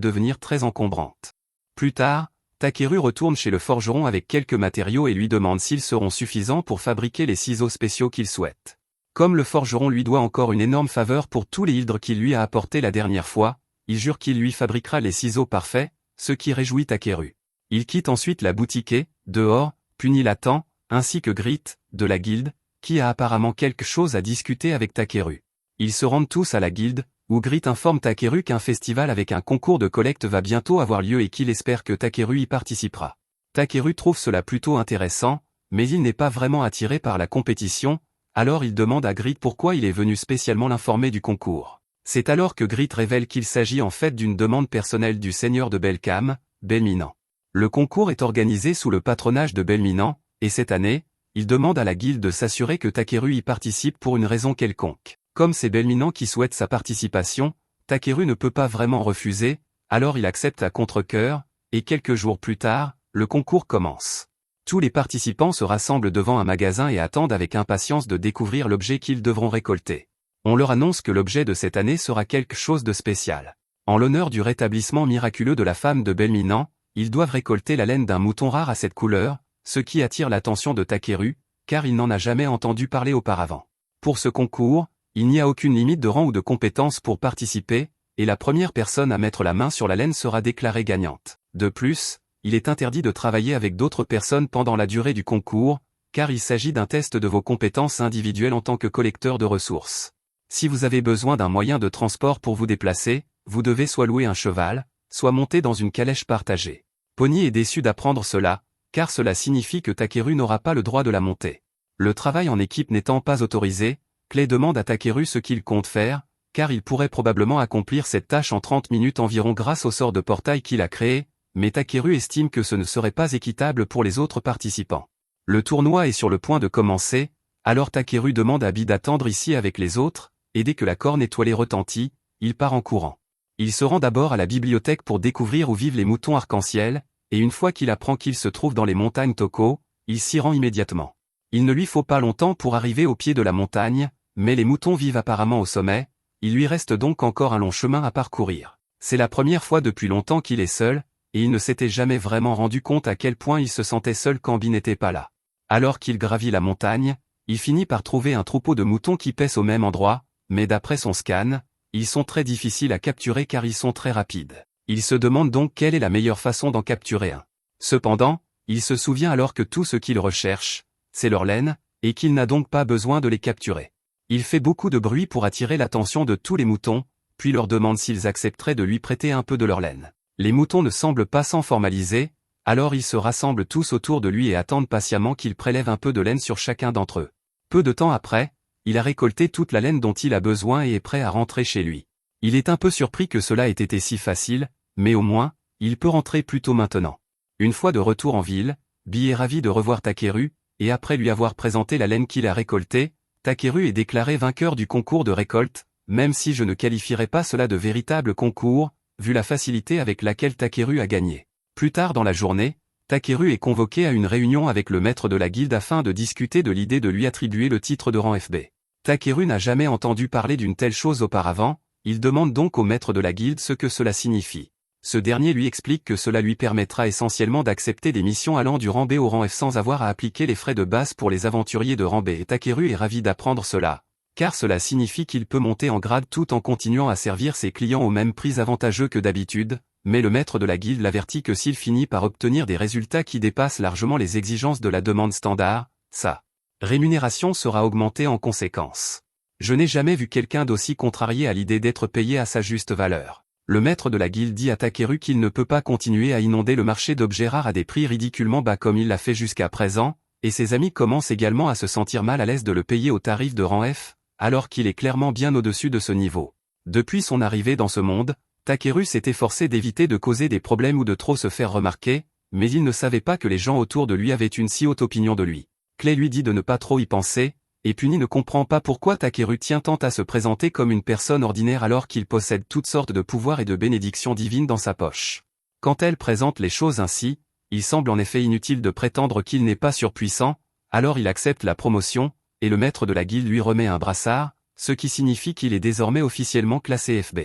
devenir très encombrante. Plus tard, Takeru retourne chez le forgeron avec quelques matériaux et lui demande s'ils seront suffisants pour fabriquer les ciseaux spéciaux qu'il souhaite. Comme le forgeron lui doit encore une énorme faveur pour tous les hydres qu'il lui a apportés la dernière fois, il jure qu'il lui fabriquera les ciseaux parfaits, ce qui réjouit Takeru. Il quitte ensuite la boutique et, dehors, punit Lathan, ainsi que Grit, de la guilde, qui a apparemment quelque chose à discuter avec Takeru. Ils se rendent tous à la guilde, où Grit informe Takeru qu'un festival avec un concours de collecte va bientôt avoir lieu et qu'il espère que Takeru y participera. Takeru trouve cela plutôt intéressant, mais il n'est pas vraiment attiré par la compétition, alors il demande à Grit pourquoi il est venu spécialement l'informer du concours. C'est alors que Grit révèle qu'il s'agit en fait d'une demande personnelle du seigneur de Belkam, Belminant. Le concours est organisé sous le patronage de Belminant, et cette année, il demande à la guilde de s'assurer que Takeru y participe pour une raison quelconque. Comme c'est Belminant qui souhaite sa participation, Takeru ne peut pas vraiment refuser, alors il accepte à contre-cœur, et quelques jours plus tard, le concours commence. Tous les participants se rassemblent devant un magasin et attendent avec impatience de découvrir l'objet qu'ils devront récolter. On leur annonce que l'objet de cette année sera quelque chose de spécial. En l'honneur du rétablissement miraculeux de la femme de Belminant, ils doivent récolter la laine d'un mouton rare à cette couleur, ce qui attire l'attention de Takeru, car il n'en a jamais entendu parler auparavant. Pour ce concours, il n'y a aucune limite de rang ou de compétence pour participer, et la première personne à mettre la main sur la laine sera déclarée gagnante. De plus, il est interdit de travailler avec d'autres personnes pendant la durée du concours, car il s'agit d'un test de vos compétences individuelles en tant que collecteur de ressources. Si vous avez besoin d'un moyen de transport pour vous déplacer, vous devez soit louer un cheval, soit monter dans une calèche partagée. Pony est déçu d'apprendre cela, car cela signifie que Takeru n'aura pas le droit de la monter. Le travail en équipe n'étant pas autorisé, Clay demande à Takeru ce qu'il compte faire, car il pourrait probablement accomplir cette tâche en 30 minutes environ grâce au sort de portail qu'il a créé, mais Takeru estime que ce ne serait pas équitable pour les autres participants. Le tournoi est sur le point de commencer, alors Takeru demande à Bi d'attendre ici avec les autres, et dès que la corne étoilée retentit, il part en courant. Il se rend d'abord à la bibliothèque pour découvrir où vivent les moutons arc-en-ciel, et une fois qu'il apprend qu'ils se trouvent dans les montagnes Toko, il s'y rend immédiatement. Il ne lui faut pas longtemps pour arriver au pied de la montagne, mais les moutons vivent apparemment au sommet, il lui reste donc encore un long chemin à parcourir. C'est la première fois depuis longtemps qu'il est seul, et il ne s'était jamais vraiment rendu compte à quel point il se sentait seul quand Bi n'était pas là. Alors qu'il gravit la montagne, il finit par trouver un troupeau de moutons qui paissent au même endroit, mais d'après son scan, ils sont très difficiles à capturer car ils sont très rapides. Il se demande donc quelle est la meilleure façon d'en capturer un. Cependant, il se souvient alors que tout ce qu'il recherche, c'est leur laine, et qu'il n'a donc pas besoin de les capturer. Il fait beaucoup de bruit pour attirer l'attention de tous les moutons, puis leur demande s'ils accepteraient de lui prêter un peu de leur laine. Les moutons ne semblent pas s'en formaliser, alors ils se rassemblent tous autour de lui et attendent patiemment qu'il prélève un peu de laine sur chacun d'entre eux. Peu de temps après, il a récolté toute la laine dont il a besoin et est prêt à rentrer chez lui. Il est un peu surpris que cela ait été si facile, mais au moins, il peut rentrer plus tôt maintenant. Une fois de retour en ville, Bi est ravi de revoir Takeru, et après lui avoir présenté la laine qu'il a récoltée, Takeru est déclaré vainqueur du concours de récolte, même si je ne qualifierais pas cela de véritable concours, vu la facilité avec laquelle Takeru a gagné. Plus tard dans la journée, Takeru est convoqué à une réunion avec le maître de la guilde afin de discuter de l'idée de lui attribuer le titre de rang FB. Takeru n'a jamais entendu parler d'une telle chose auparavant, il demande donc au maître de la guilde ce que cela signifie. Ce dernier lui explique que cela lui permettra essentiellement d'accepter des missions allant du rang B au rang F sans avoir à appliquer les frais de base pour les aventuriers de rang B et Takeru est ravi d'apprendre cela, car cela signifie qu'il peut monter en grade tout en continuant à servir ses clients au même prix avantageux que d'habitude, mais le maître de la guilde l'avertit que s'il finit par obtenir des résultats qui dépassent largement les exigences de la demande standard, sa rémunération sera augmentée en conséquence. Je n'ai jamais vu quelqu'un d'aussi contrarié à l'idée d'être payé à sa juste valeur. Le maître de la guilde dit à Takeru qu'il ne peut pas continuer à inonder le marché d'objets rares à des prix ridiculement bas comme il l'a fait jusqu'à présent, et ses amis commencent également à se sentir mal à l'aise de le payer au tarif de rang F, alors qu'il est clairement bien au-dessus de ce niveau. Depuis son arrivée dans ce monde, Takeru s'est efforcé d'éviter de causer des problèmes ou de trop se faire remarquer, mais il ne savait pas que les gens autour de lui avaient une si haute opinion de lui. Clay lui dit de ne pas trop y penser, et Puni ne comprend pas pourquoi Takeru tient tant à se présenter comme une personne ordinaire alors qu'il possède toutes sortes de pouvoirs et de bénédictions divines dans sa poche. Quand elle présente les choses ainsi, il semble en effet inutile de prétendre qu'il n'est pas surpuissant, alors il accepte la promotion, et le maître de la guilde lui remet un brassard, ce qui signifie qu'il est désormais officiellement classé FB.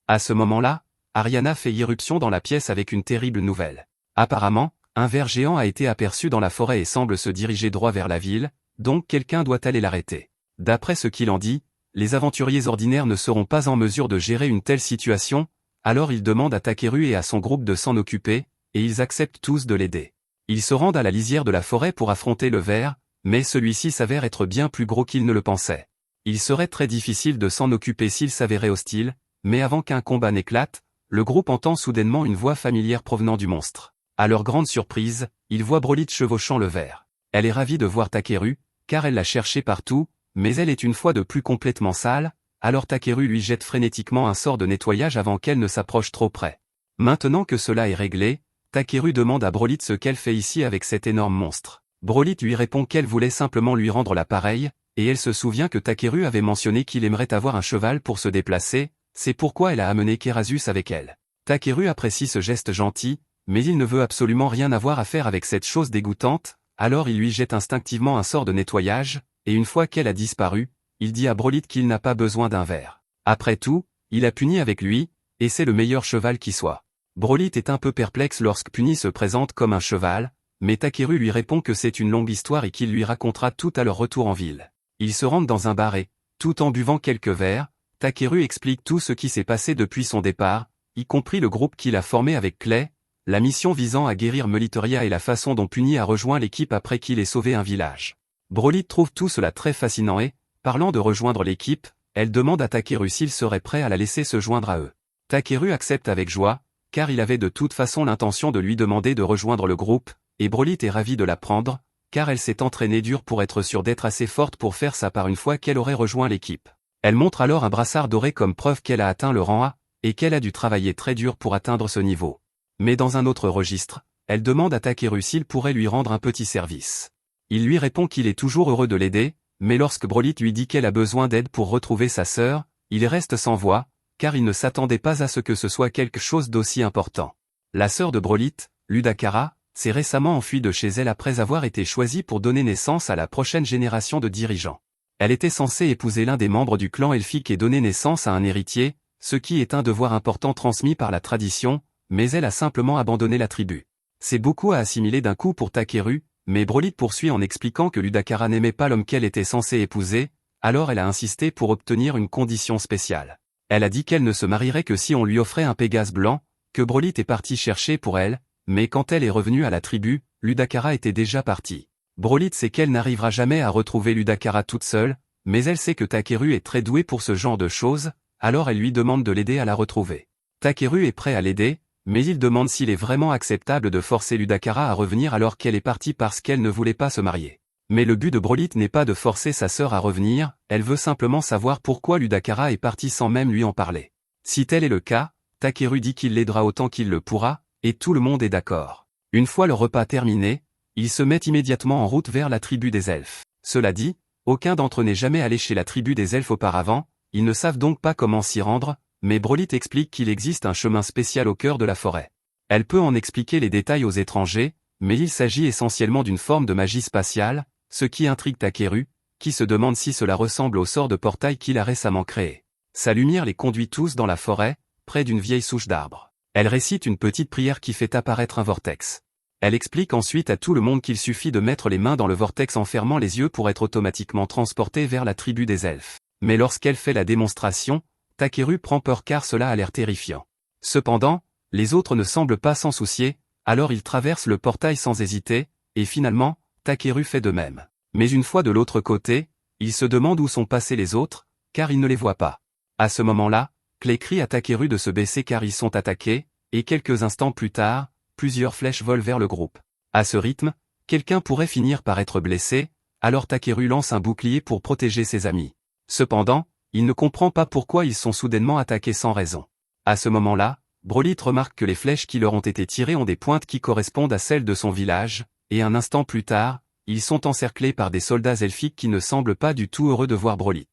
À ce moment-là, Ariana fait irruption dans la pièce avec une terrible nouvelle. Apparemment, un ver géant a été aperçu dans la forêt et semble se diriger droit vers la ville, donc quelqu'un doit aller l'arrêter. D'après ce qu'il en dit, les aventuriers ordinaires ne seront pas en mesure de gérer une telle situation, alors il demande à Takeru et à son groupe de s'en occuper, et ils acceptent tous de l'aider. Ils se rendent à la lisière de la forêt pour affronter le ver, mais celui-ci s'avère être bien plus gros qu'il ne le pensait. Il serait très difficile de s'en occuper s'il s'avérait hostile, mais avant qu'un combat n'éclate, le groupe entend soudainement une voix familière provenant du monstre. À leur grande surprise, ils voient Brolit chevauchant le ver. Elle est ravie de voir Takeru, car elle l'a cherché partout, mais elle est une fois de plus complètement sale, alors Takeru lui jette frénétiquement un sort de nettoyage avant qu'elle ne s'approche trop près. Maintenant que cela est réglé, Takeru demande à Brolit ce qu'elle fait ici avec cet énorme monstre. Brolit lui répond qu'elle voulait simplement lui rendre l'appareil, et elle se souvient que Takeru avait mentionné qu'il aimerait avoir un cheval pour se déplacer, c'est pourquoi elle a amené Kerasus avec elle. Takeru apprécie ce geste gentil, mais il ne veut absolument rien avoir à faire avec cette chose dégoûtante, alors il lui jette instinctivement un sort de nettoyage, et une fois qu'elle a disparu, il dit à Brolit qu'il n'a pas besoin d'un ver. Après tout, il a Puni avec lui, et c'est le meilleur cheval qui soit. Brolit est un peu perplexe lorsque Puni se présente comme un cheval, mais Takeru lui répond que c'est une longue histoire et qu'il lui racontera tout à leur retour en ville. Ils se rendent dans un bar et, tout en buvant quelques verres, Takeru explique tout ce qui s'est passé depuis son départ, y compris le groupe qu'il a formé avec Clay, la mission visant à guérir Melitoria et la façon dont Puni a rejoint l'équipe après qu'il ait sauvé un village. Brolit trouve tout cela très fascinant et, parlant de rejoindre l'équipe, elle demande à Takeru s'il serait prêt à la laisser se joindre à eux. Takeru accepte avec joie, car il avait de toute façon l'intention de lui demander de rejoindre le groupe, et Brolit est ravie de la prendre, car elle s'est entraînée dur pour être sûre d'être assez forte pour faire ça par une fois qu'elle aurait rejoint l'équipe. Elle montre alors un brassard doré comme preuve qu'elle a atteint le rang A, et qu'elle a dû travailler très dur pour atteindre ce niveau. Mais dans un autre registre, elle demande à Takeru s'il pourrait lui rendre un petit service. Il lui répond qu'il est toujours heureux de l'aider, mais lorsque Brolit lui dit qu'elle a besoin d'aide pour retrouver sa sœur, il reste sans voix, car il ne s'attendait pas à ce que ce soit quelque chose d'aussi important. La sœur de Brolit, Ludakara, s'est récemment enfuie de chez elle après avoir été choisie pour donner naissance à la prochaine génération de dirigeants. Elle était censée épouser l'un des membres du clan elfique et donner naissance à un héritier, ce qui est un devoir important transmis par la tradition, mais elle a simplement abandonné la tribu. C'est beaucoup à assimiler d'un coup pour Takeru, mais Broly poursuit en expliquant que Ludakara n'aimait pas l'homme qu'elle était censée épouser, alors elle a insisté pour obtenir une condition spéciale. Elle a dit qu'elle ne se marierait que si on lui offrait un Pégase blanc, que Broly est parti chercher pour elle, mais quand elle est revenue à la tribu, Ludakara était déjà parti. Broly sait qu'elle n'arrivera jamais à retrouver Ludakara toute seule, mais elle sait que Takeru est très doué pour ce genre de choses, alors elle lui demande de l'aider à la retrouver. Takeru est prêt à l'aider, mais il demande s'il est vraiment acceptable de forcer Ludakara à revenir alors qu'elle est partie parce qu'elle ne voulait pas se marier. Mais le but de Broly n'est pas de forcer sa sœur à revenir, elle veut simplement savoir pourquoi Ludakara est parti sans même lui en parler. Si tel est le cas, Takeru dit qu'il l'aidera autant qu'il le pourra, et tout le monde est d'accord. Une fois le repas terminé, ils se mettent immédiatement en route vers la tribu des elfes. Cela dit, aucun d'entre eux n'est jamais allé chez la tribu des elfes auparavant, ils ne savent donc pas comment s'y rendre, mais Broly explique qu'il existe un chemin spécial au cœur de la forêt. Elle peut en expliquer les détails aux étrangers, mais il s'agit essentiellement d'une forme de magie spatiale, ce qui intrigue Takeru, qui se demande si cela ressemble au sort de portail qu'il a récemment créé. Sa lumière les conduit tous dans la forêt, près d'une vieille souche d'arbre. Elle récite une petite prière qui fait apparaître un vortex. Elle explique ensuite à tout le monde qu'il suffit de mettre les mains dans le vortex en fermant les yeux pour être automatiquement transporté vers la tribu des elfes. Mais lorsqu'elle fait la démonstration, Takeru prend peur car cela a l'air terrifiant. Cependant, les autres ne semblent pas s'en soucier, alors ils traversent le portail sans hésiter, et finalement, Takeru fait de même. Mais une fois de l'autre côté, il se demande où sont passés les autres, car il ne les voit pas. À ce moment-là, Clay crie à Takeru de se baisser car ils sont attaqués, et quelques instants plus tard, plusieurs flèches volent vers le groupe. À ce rythme, quelqu'un pourrait finir par être blessé, alors Takeru lance un bouclier pour protéger ses amis. Cependant, il ne comprend pas pourquoi ils sont soudainement attaqués sans raison. À ce moment-là, Broly remarque que les flèches qui leur ont été tirées ont des pointes qui correspondent à celles de son village, et un instant plus tard, ils sont encerclés par des soldats elfiques qui ne semblent pas du tout heureux de voir Broly.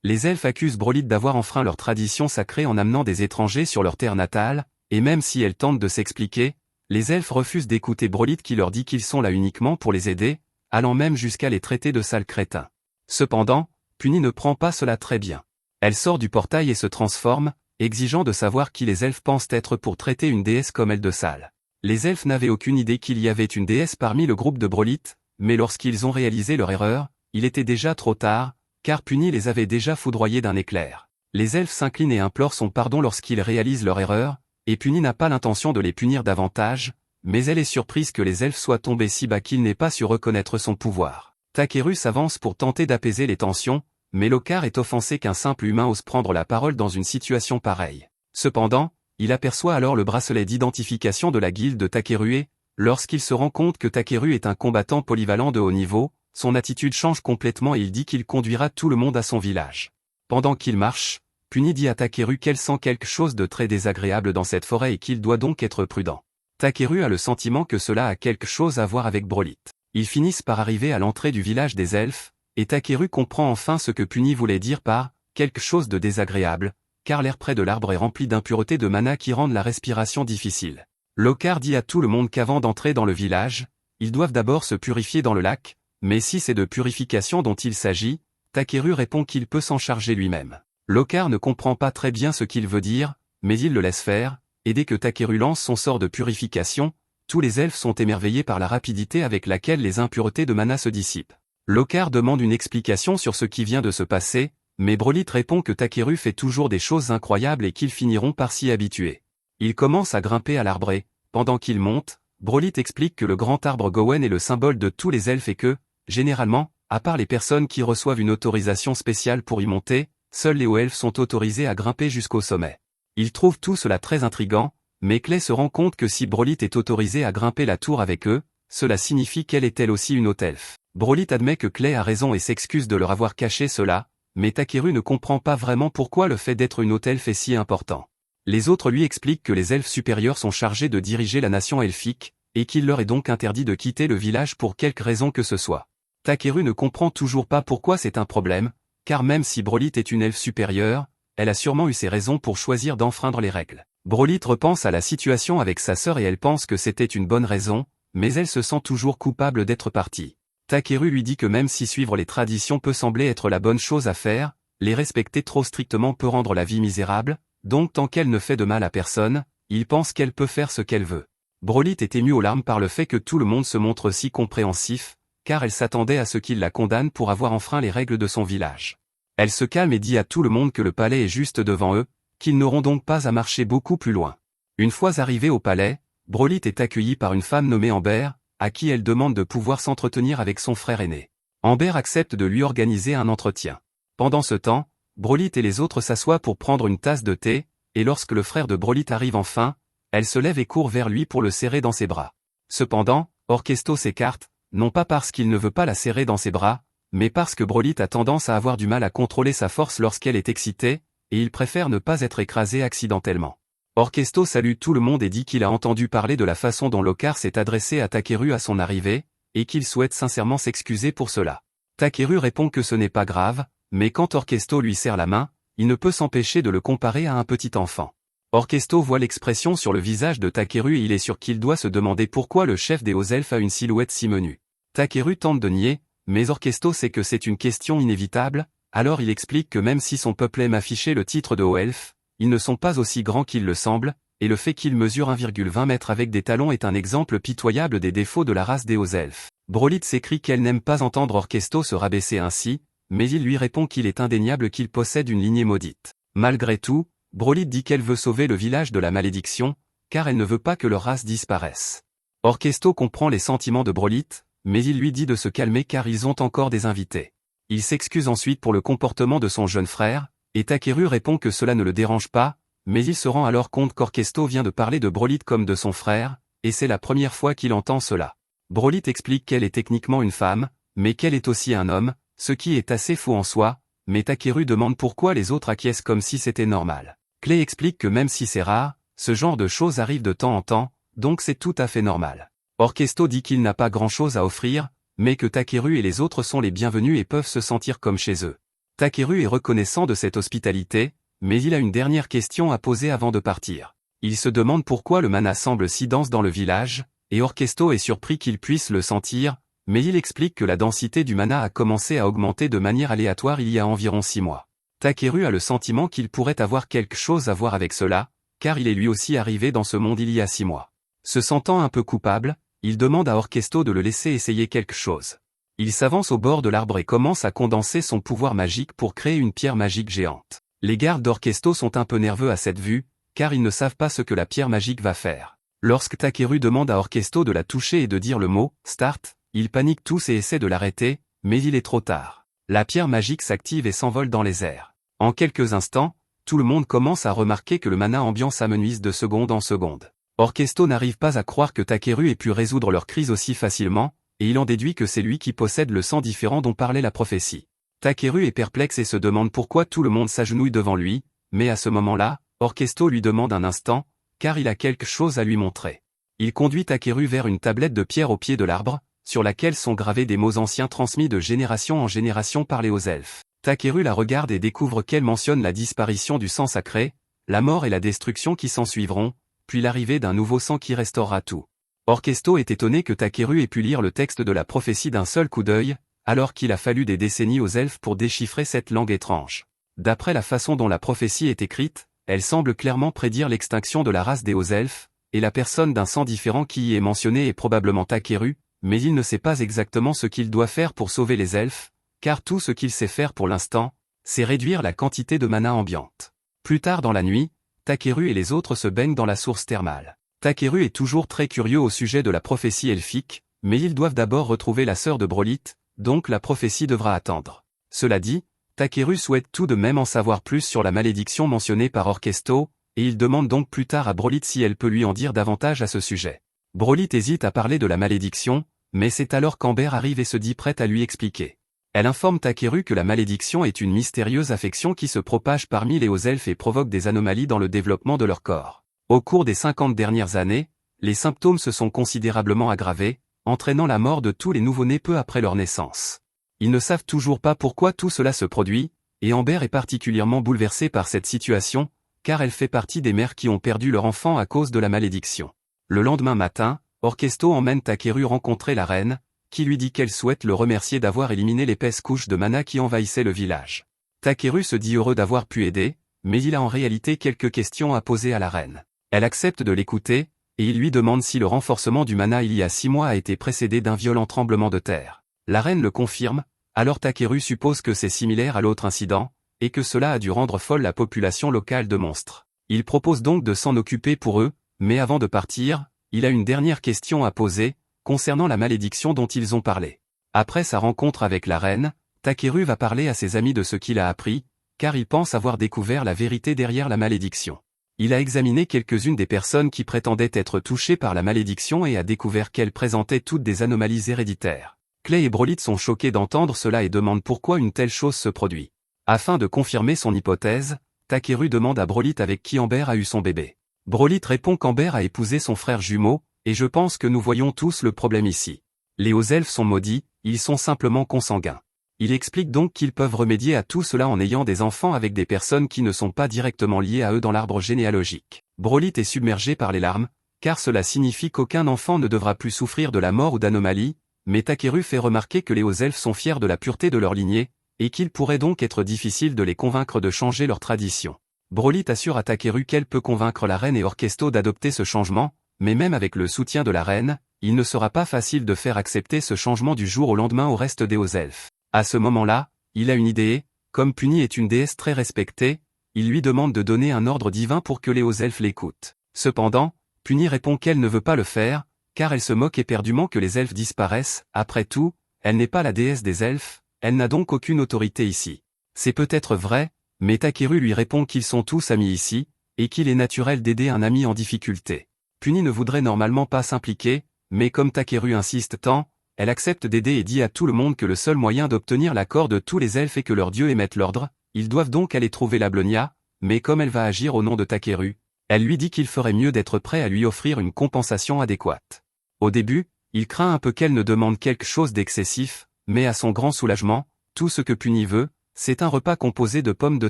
Les elfes accusent Broly d'avoir enfreint leur tradition sacrée en amenant des étrangers sur leur terre natale, et même si elles tentent de s'expliquer, les elfes refusent d'écouter Broly qui leur dit qu'ils sont là uniquement pour les aider, allant même jusqu'à les traiter de sales crétins. Cependant, Puny ne prend pas cela très bien. Elle sort du portail et se transforme, exigeant de savoir qui les elfes pensent être pour traiter une déesse comme elle de sale. Les elfes n'avaient aucune idée qu'il y avait une déesse parmi le groupe de Broly, mais lorsqu'ils ont réalisé leur erreur, il était déjà trop tard, car Puny les avait déjà foudroyés d'un éclair. Les elfes s'inclinent et implorent son pardon lorsqu'ils réalisent leur erreur, et Puny n'a pas l'intention de les punir davantage, mais elle est surprise que les elfes soient tombés si bas qu'il n'ait pas su reconnaître son pouvoir. Takeru s'avance pour tenter d'apaiser les tensions, mais Lockhart est offensé qu'un simple humain ose prendre la parole dans une situation pareille. Cependant, il aperçoit alors le bracelet d'identification de la guilde de Takeru et, lorsqu'il se rend compte que Takeru est un combattant polyvalent de haut niveau, son attitude change complètement et il dit qu'il conduira tout le monde à son village. Pendant qu'il marche, Puny dit à Takeru qu'elle sent quelque chose de très désagréable dans cette forêt et qu'il doit donc être prudent. Takeru a le sentiment que cela a quelque chose à voir avec Broly. Ils finissent par arriver à l'entrée du village des elfes, et Takeru comprend enfin ce que Puny voulait dire par « quelque chose de désagréable », car l'air près de l'arbre est rempli d'impuretés de mana qui rendent la respiration difficile. Lockhart dit à tout le monde qu'avant d'entrer dans le village, ils doivent d'abord se purifier dans le lac, mais si c'est de purification dont il s'agit, Takeru répond qu'il peut s'en charger lui-même. Lockhart ne comprend pas très bien ce qu'il veut dire, mais il le laisse faire, et dès que Takeru lance son sort de purification, tous les elfes sont émerveillés par la rapidité avec laquelle les impuretés de mana se dissipent. Lockhart demande une explication sur ce qui vient de se passer, mais Broly répond que Takeru fait toujours des choses incroyables et qu'ils finiront par s'y habituer. Il commence à grimper à l'arbre et, pendant qu'il monte, Broly explique que le grand arbre Gowen est le symbole de tous les elfes et que, généralement, à part les personnes qui reçoivent une autorisation spéciale pour y monter, seuls les hauts elfes sont autorisés à grimper jusqu'au sommet. Il trouve tout cela très intriguant, mais Clay se rend compte que si Broly est autorisée à grimper la tour avec eux, cela signifie qu'elle est elle aussi une haute elfe. Broly admet que Clay a raison et s'excuse de leur avoir caché cela, mais Takeru ne comprend pas vraiment pourquoi le fait d'être une haute elfe est si important. Les autres lui expliquent que les elfes supérieurs sont chargés de diriger la nation elfique, et qu'il leur est donc interdit de quitter le village pour quelque raison que ce soit. Takeru ne comprend toujours pas pourquoi c'est un problème, car même si Broly est une elfe supérieure, elle a sûrement eu ses raisons pour choisir d'enfreindre les règles. Broly repense à la situation avec sa sœur et elle pense que c'était une bonne raison, mais elle se sent toujours coupable d'être partie. Takeru lui dit que même si suivre les traditions peut sembler être la bonne chose à faire, les respecter trop strictement peut rendre la vie misérable, donc tant qu'elle ne fait de mal à personne, il pense qu'elle peut faire ce qu'elle veut. Brolit est émue aux larmes par le fait que tout le monde se montre si compréhensif, car elle s'attendait à ce qu'il la condamne pour avoir enfreint les règles de son village. Elle se calme et dit à tout le monde que le palais est juste devant eux, qu'ils n'auront donc pas à marcher beaucoup plus loin. Une fois arrivée au palais, Brolit est accueillie par une femme nommée Amber, à qui elle demande de pouvoir s'entretenir avec son frère aîné. Amber accepte de lui organiser un entretien. Pendant ce temps, Brolit et les autres s'assoient pour prendre une tasse de thé, et lorsque le frère de Brolit arrive enfin, elle se lève et court vers lui pour le serrer dans ses bras. Cependant, Orkesto s'écarte, non pas parce qu'il ne veut pas la serrer dans ses bras, mais parce que Brolit a tendance à avoir du mal à contrôler sa force lorsqu'elle est excitée, et il préfère ne pas être écrasé accidentellement. Orkesto salue tout le monde et dit qu'il a entendu parler de la façon dont Lockhart s'est adressé à Takeru à son arrivée, et qu'il souhaite sincèrement s'excuser pour cela. Takeru répond que ce n'est pas grave, mais quand Orkesto lui serre la main, il ne peut s'empêcher de le comparer à un petit enfant. Orkesto voit l'expression sur le visage de Takeru et il est sûr qu'il doit se demander pourquoi le chef des Hauts-Elfes a une silhouette si menue. Takeru tente de nier, mais Orkesto sait que c'est une question inévitable, alors il explique que même si son peuple aime afficher le titre de Haut-Elfe, ils ne sont pas aussi grands qu'ils le semblent, et le fait qu'ils mesurent 1,20 m avec des talons est un exemple pitoyable des défauts de la race des Hauts-Elfes. Brolit s'écrie qu'elle n'aime pas entendre Orkesto se rabaisser ainsi, mais il lui répond qu'il est indéniable qu'il possède une lignée maudite. Malgré tout, Brolit dit qu'elle veut sauver le village de la malédiction, car elle ne veut pas que leur race disparaisse. Orkesto comprend les sentiments de Brolit, mais il lui dit de se calmer car ils ont encore des invités. Il s'excuse ensuite pour le comportement de son jeune frère, et Takeru répond que cela ne le dérange pas, mais il se rend alors compte qu'Orkesto vient de parler de Brolit comme de son frère, et c'est la première fois qu'il entend cela. Brolit explique qu'elle est techniquement une femme, mais qu'elle est aussi un homme, ce qui est assez faux en soi, mais Takeru demande pourquoi les autres acquiescent comme si c'était normal. Clay explique que même si c'est rare, ce genre de choses arrive de temps en temps, donc c'est tout à fait normal. Orkesto dit qu'il n'a pas grand-chose à offrir, mais que Takeru et les autres sont les bienvenus et peuvent se sentir comme chez eux. Takeru est reconnaissant de cette hospitalité, mais il a une dernière question à poser avant de partir. Il se demande pourquoi le mana semble si dense dans le village, et Orkesto est surpris qu'il puisse le sentir, mais il explique que la densité du mana a commencé à augmenter de manière aléatoire il y a environ 6 mois. Takeru a le sentiment qu'il pourrait avoir quelque chose à voir avec cela, car il est lui aussi arrivé dans ce monde il y a 6 mois. Se sentant un peu coupable, il demande à Orkesto de le laisser essayer quelque chose. Il s'avance au bord de l'arbre et commence à condenser son pouvoir magique pour créer une pierre magique géante. Les gardes d'Orkesto sont un peu nerveux à cette vue, car ils ne savent pas ce que la pierre magique va faire. Lorsque Takeru demande à Orkesto de la toucher et de dire le mot « Start », ils paniquent tous et essaient de l'arrêter, mais il est trop tard. La pierre magique s'active et s'envole dans les airs. En quelques instants, tout le monde commence à remarquer que le mana ambiant s'amenuise de seconde en seconde. Orkesto n'arrive pas à croire que Takeru ait pu résoudre leur crise aussi facilement, et il en déduit que c'est lui qui possède le sang différent dont parlait la prophétie. Takeru est perplexe et se demande pourquoi tout le monde s'agenouille devant lui, mais à ce moment-là, Orkesto lui demande un instant, car il a quelque chose à lui montrer. Il conduit Takeru vers une tablette de pierre au pied de l'arbre, sur laquelle sont gravés des mots anciens transmis de génération en génération par les Hauts-Elfes. Takeru la regarde et découvre qu'elle mentionne la disparition du sang sacré, la mort et la destruction qui s'ensuivront, puis l'arrivée d'un nouveau sang qui restaurera tout. Orkesto est étonné que Takeru ait pu lire le texte de la prophétie d'un seul coup d'œil, alors qu'il a fallu des décennies aux elfes pour déchiffrer cette langue étrange. D'après la façon dont la prophétie est écrite, elle semble clairement prédire l'extinction de la race des Hauts-Elfes, et la personne d'un sang différent qui y est mentionnée est probablement Takeru, mais il ne sait pas exactement ce qu'il doit faire pour sauver les elfes, car tout ce qu'il sait faire pour l'instant, c'est réduire la quantité de mana ambiante. Plus tard dans la nuit, Takeru et les autres se baignent dans la source thermale. Takeru est toujours très curieux au sujet de la prophétie elfique, mais ils doivent d'abord retrouver la sœur de Brolit, donc la prophétie devra attendre. Cela dit, Takeru souhaite tout de même en savoir plus sur la malédiction mentionnée par Orkesto, et il demande donc plus tard à Brolit si elle peut lui en dire davantage à ce sujet. Brolit hésite à parler de la malédiction, mais c'est alors qu'Amber arrive et se dit prête à lui expliquer. Elle informe Takeru que la malédiction est une mystérieuse affection qui se propage parmi les Hauts-Elfes et provoque des anomalies dans le développement de leur corps. Au cours des 50 dernières années, les symptômes se sont considérablement aggravés, entraînant la mort de tous les nouveau-nés peu après leur naissance. Ils ne savent toujours pas pourquoi tout cela se produit, et Amber est particulièrement bouleversée par cette situation, car elle fait partie des mères qui ont perdu leur enfant à cause de la malédiction. Le lendemain matin, Orkesto emmène Takeru rencontrer la reine, qui lui dit qu'elle souhaite le remercier d'avoir éliminé l'épaisse couche de mana qui envahissait le village. Takeru se dit heureux d'avoir pu aider, mais il a en réalité quelques questions à poser à la reine. Elle accepte de l'écouter, et il lui demande si le renforcement du mana il y a 6 mois a été précédé d'un violent tremblement de terre. La reine le confirme, alors Takeru suppose que c'est similaire à l'autre incident, et que cela a dû rendre folle la population locale de monstres. Il propose donc de s'en occuper pour eux, mais avant de partir, il a une dernière question à poser, concernant la malédiction dont ils ont parlé. Après sa rencontre avec la reine, Takeru va parler à ses amis de ce qu'il a appris, car il pense avoir découvert la vérité derrière la malédiction. Il a examiné quelques-unes des personnes qui prétendaient être touchées par la malédiction et a découvert qu'elles présentaient toutes des anomalies héréditaires. Clay et Broly sont choqués d'entendre cela et demandent pourquoi une telle chose se produit. Afin de confirmer son hypothèse, Takeru demande à Broly avec qui Amber a eu son bébé. Broly répond qu'Amber a épousé son frère jumeau, et je pense que nous voyons tous le problème ici. Les hauts elfes sont maudits, ils sont simplement consanguins. Il explique donc qu'ils peuvent remédier à tout cela en ayant des enfants avec des personnes qui ne sont pas directement liées à eux dans l'arbre généalogique. Broly est submergé par les larmes, car cela signifie qu'aucun enfant ne devra plus souffrir de la mort ou d'anomalies, mais Takeru fait remarquer que les hauts elfes sont fiers de la pureté de leur lignée, et qu'il pourrait donc être difficile de les convaincre de changer leur tradition. Broly assure à Takeru qu'elle peut convaincre la reine et Orchesto d'adopter ce changement, mais même avec le soutien de la reine, il ne sera pas facile de faire accepter ce changement du jour au lendemain au reste des hauts elfes. À ce moment-là, il a une idée, comme Puny est une déesse très respectée, il lui demande de donner un ordre divin pour que les hauts elfes l'écoutent. Cependant, Puny répond qu'elle ne veut pas le faire, car elle se moque éperdument que les elfes disparaissent, après tout, elle n'est pas la déesse des elfes, elle n'a donc aucune autorité ici. C'est peut-être vrai, mais Takeru lui répond qu'ils sont tous amis ici, et qu'il est naturel d'aider un ami en difficulté. Puny ne voudrait normalement pas s'impliquer, mais comme Takeru insiste tant, elle accepte d'aider et dit à tout le monde que le seul moyen d'obtenir l'accord de tous les elfes est que leur dieu émette l'ordre, ils doivent donc aller trouver la Blogna, mais comme elle va agir au nom de Takeru, elle lui dit qu'il ferait mieux d'être prêt à lui offrir une compensation adéquate. Au début, il craint un peu qu'elle ne demande quelque chose d'excessif, mais à son grand soulagement, tout ce que Puny veut, c'est un repas composé de pommes de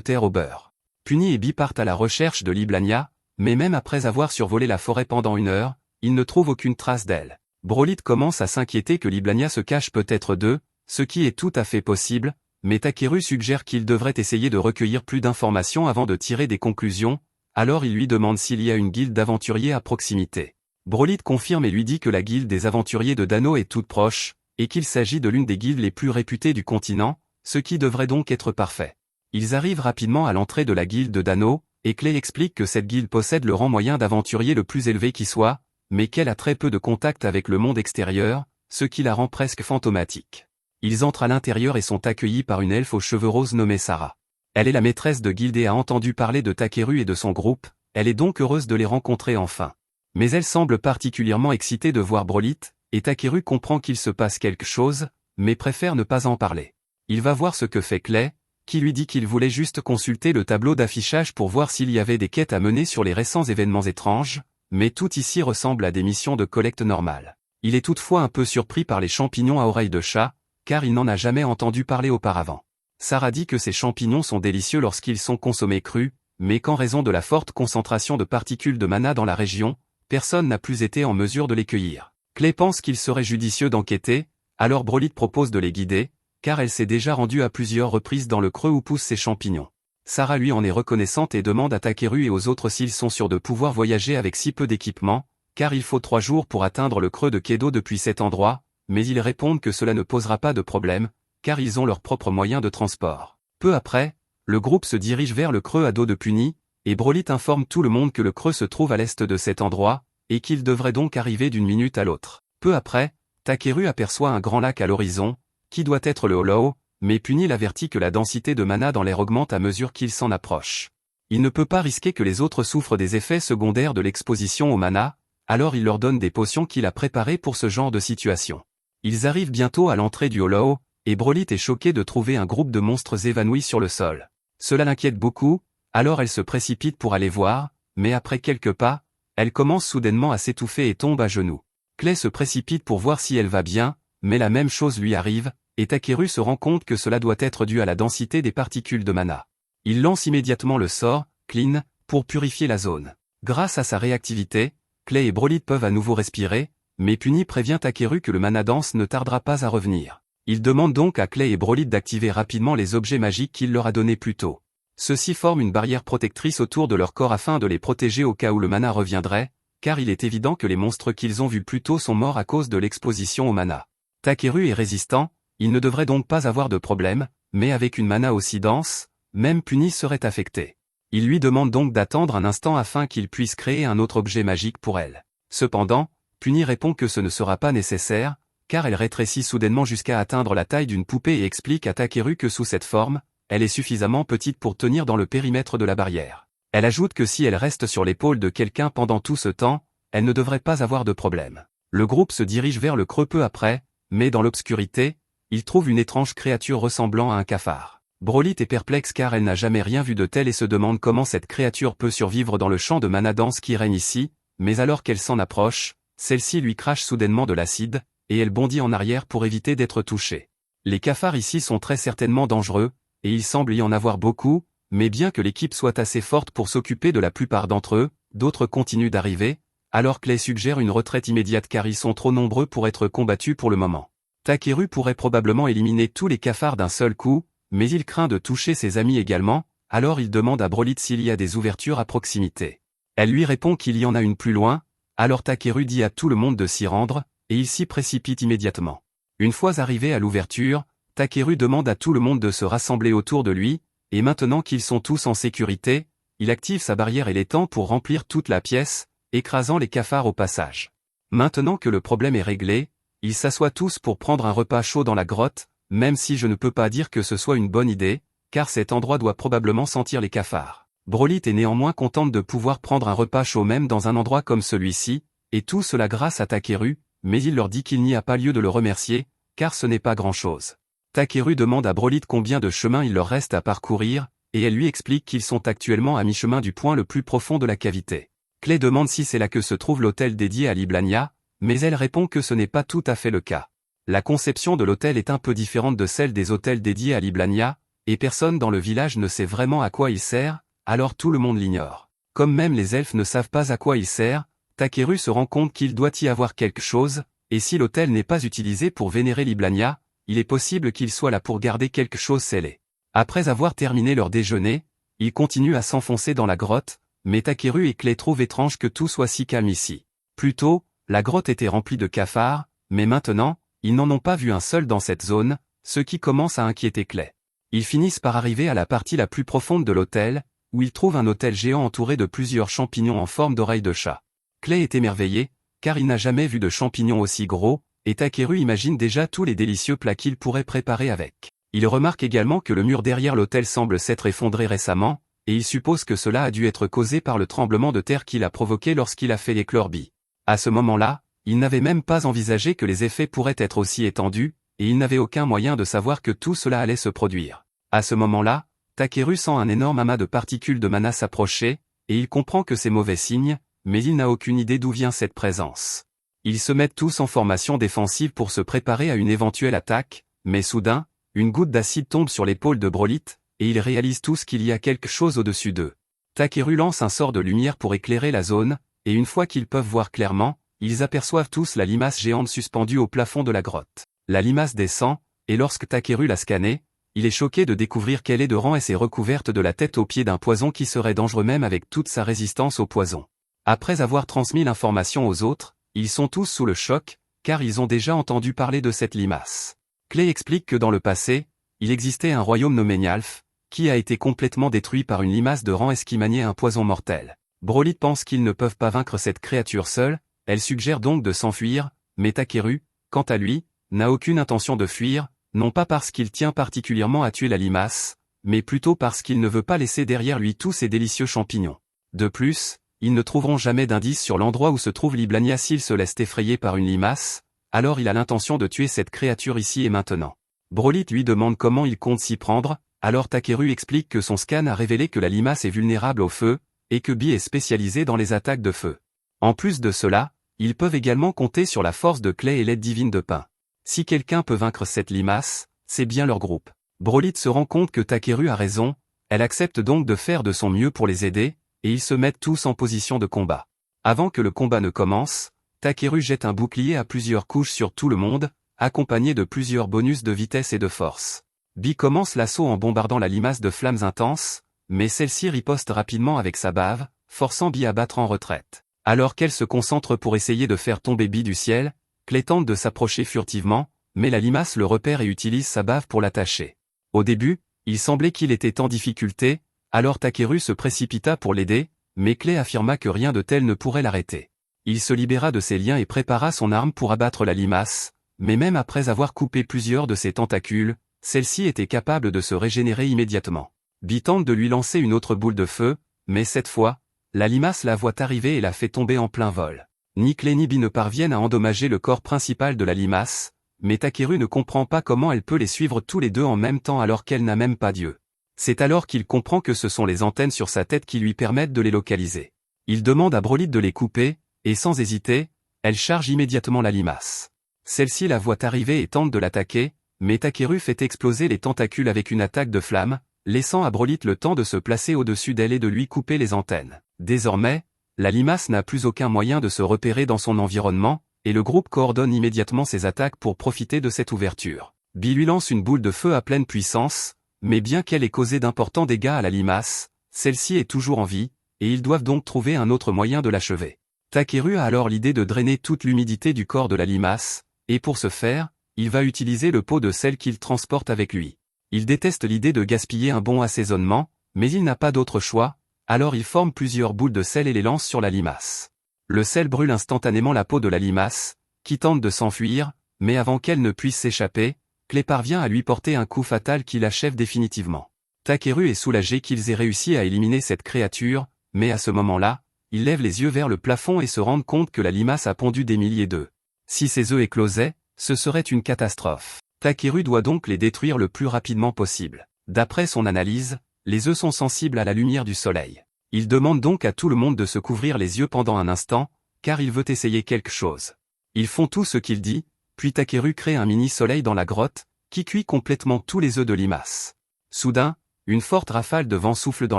terre au beurre. Puny et Bi partent à la recherche de Liblania, mais même après avoir survolé la forêt pendant 1 heure, ils ne trouvent aucune trace d'elle. Broly commence à s'inquiéter que Liblania se cache peut-être d'eux, ce qui est tout à fait possible, mais Takeru suggère qu'il devrait essayer de recueillir plus d'informations avant de tirer des conclusions, alors il lui demande s'il y a une guilde d'aventuriers à proximité. Broly confirme et lui dit que la guilde des aventuriers de Dano est toute proche, et qu'il s'agit de l'une des guildes les plus réputées du continent, ce qui devrait donc être parfait. Ils arrivent rapidement à l'entrée de la guilde de Dano, et Clay explique que cette guilde possède le rang moyen d'aventurier le plus élevé qui soit, mais qu'elle a très peu de contact avec le monde extérieur, ce qui la rend presque fantomatique. Ils entrent à l'intérieur et sont accueillis par une elfe aux cheveux roses nommée Sarah. Elle est la maîtresse de guilde et a entendu parler de Takeru et de son groupe, elle est donc heureuse de les rencontrer enfin. Mais elle semble particulièrement excitée de voir Broly, et Takeru comprend qu'il se passe quelque chose, mais préfère ne pas en parler. Il va voir ce que fait Clay, qui lui dit qu'il voulait juste consulter le tableau d'affichage pour voir s'il y avait des quêtes à mener sur les récents événements étranges, mais tout ici ressemble à des missions de collecte normales. Il est toutefois un peu surpris par les champignons à oreilles de chat, car il n'en a jamais entendu parler auparavant. Sarah dit que ces champignons sont délicieux lorsqu'ils sont consommés crus, mais qu'en raison de la forte concentration de particules de mana dans la région, personne n'a plus été en mesure de les cueillir. Clay pense qu'il serait judicieux d'enquêter, alors Broly propose de les guider, car elle s'est déjà rendue à plusieurs reprises dans le creux où poussent ces champignons. Sarah lui en est reconnaissante et demande à Takeru et aux autres s'ils sont sûrs de pouvoir voyager avec si peu d'équipement, car il faut 3 jours pour atteindre le creux de Kedo depuis cet endroit, mais ils répondent que cela ne posera pas de problème, car ils ont leurs propres moyens de transport. Peu après, le groupe se dirige vers le creux à dos de Puny, et Broly informe tout le monde que le creux se trouve à l'est de cet endroit, et qu'il devrait donc arriver d'une minute à l'autre. Peu après, Takeru aperçoit un grand lac à l'horizon, qui doit être le Hollow, mais Puny l'avertit que la densité de mana dans l'air augmente à mesure qu'il s'en approche. Il ne peut pas risquer que les autres souffrent des effets secondaires de l'exposition au mana, alors il leur donne des potions qu'il a préparées pour ce genre de situation. Ils arrivent bientôt à l'entrée du Hollow, et Broly est choqué de trouver un groupe de monstres évanouis sur le sol. Cela l'inquiète beaucoup, alors elle se précipite pour aller voir, mais après quelques pas, elle commence soudainement à s'étouffer et tombe à genoux. Clay se précipite pour voir si elle va bien, mais la même chose lui arrive, et Takeru se rend compte que cela doit être dû à la densité des particules de mana. Il lance immédiatement le sort, Clean, pour purifier la zone. Grâce à sa réactivité, Clay et Broly peuvent à nouveau respirer, mais Puny prévient Takeru que le mana dense ne tardera pas à revenir. Il demande donc à Clay et Broly d'activer rapidement les objets magiques qu'il leur a donnés plus tôt. Ceux-ci forment une barrière protectrice autour de leur corps afin de les protéger au cas où le mana reviendrait, car il est évident que les monstres qu'ils ont vus plus tôt sont morts à cause de l'exposition au mana. Takeru est résistant, il ne devrait donc pas avoir de problème, mais avec une mana aussi dense, même Puni serait affecté. Il lui demande donc d'attendre un instant afin qu'il puisse créer un autre objet magique pour elle. Cependant, Puni répond que ce ne sera pas nécessaire, car elle rétrécit soudainement jusqu'à atteindre la taille d'une poupée et explique à Takeru que sous cette forme, elle est suffisamment petite pour tenir dans le périmètre de la barrière. Elle ajoute que si elle reste sur l'épaule de quelqu'un pendant tout ce temps, elle ne devrait pas avoir de problème. Le groupe se dirige vers le creux peu après, mais dans l'obscurité, il trouve une étrange créature ressemblant à un cafard. Brolit est perplexe car elle n'a jamais rien vu de tel et se demande comment cette créature peut survivre dans le champ de mana dense qui règne ici, mais alors qu'elle s'en approche, celle-ci lui crache soudainement de l'acide, et elle bondit en arrière pour éviter d'être touchée. Les cafards ici sont très certainement dangereux, et il semble y en avoir beaucoup, mais bien que l'équipe soit assez forte pour s'occuper de la plupart d'entre eux, d'autres continuent d'arriver, alors Clay suggère une retraite immédiate car ils sont trop nombreux pour être combattus pour le moment. Takeru pourrait probablement éliminer tous les cafards d'un seul coup, mais il craint de toucher ses amis également, alors il demande à Brolit s'il y a des ouvertures à proximité. Elle lui répond qu'il y en a une plus loin, alors Takeru dit à tout le monde de s'y rendre, et il s'y précipite immédiatement. Une fois arrivé à l'ouverture, Takeru demande à tout le monde de se rassembler autour de lui, et maintenant qu'ils sont tous en sécurité, il active sa barrière et l'étend pour remplir toute la pièce, écrasant les cafards au passage. Maintenant que le problème est réglé, ils s'assoient tous pour prendre un repas chaud dans la grotte, même si je ne peux pas dire que ce soit une bonne idée, car cet endroit doit probablement sentir les cafards. Brolit est néanmoins contente de pouvoir prendre un repas chaud même dans un endroit comme celui-ci, et tout cela grâce à Takeru, mais il leur dit qu'il n'y a pas lieu de le remercier, car ce n'est pas grand-chose. Takeru demande à Brolit combien de chemin il leur reste à parcourir, et elle lui explique qu'ils sont actuellement à mi-chemin du point le plus profond de la cavité. Clay demande si c'est là que se trouve l'hôtel dédié à Liblania, mais elle répond que ce n'est pas tout à fait le cas. La conception de l'hôtel est un peu différente de celle des hôtels dédiés à Liblania, et personne dans le village ne sait vraiment à quoi il sert, alors tout le monde l'ignore. Comme même les elfes ne savent pas à quoi il sert, Takeru se rend compte qu'il doit y avoir quelque chose, et si l'hôtel n'est pas utilisé pour vénérer Liblania, il est possible qu'il soit là pour garder quelque chose scellé. Après avoir terminé leur déjeuner, ils continuent à s'enfoncer dans la grotte, mais Takeru et Clay trouvent étrange que tout soit si calme ici. Plus tôt, la grotte était remplie de cafards, mais maintenant, ils n'en ont pas vu un seul dans cette zone, ce qui commence à inquiéter Clay. Ils finissent par arriver à la partie la plus profonde de l'hôtel, où ils trouvent un hôtel géant entouré de plusieurs champignons en forme d'oreilles de chat. Clay est émerveillé, car il n'a jamais vu de champignons aussi gros, et Takeru imagine déjà tous les délicieux plats qu'il pourrait préparer avec. Il remarque également que le mur derrière l'hôtel semble s'être effondré récemment, et il suppose que cela a dû être causé par le tremblement de terre qu'il a provoqué lorsqu'il a fait éclore Bee. À ce moment-là, il n'avait même pas envisagé que les effets pourraient être aussi étendus, et il n'avait aucun moyen de savoir que tout cela allait se produire. À ce moment-là, Takeru sent un énorme amas de particules de mana s'approcher, et il comprend que c'est mauvais signe, mais il n'a aucune idée d'où vient cette présence. Ils se mettent tous en formation défensive pour se préparer à une éventuelle attaque, mais soudain, une goutte d'acide tombe sur l'épaule de Brolit, et ils réalisent tous qu'il y a quelque chose au-dessus d'eux. Takeru lance un sort de lumière pour éclairer la zone, et une fois qu'ils peuvent voir clairement, ils aperçoivent tous la limace géante suspendue au plafond de la grotte. La limace descend, et lorsque Takeru l'a scannée, il est choqué de découvrir qu'elle est de rang S et recouverte de la tête aux pieds d'un poison qui serait dangereux même avec toute sa résistance au poison. Après avoir transmis l'information aux autres, ils sont tous sous le choc, car ils ont déjà entendu parler de cette limace. Clay explique que dans le passé, il existait un royaume nommé Nialf, qui a été complètement détruit par une limace de rang S qui maniait un poison mortel. Brolit pense qu'ils ne peuvent pas vaincre cette créature seule, elle suggère donc de s'enfuir, mais Takeru, quant à lui, n'a aucune intention de fuir, non pas parce qu'il tient particulièrement à tuer la limace, mais plutôt parce qu'il ne veut pas laisser derrière lui tous ces délicieux champignons. De plus, ils ne trouveront jamais d'indice sur l'endroit où se trouve Liblania s'ils se laissent effrayer par une limace, alors il a l'intention de tuer cette créature ici et maintenant. Brolit lui demande comment il compte s'y prendre, alors Takeru explique que son scan a révélé que la limace est vulnérable au feu, et que Bee est spécialisé dans les attaques de feu. En plus de cela, ils peuvent également compter sur la force de Clay et l'aide divine de Pain. Si quelqu'un peut vaincre cette limace, c'est bien leur groupe. Brolit se rend compte que Takeru a raison, elle accepte donc de faire de son mieux pour les aider, et ils se mettent tous en position de combat. Avant que le combat ne commence, Takeru jette un bouclier à plusieurs couches sur tout le monde, accompagné de plusieurs bonus de vitesse et de force. Bee commence l'assaut en bombardant la limace de flammes intenses, mais celle-ci riposte rapidement avec sa bave, forçant Bee à battre en retraite. Alors qu'elle se concentre pour essayer de faire tomber Bee du ciel, Clay tente de s'approcher furtivement, mais la limace le repère et utilise sa bave pour l'attacher. Au début, il semblait qu'il était en difficulté, alors Takeru se précipita pour l'aider, mais Clay affirma que rien de tel ne pourrait l'arrêter. Il se libéra de ses liens et prépara son arme pour abattre la limace, mais même après avoir coupé plusieurs de ses tentacules, celle-ci était capable de se régénérer immédiatement. Bee tente de lui lancer une autre boule de feu, mais cette fois, la limace la voit arriver et la fait tomber en plein vol. Ni Clay ni Bee ne parviennent à endommager le corps principal de la limace, mais Takeru ne comprend pas comment elle peut les suivre tous les deux en même temps alors qu'elle n'a même pas d'yeux. C'est alors qu'il comprend que ce sont les antennes sur sa tête qui lui permettent de les localiser. Il demande à Brolyt de les couper, et sans hésiter, elle charge immédiatement la limace. Celle-ci la voit arriver et tente de l'attaquer, mais Takeru fait exploser les tentacules avec une attaque de flamme, laissant à Brolyt le temps de se placer au-dessus d'elle et de lui couper les antennes. Désormais, la limace n'a plus aucun moyen de se repérer dans son environnement, et le groupe coordonne immédiatement ses attaques pour profiter de cette ouverture. Bee lui lance une boule de feu à pleine puissance, mais bien qu'elle ait causé d'importants dégâts à la limace, celle-ci est toujours en vie, et ils doivent donc trouver un autre moyen de l'achever. Takeru a alors l'idée de drainer toute l'humidité du corps de la limace, et pour ce faire, il va utiliser le pot de sel qu'il transporte avec lui. Il déteste l'idée de gaspiller un bon assaisonnement, mais il n'a pas d'autre choix, alors il forme plusieurs boules de sel et les lance sur la limace. Le sel brûle instantanément la peau de la limace, qui tente de s'enfuir, mais avant qu'elle ne puisse s'échapper, Clay parvient à lui porter un coup fatal qui l'achève définitivement. Takeru est soulagé qu'ils aient réussi à éliminer cette créature, mais à ce moment-là, il lève les yeux vers le plafond et se rend compte que la limace a pondu des milliers d'œufs. Si ces œufs éclosaient, ce serait une catastrophe. Takeru doit donc les détruire le plus rapidement possible. D'après son analyse, les œufs sont sensibles à la lumière du soleil. Il demande donc à tout le monde de se couvrir les yeux pendant un instant, car il veut essayer quelque chose. Ils font tout ce qu'il dit, puis Takeru crée un mini-soleil dans la grotte, qui cuit complètement tous les œufs de limace. Soudain, une forte rafale de vent souffle dans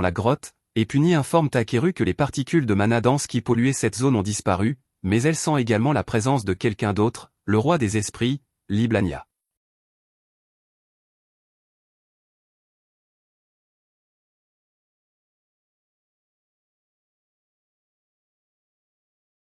la grotte, et Puny informe Takeru que les particules de mana dense qui polluaient cette zone ont disparu, mais elle sent également la présence de quelqu'un d'autre, le roi des esprits, Liblania.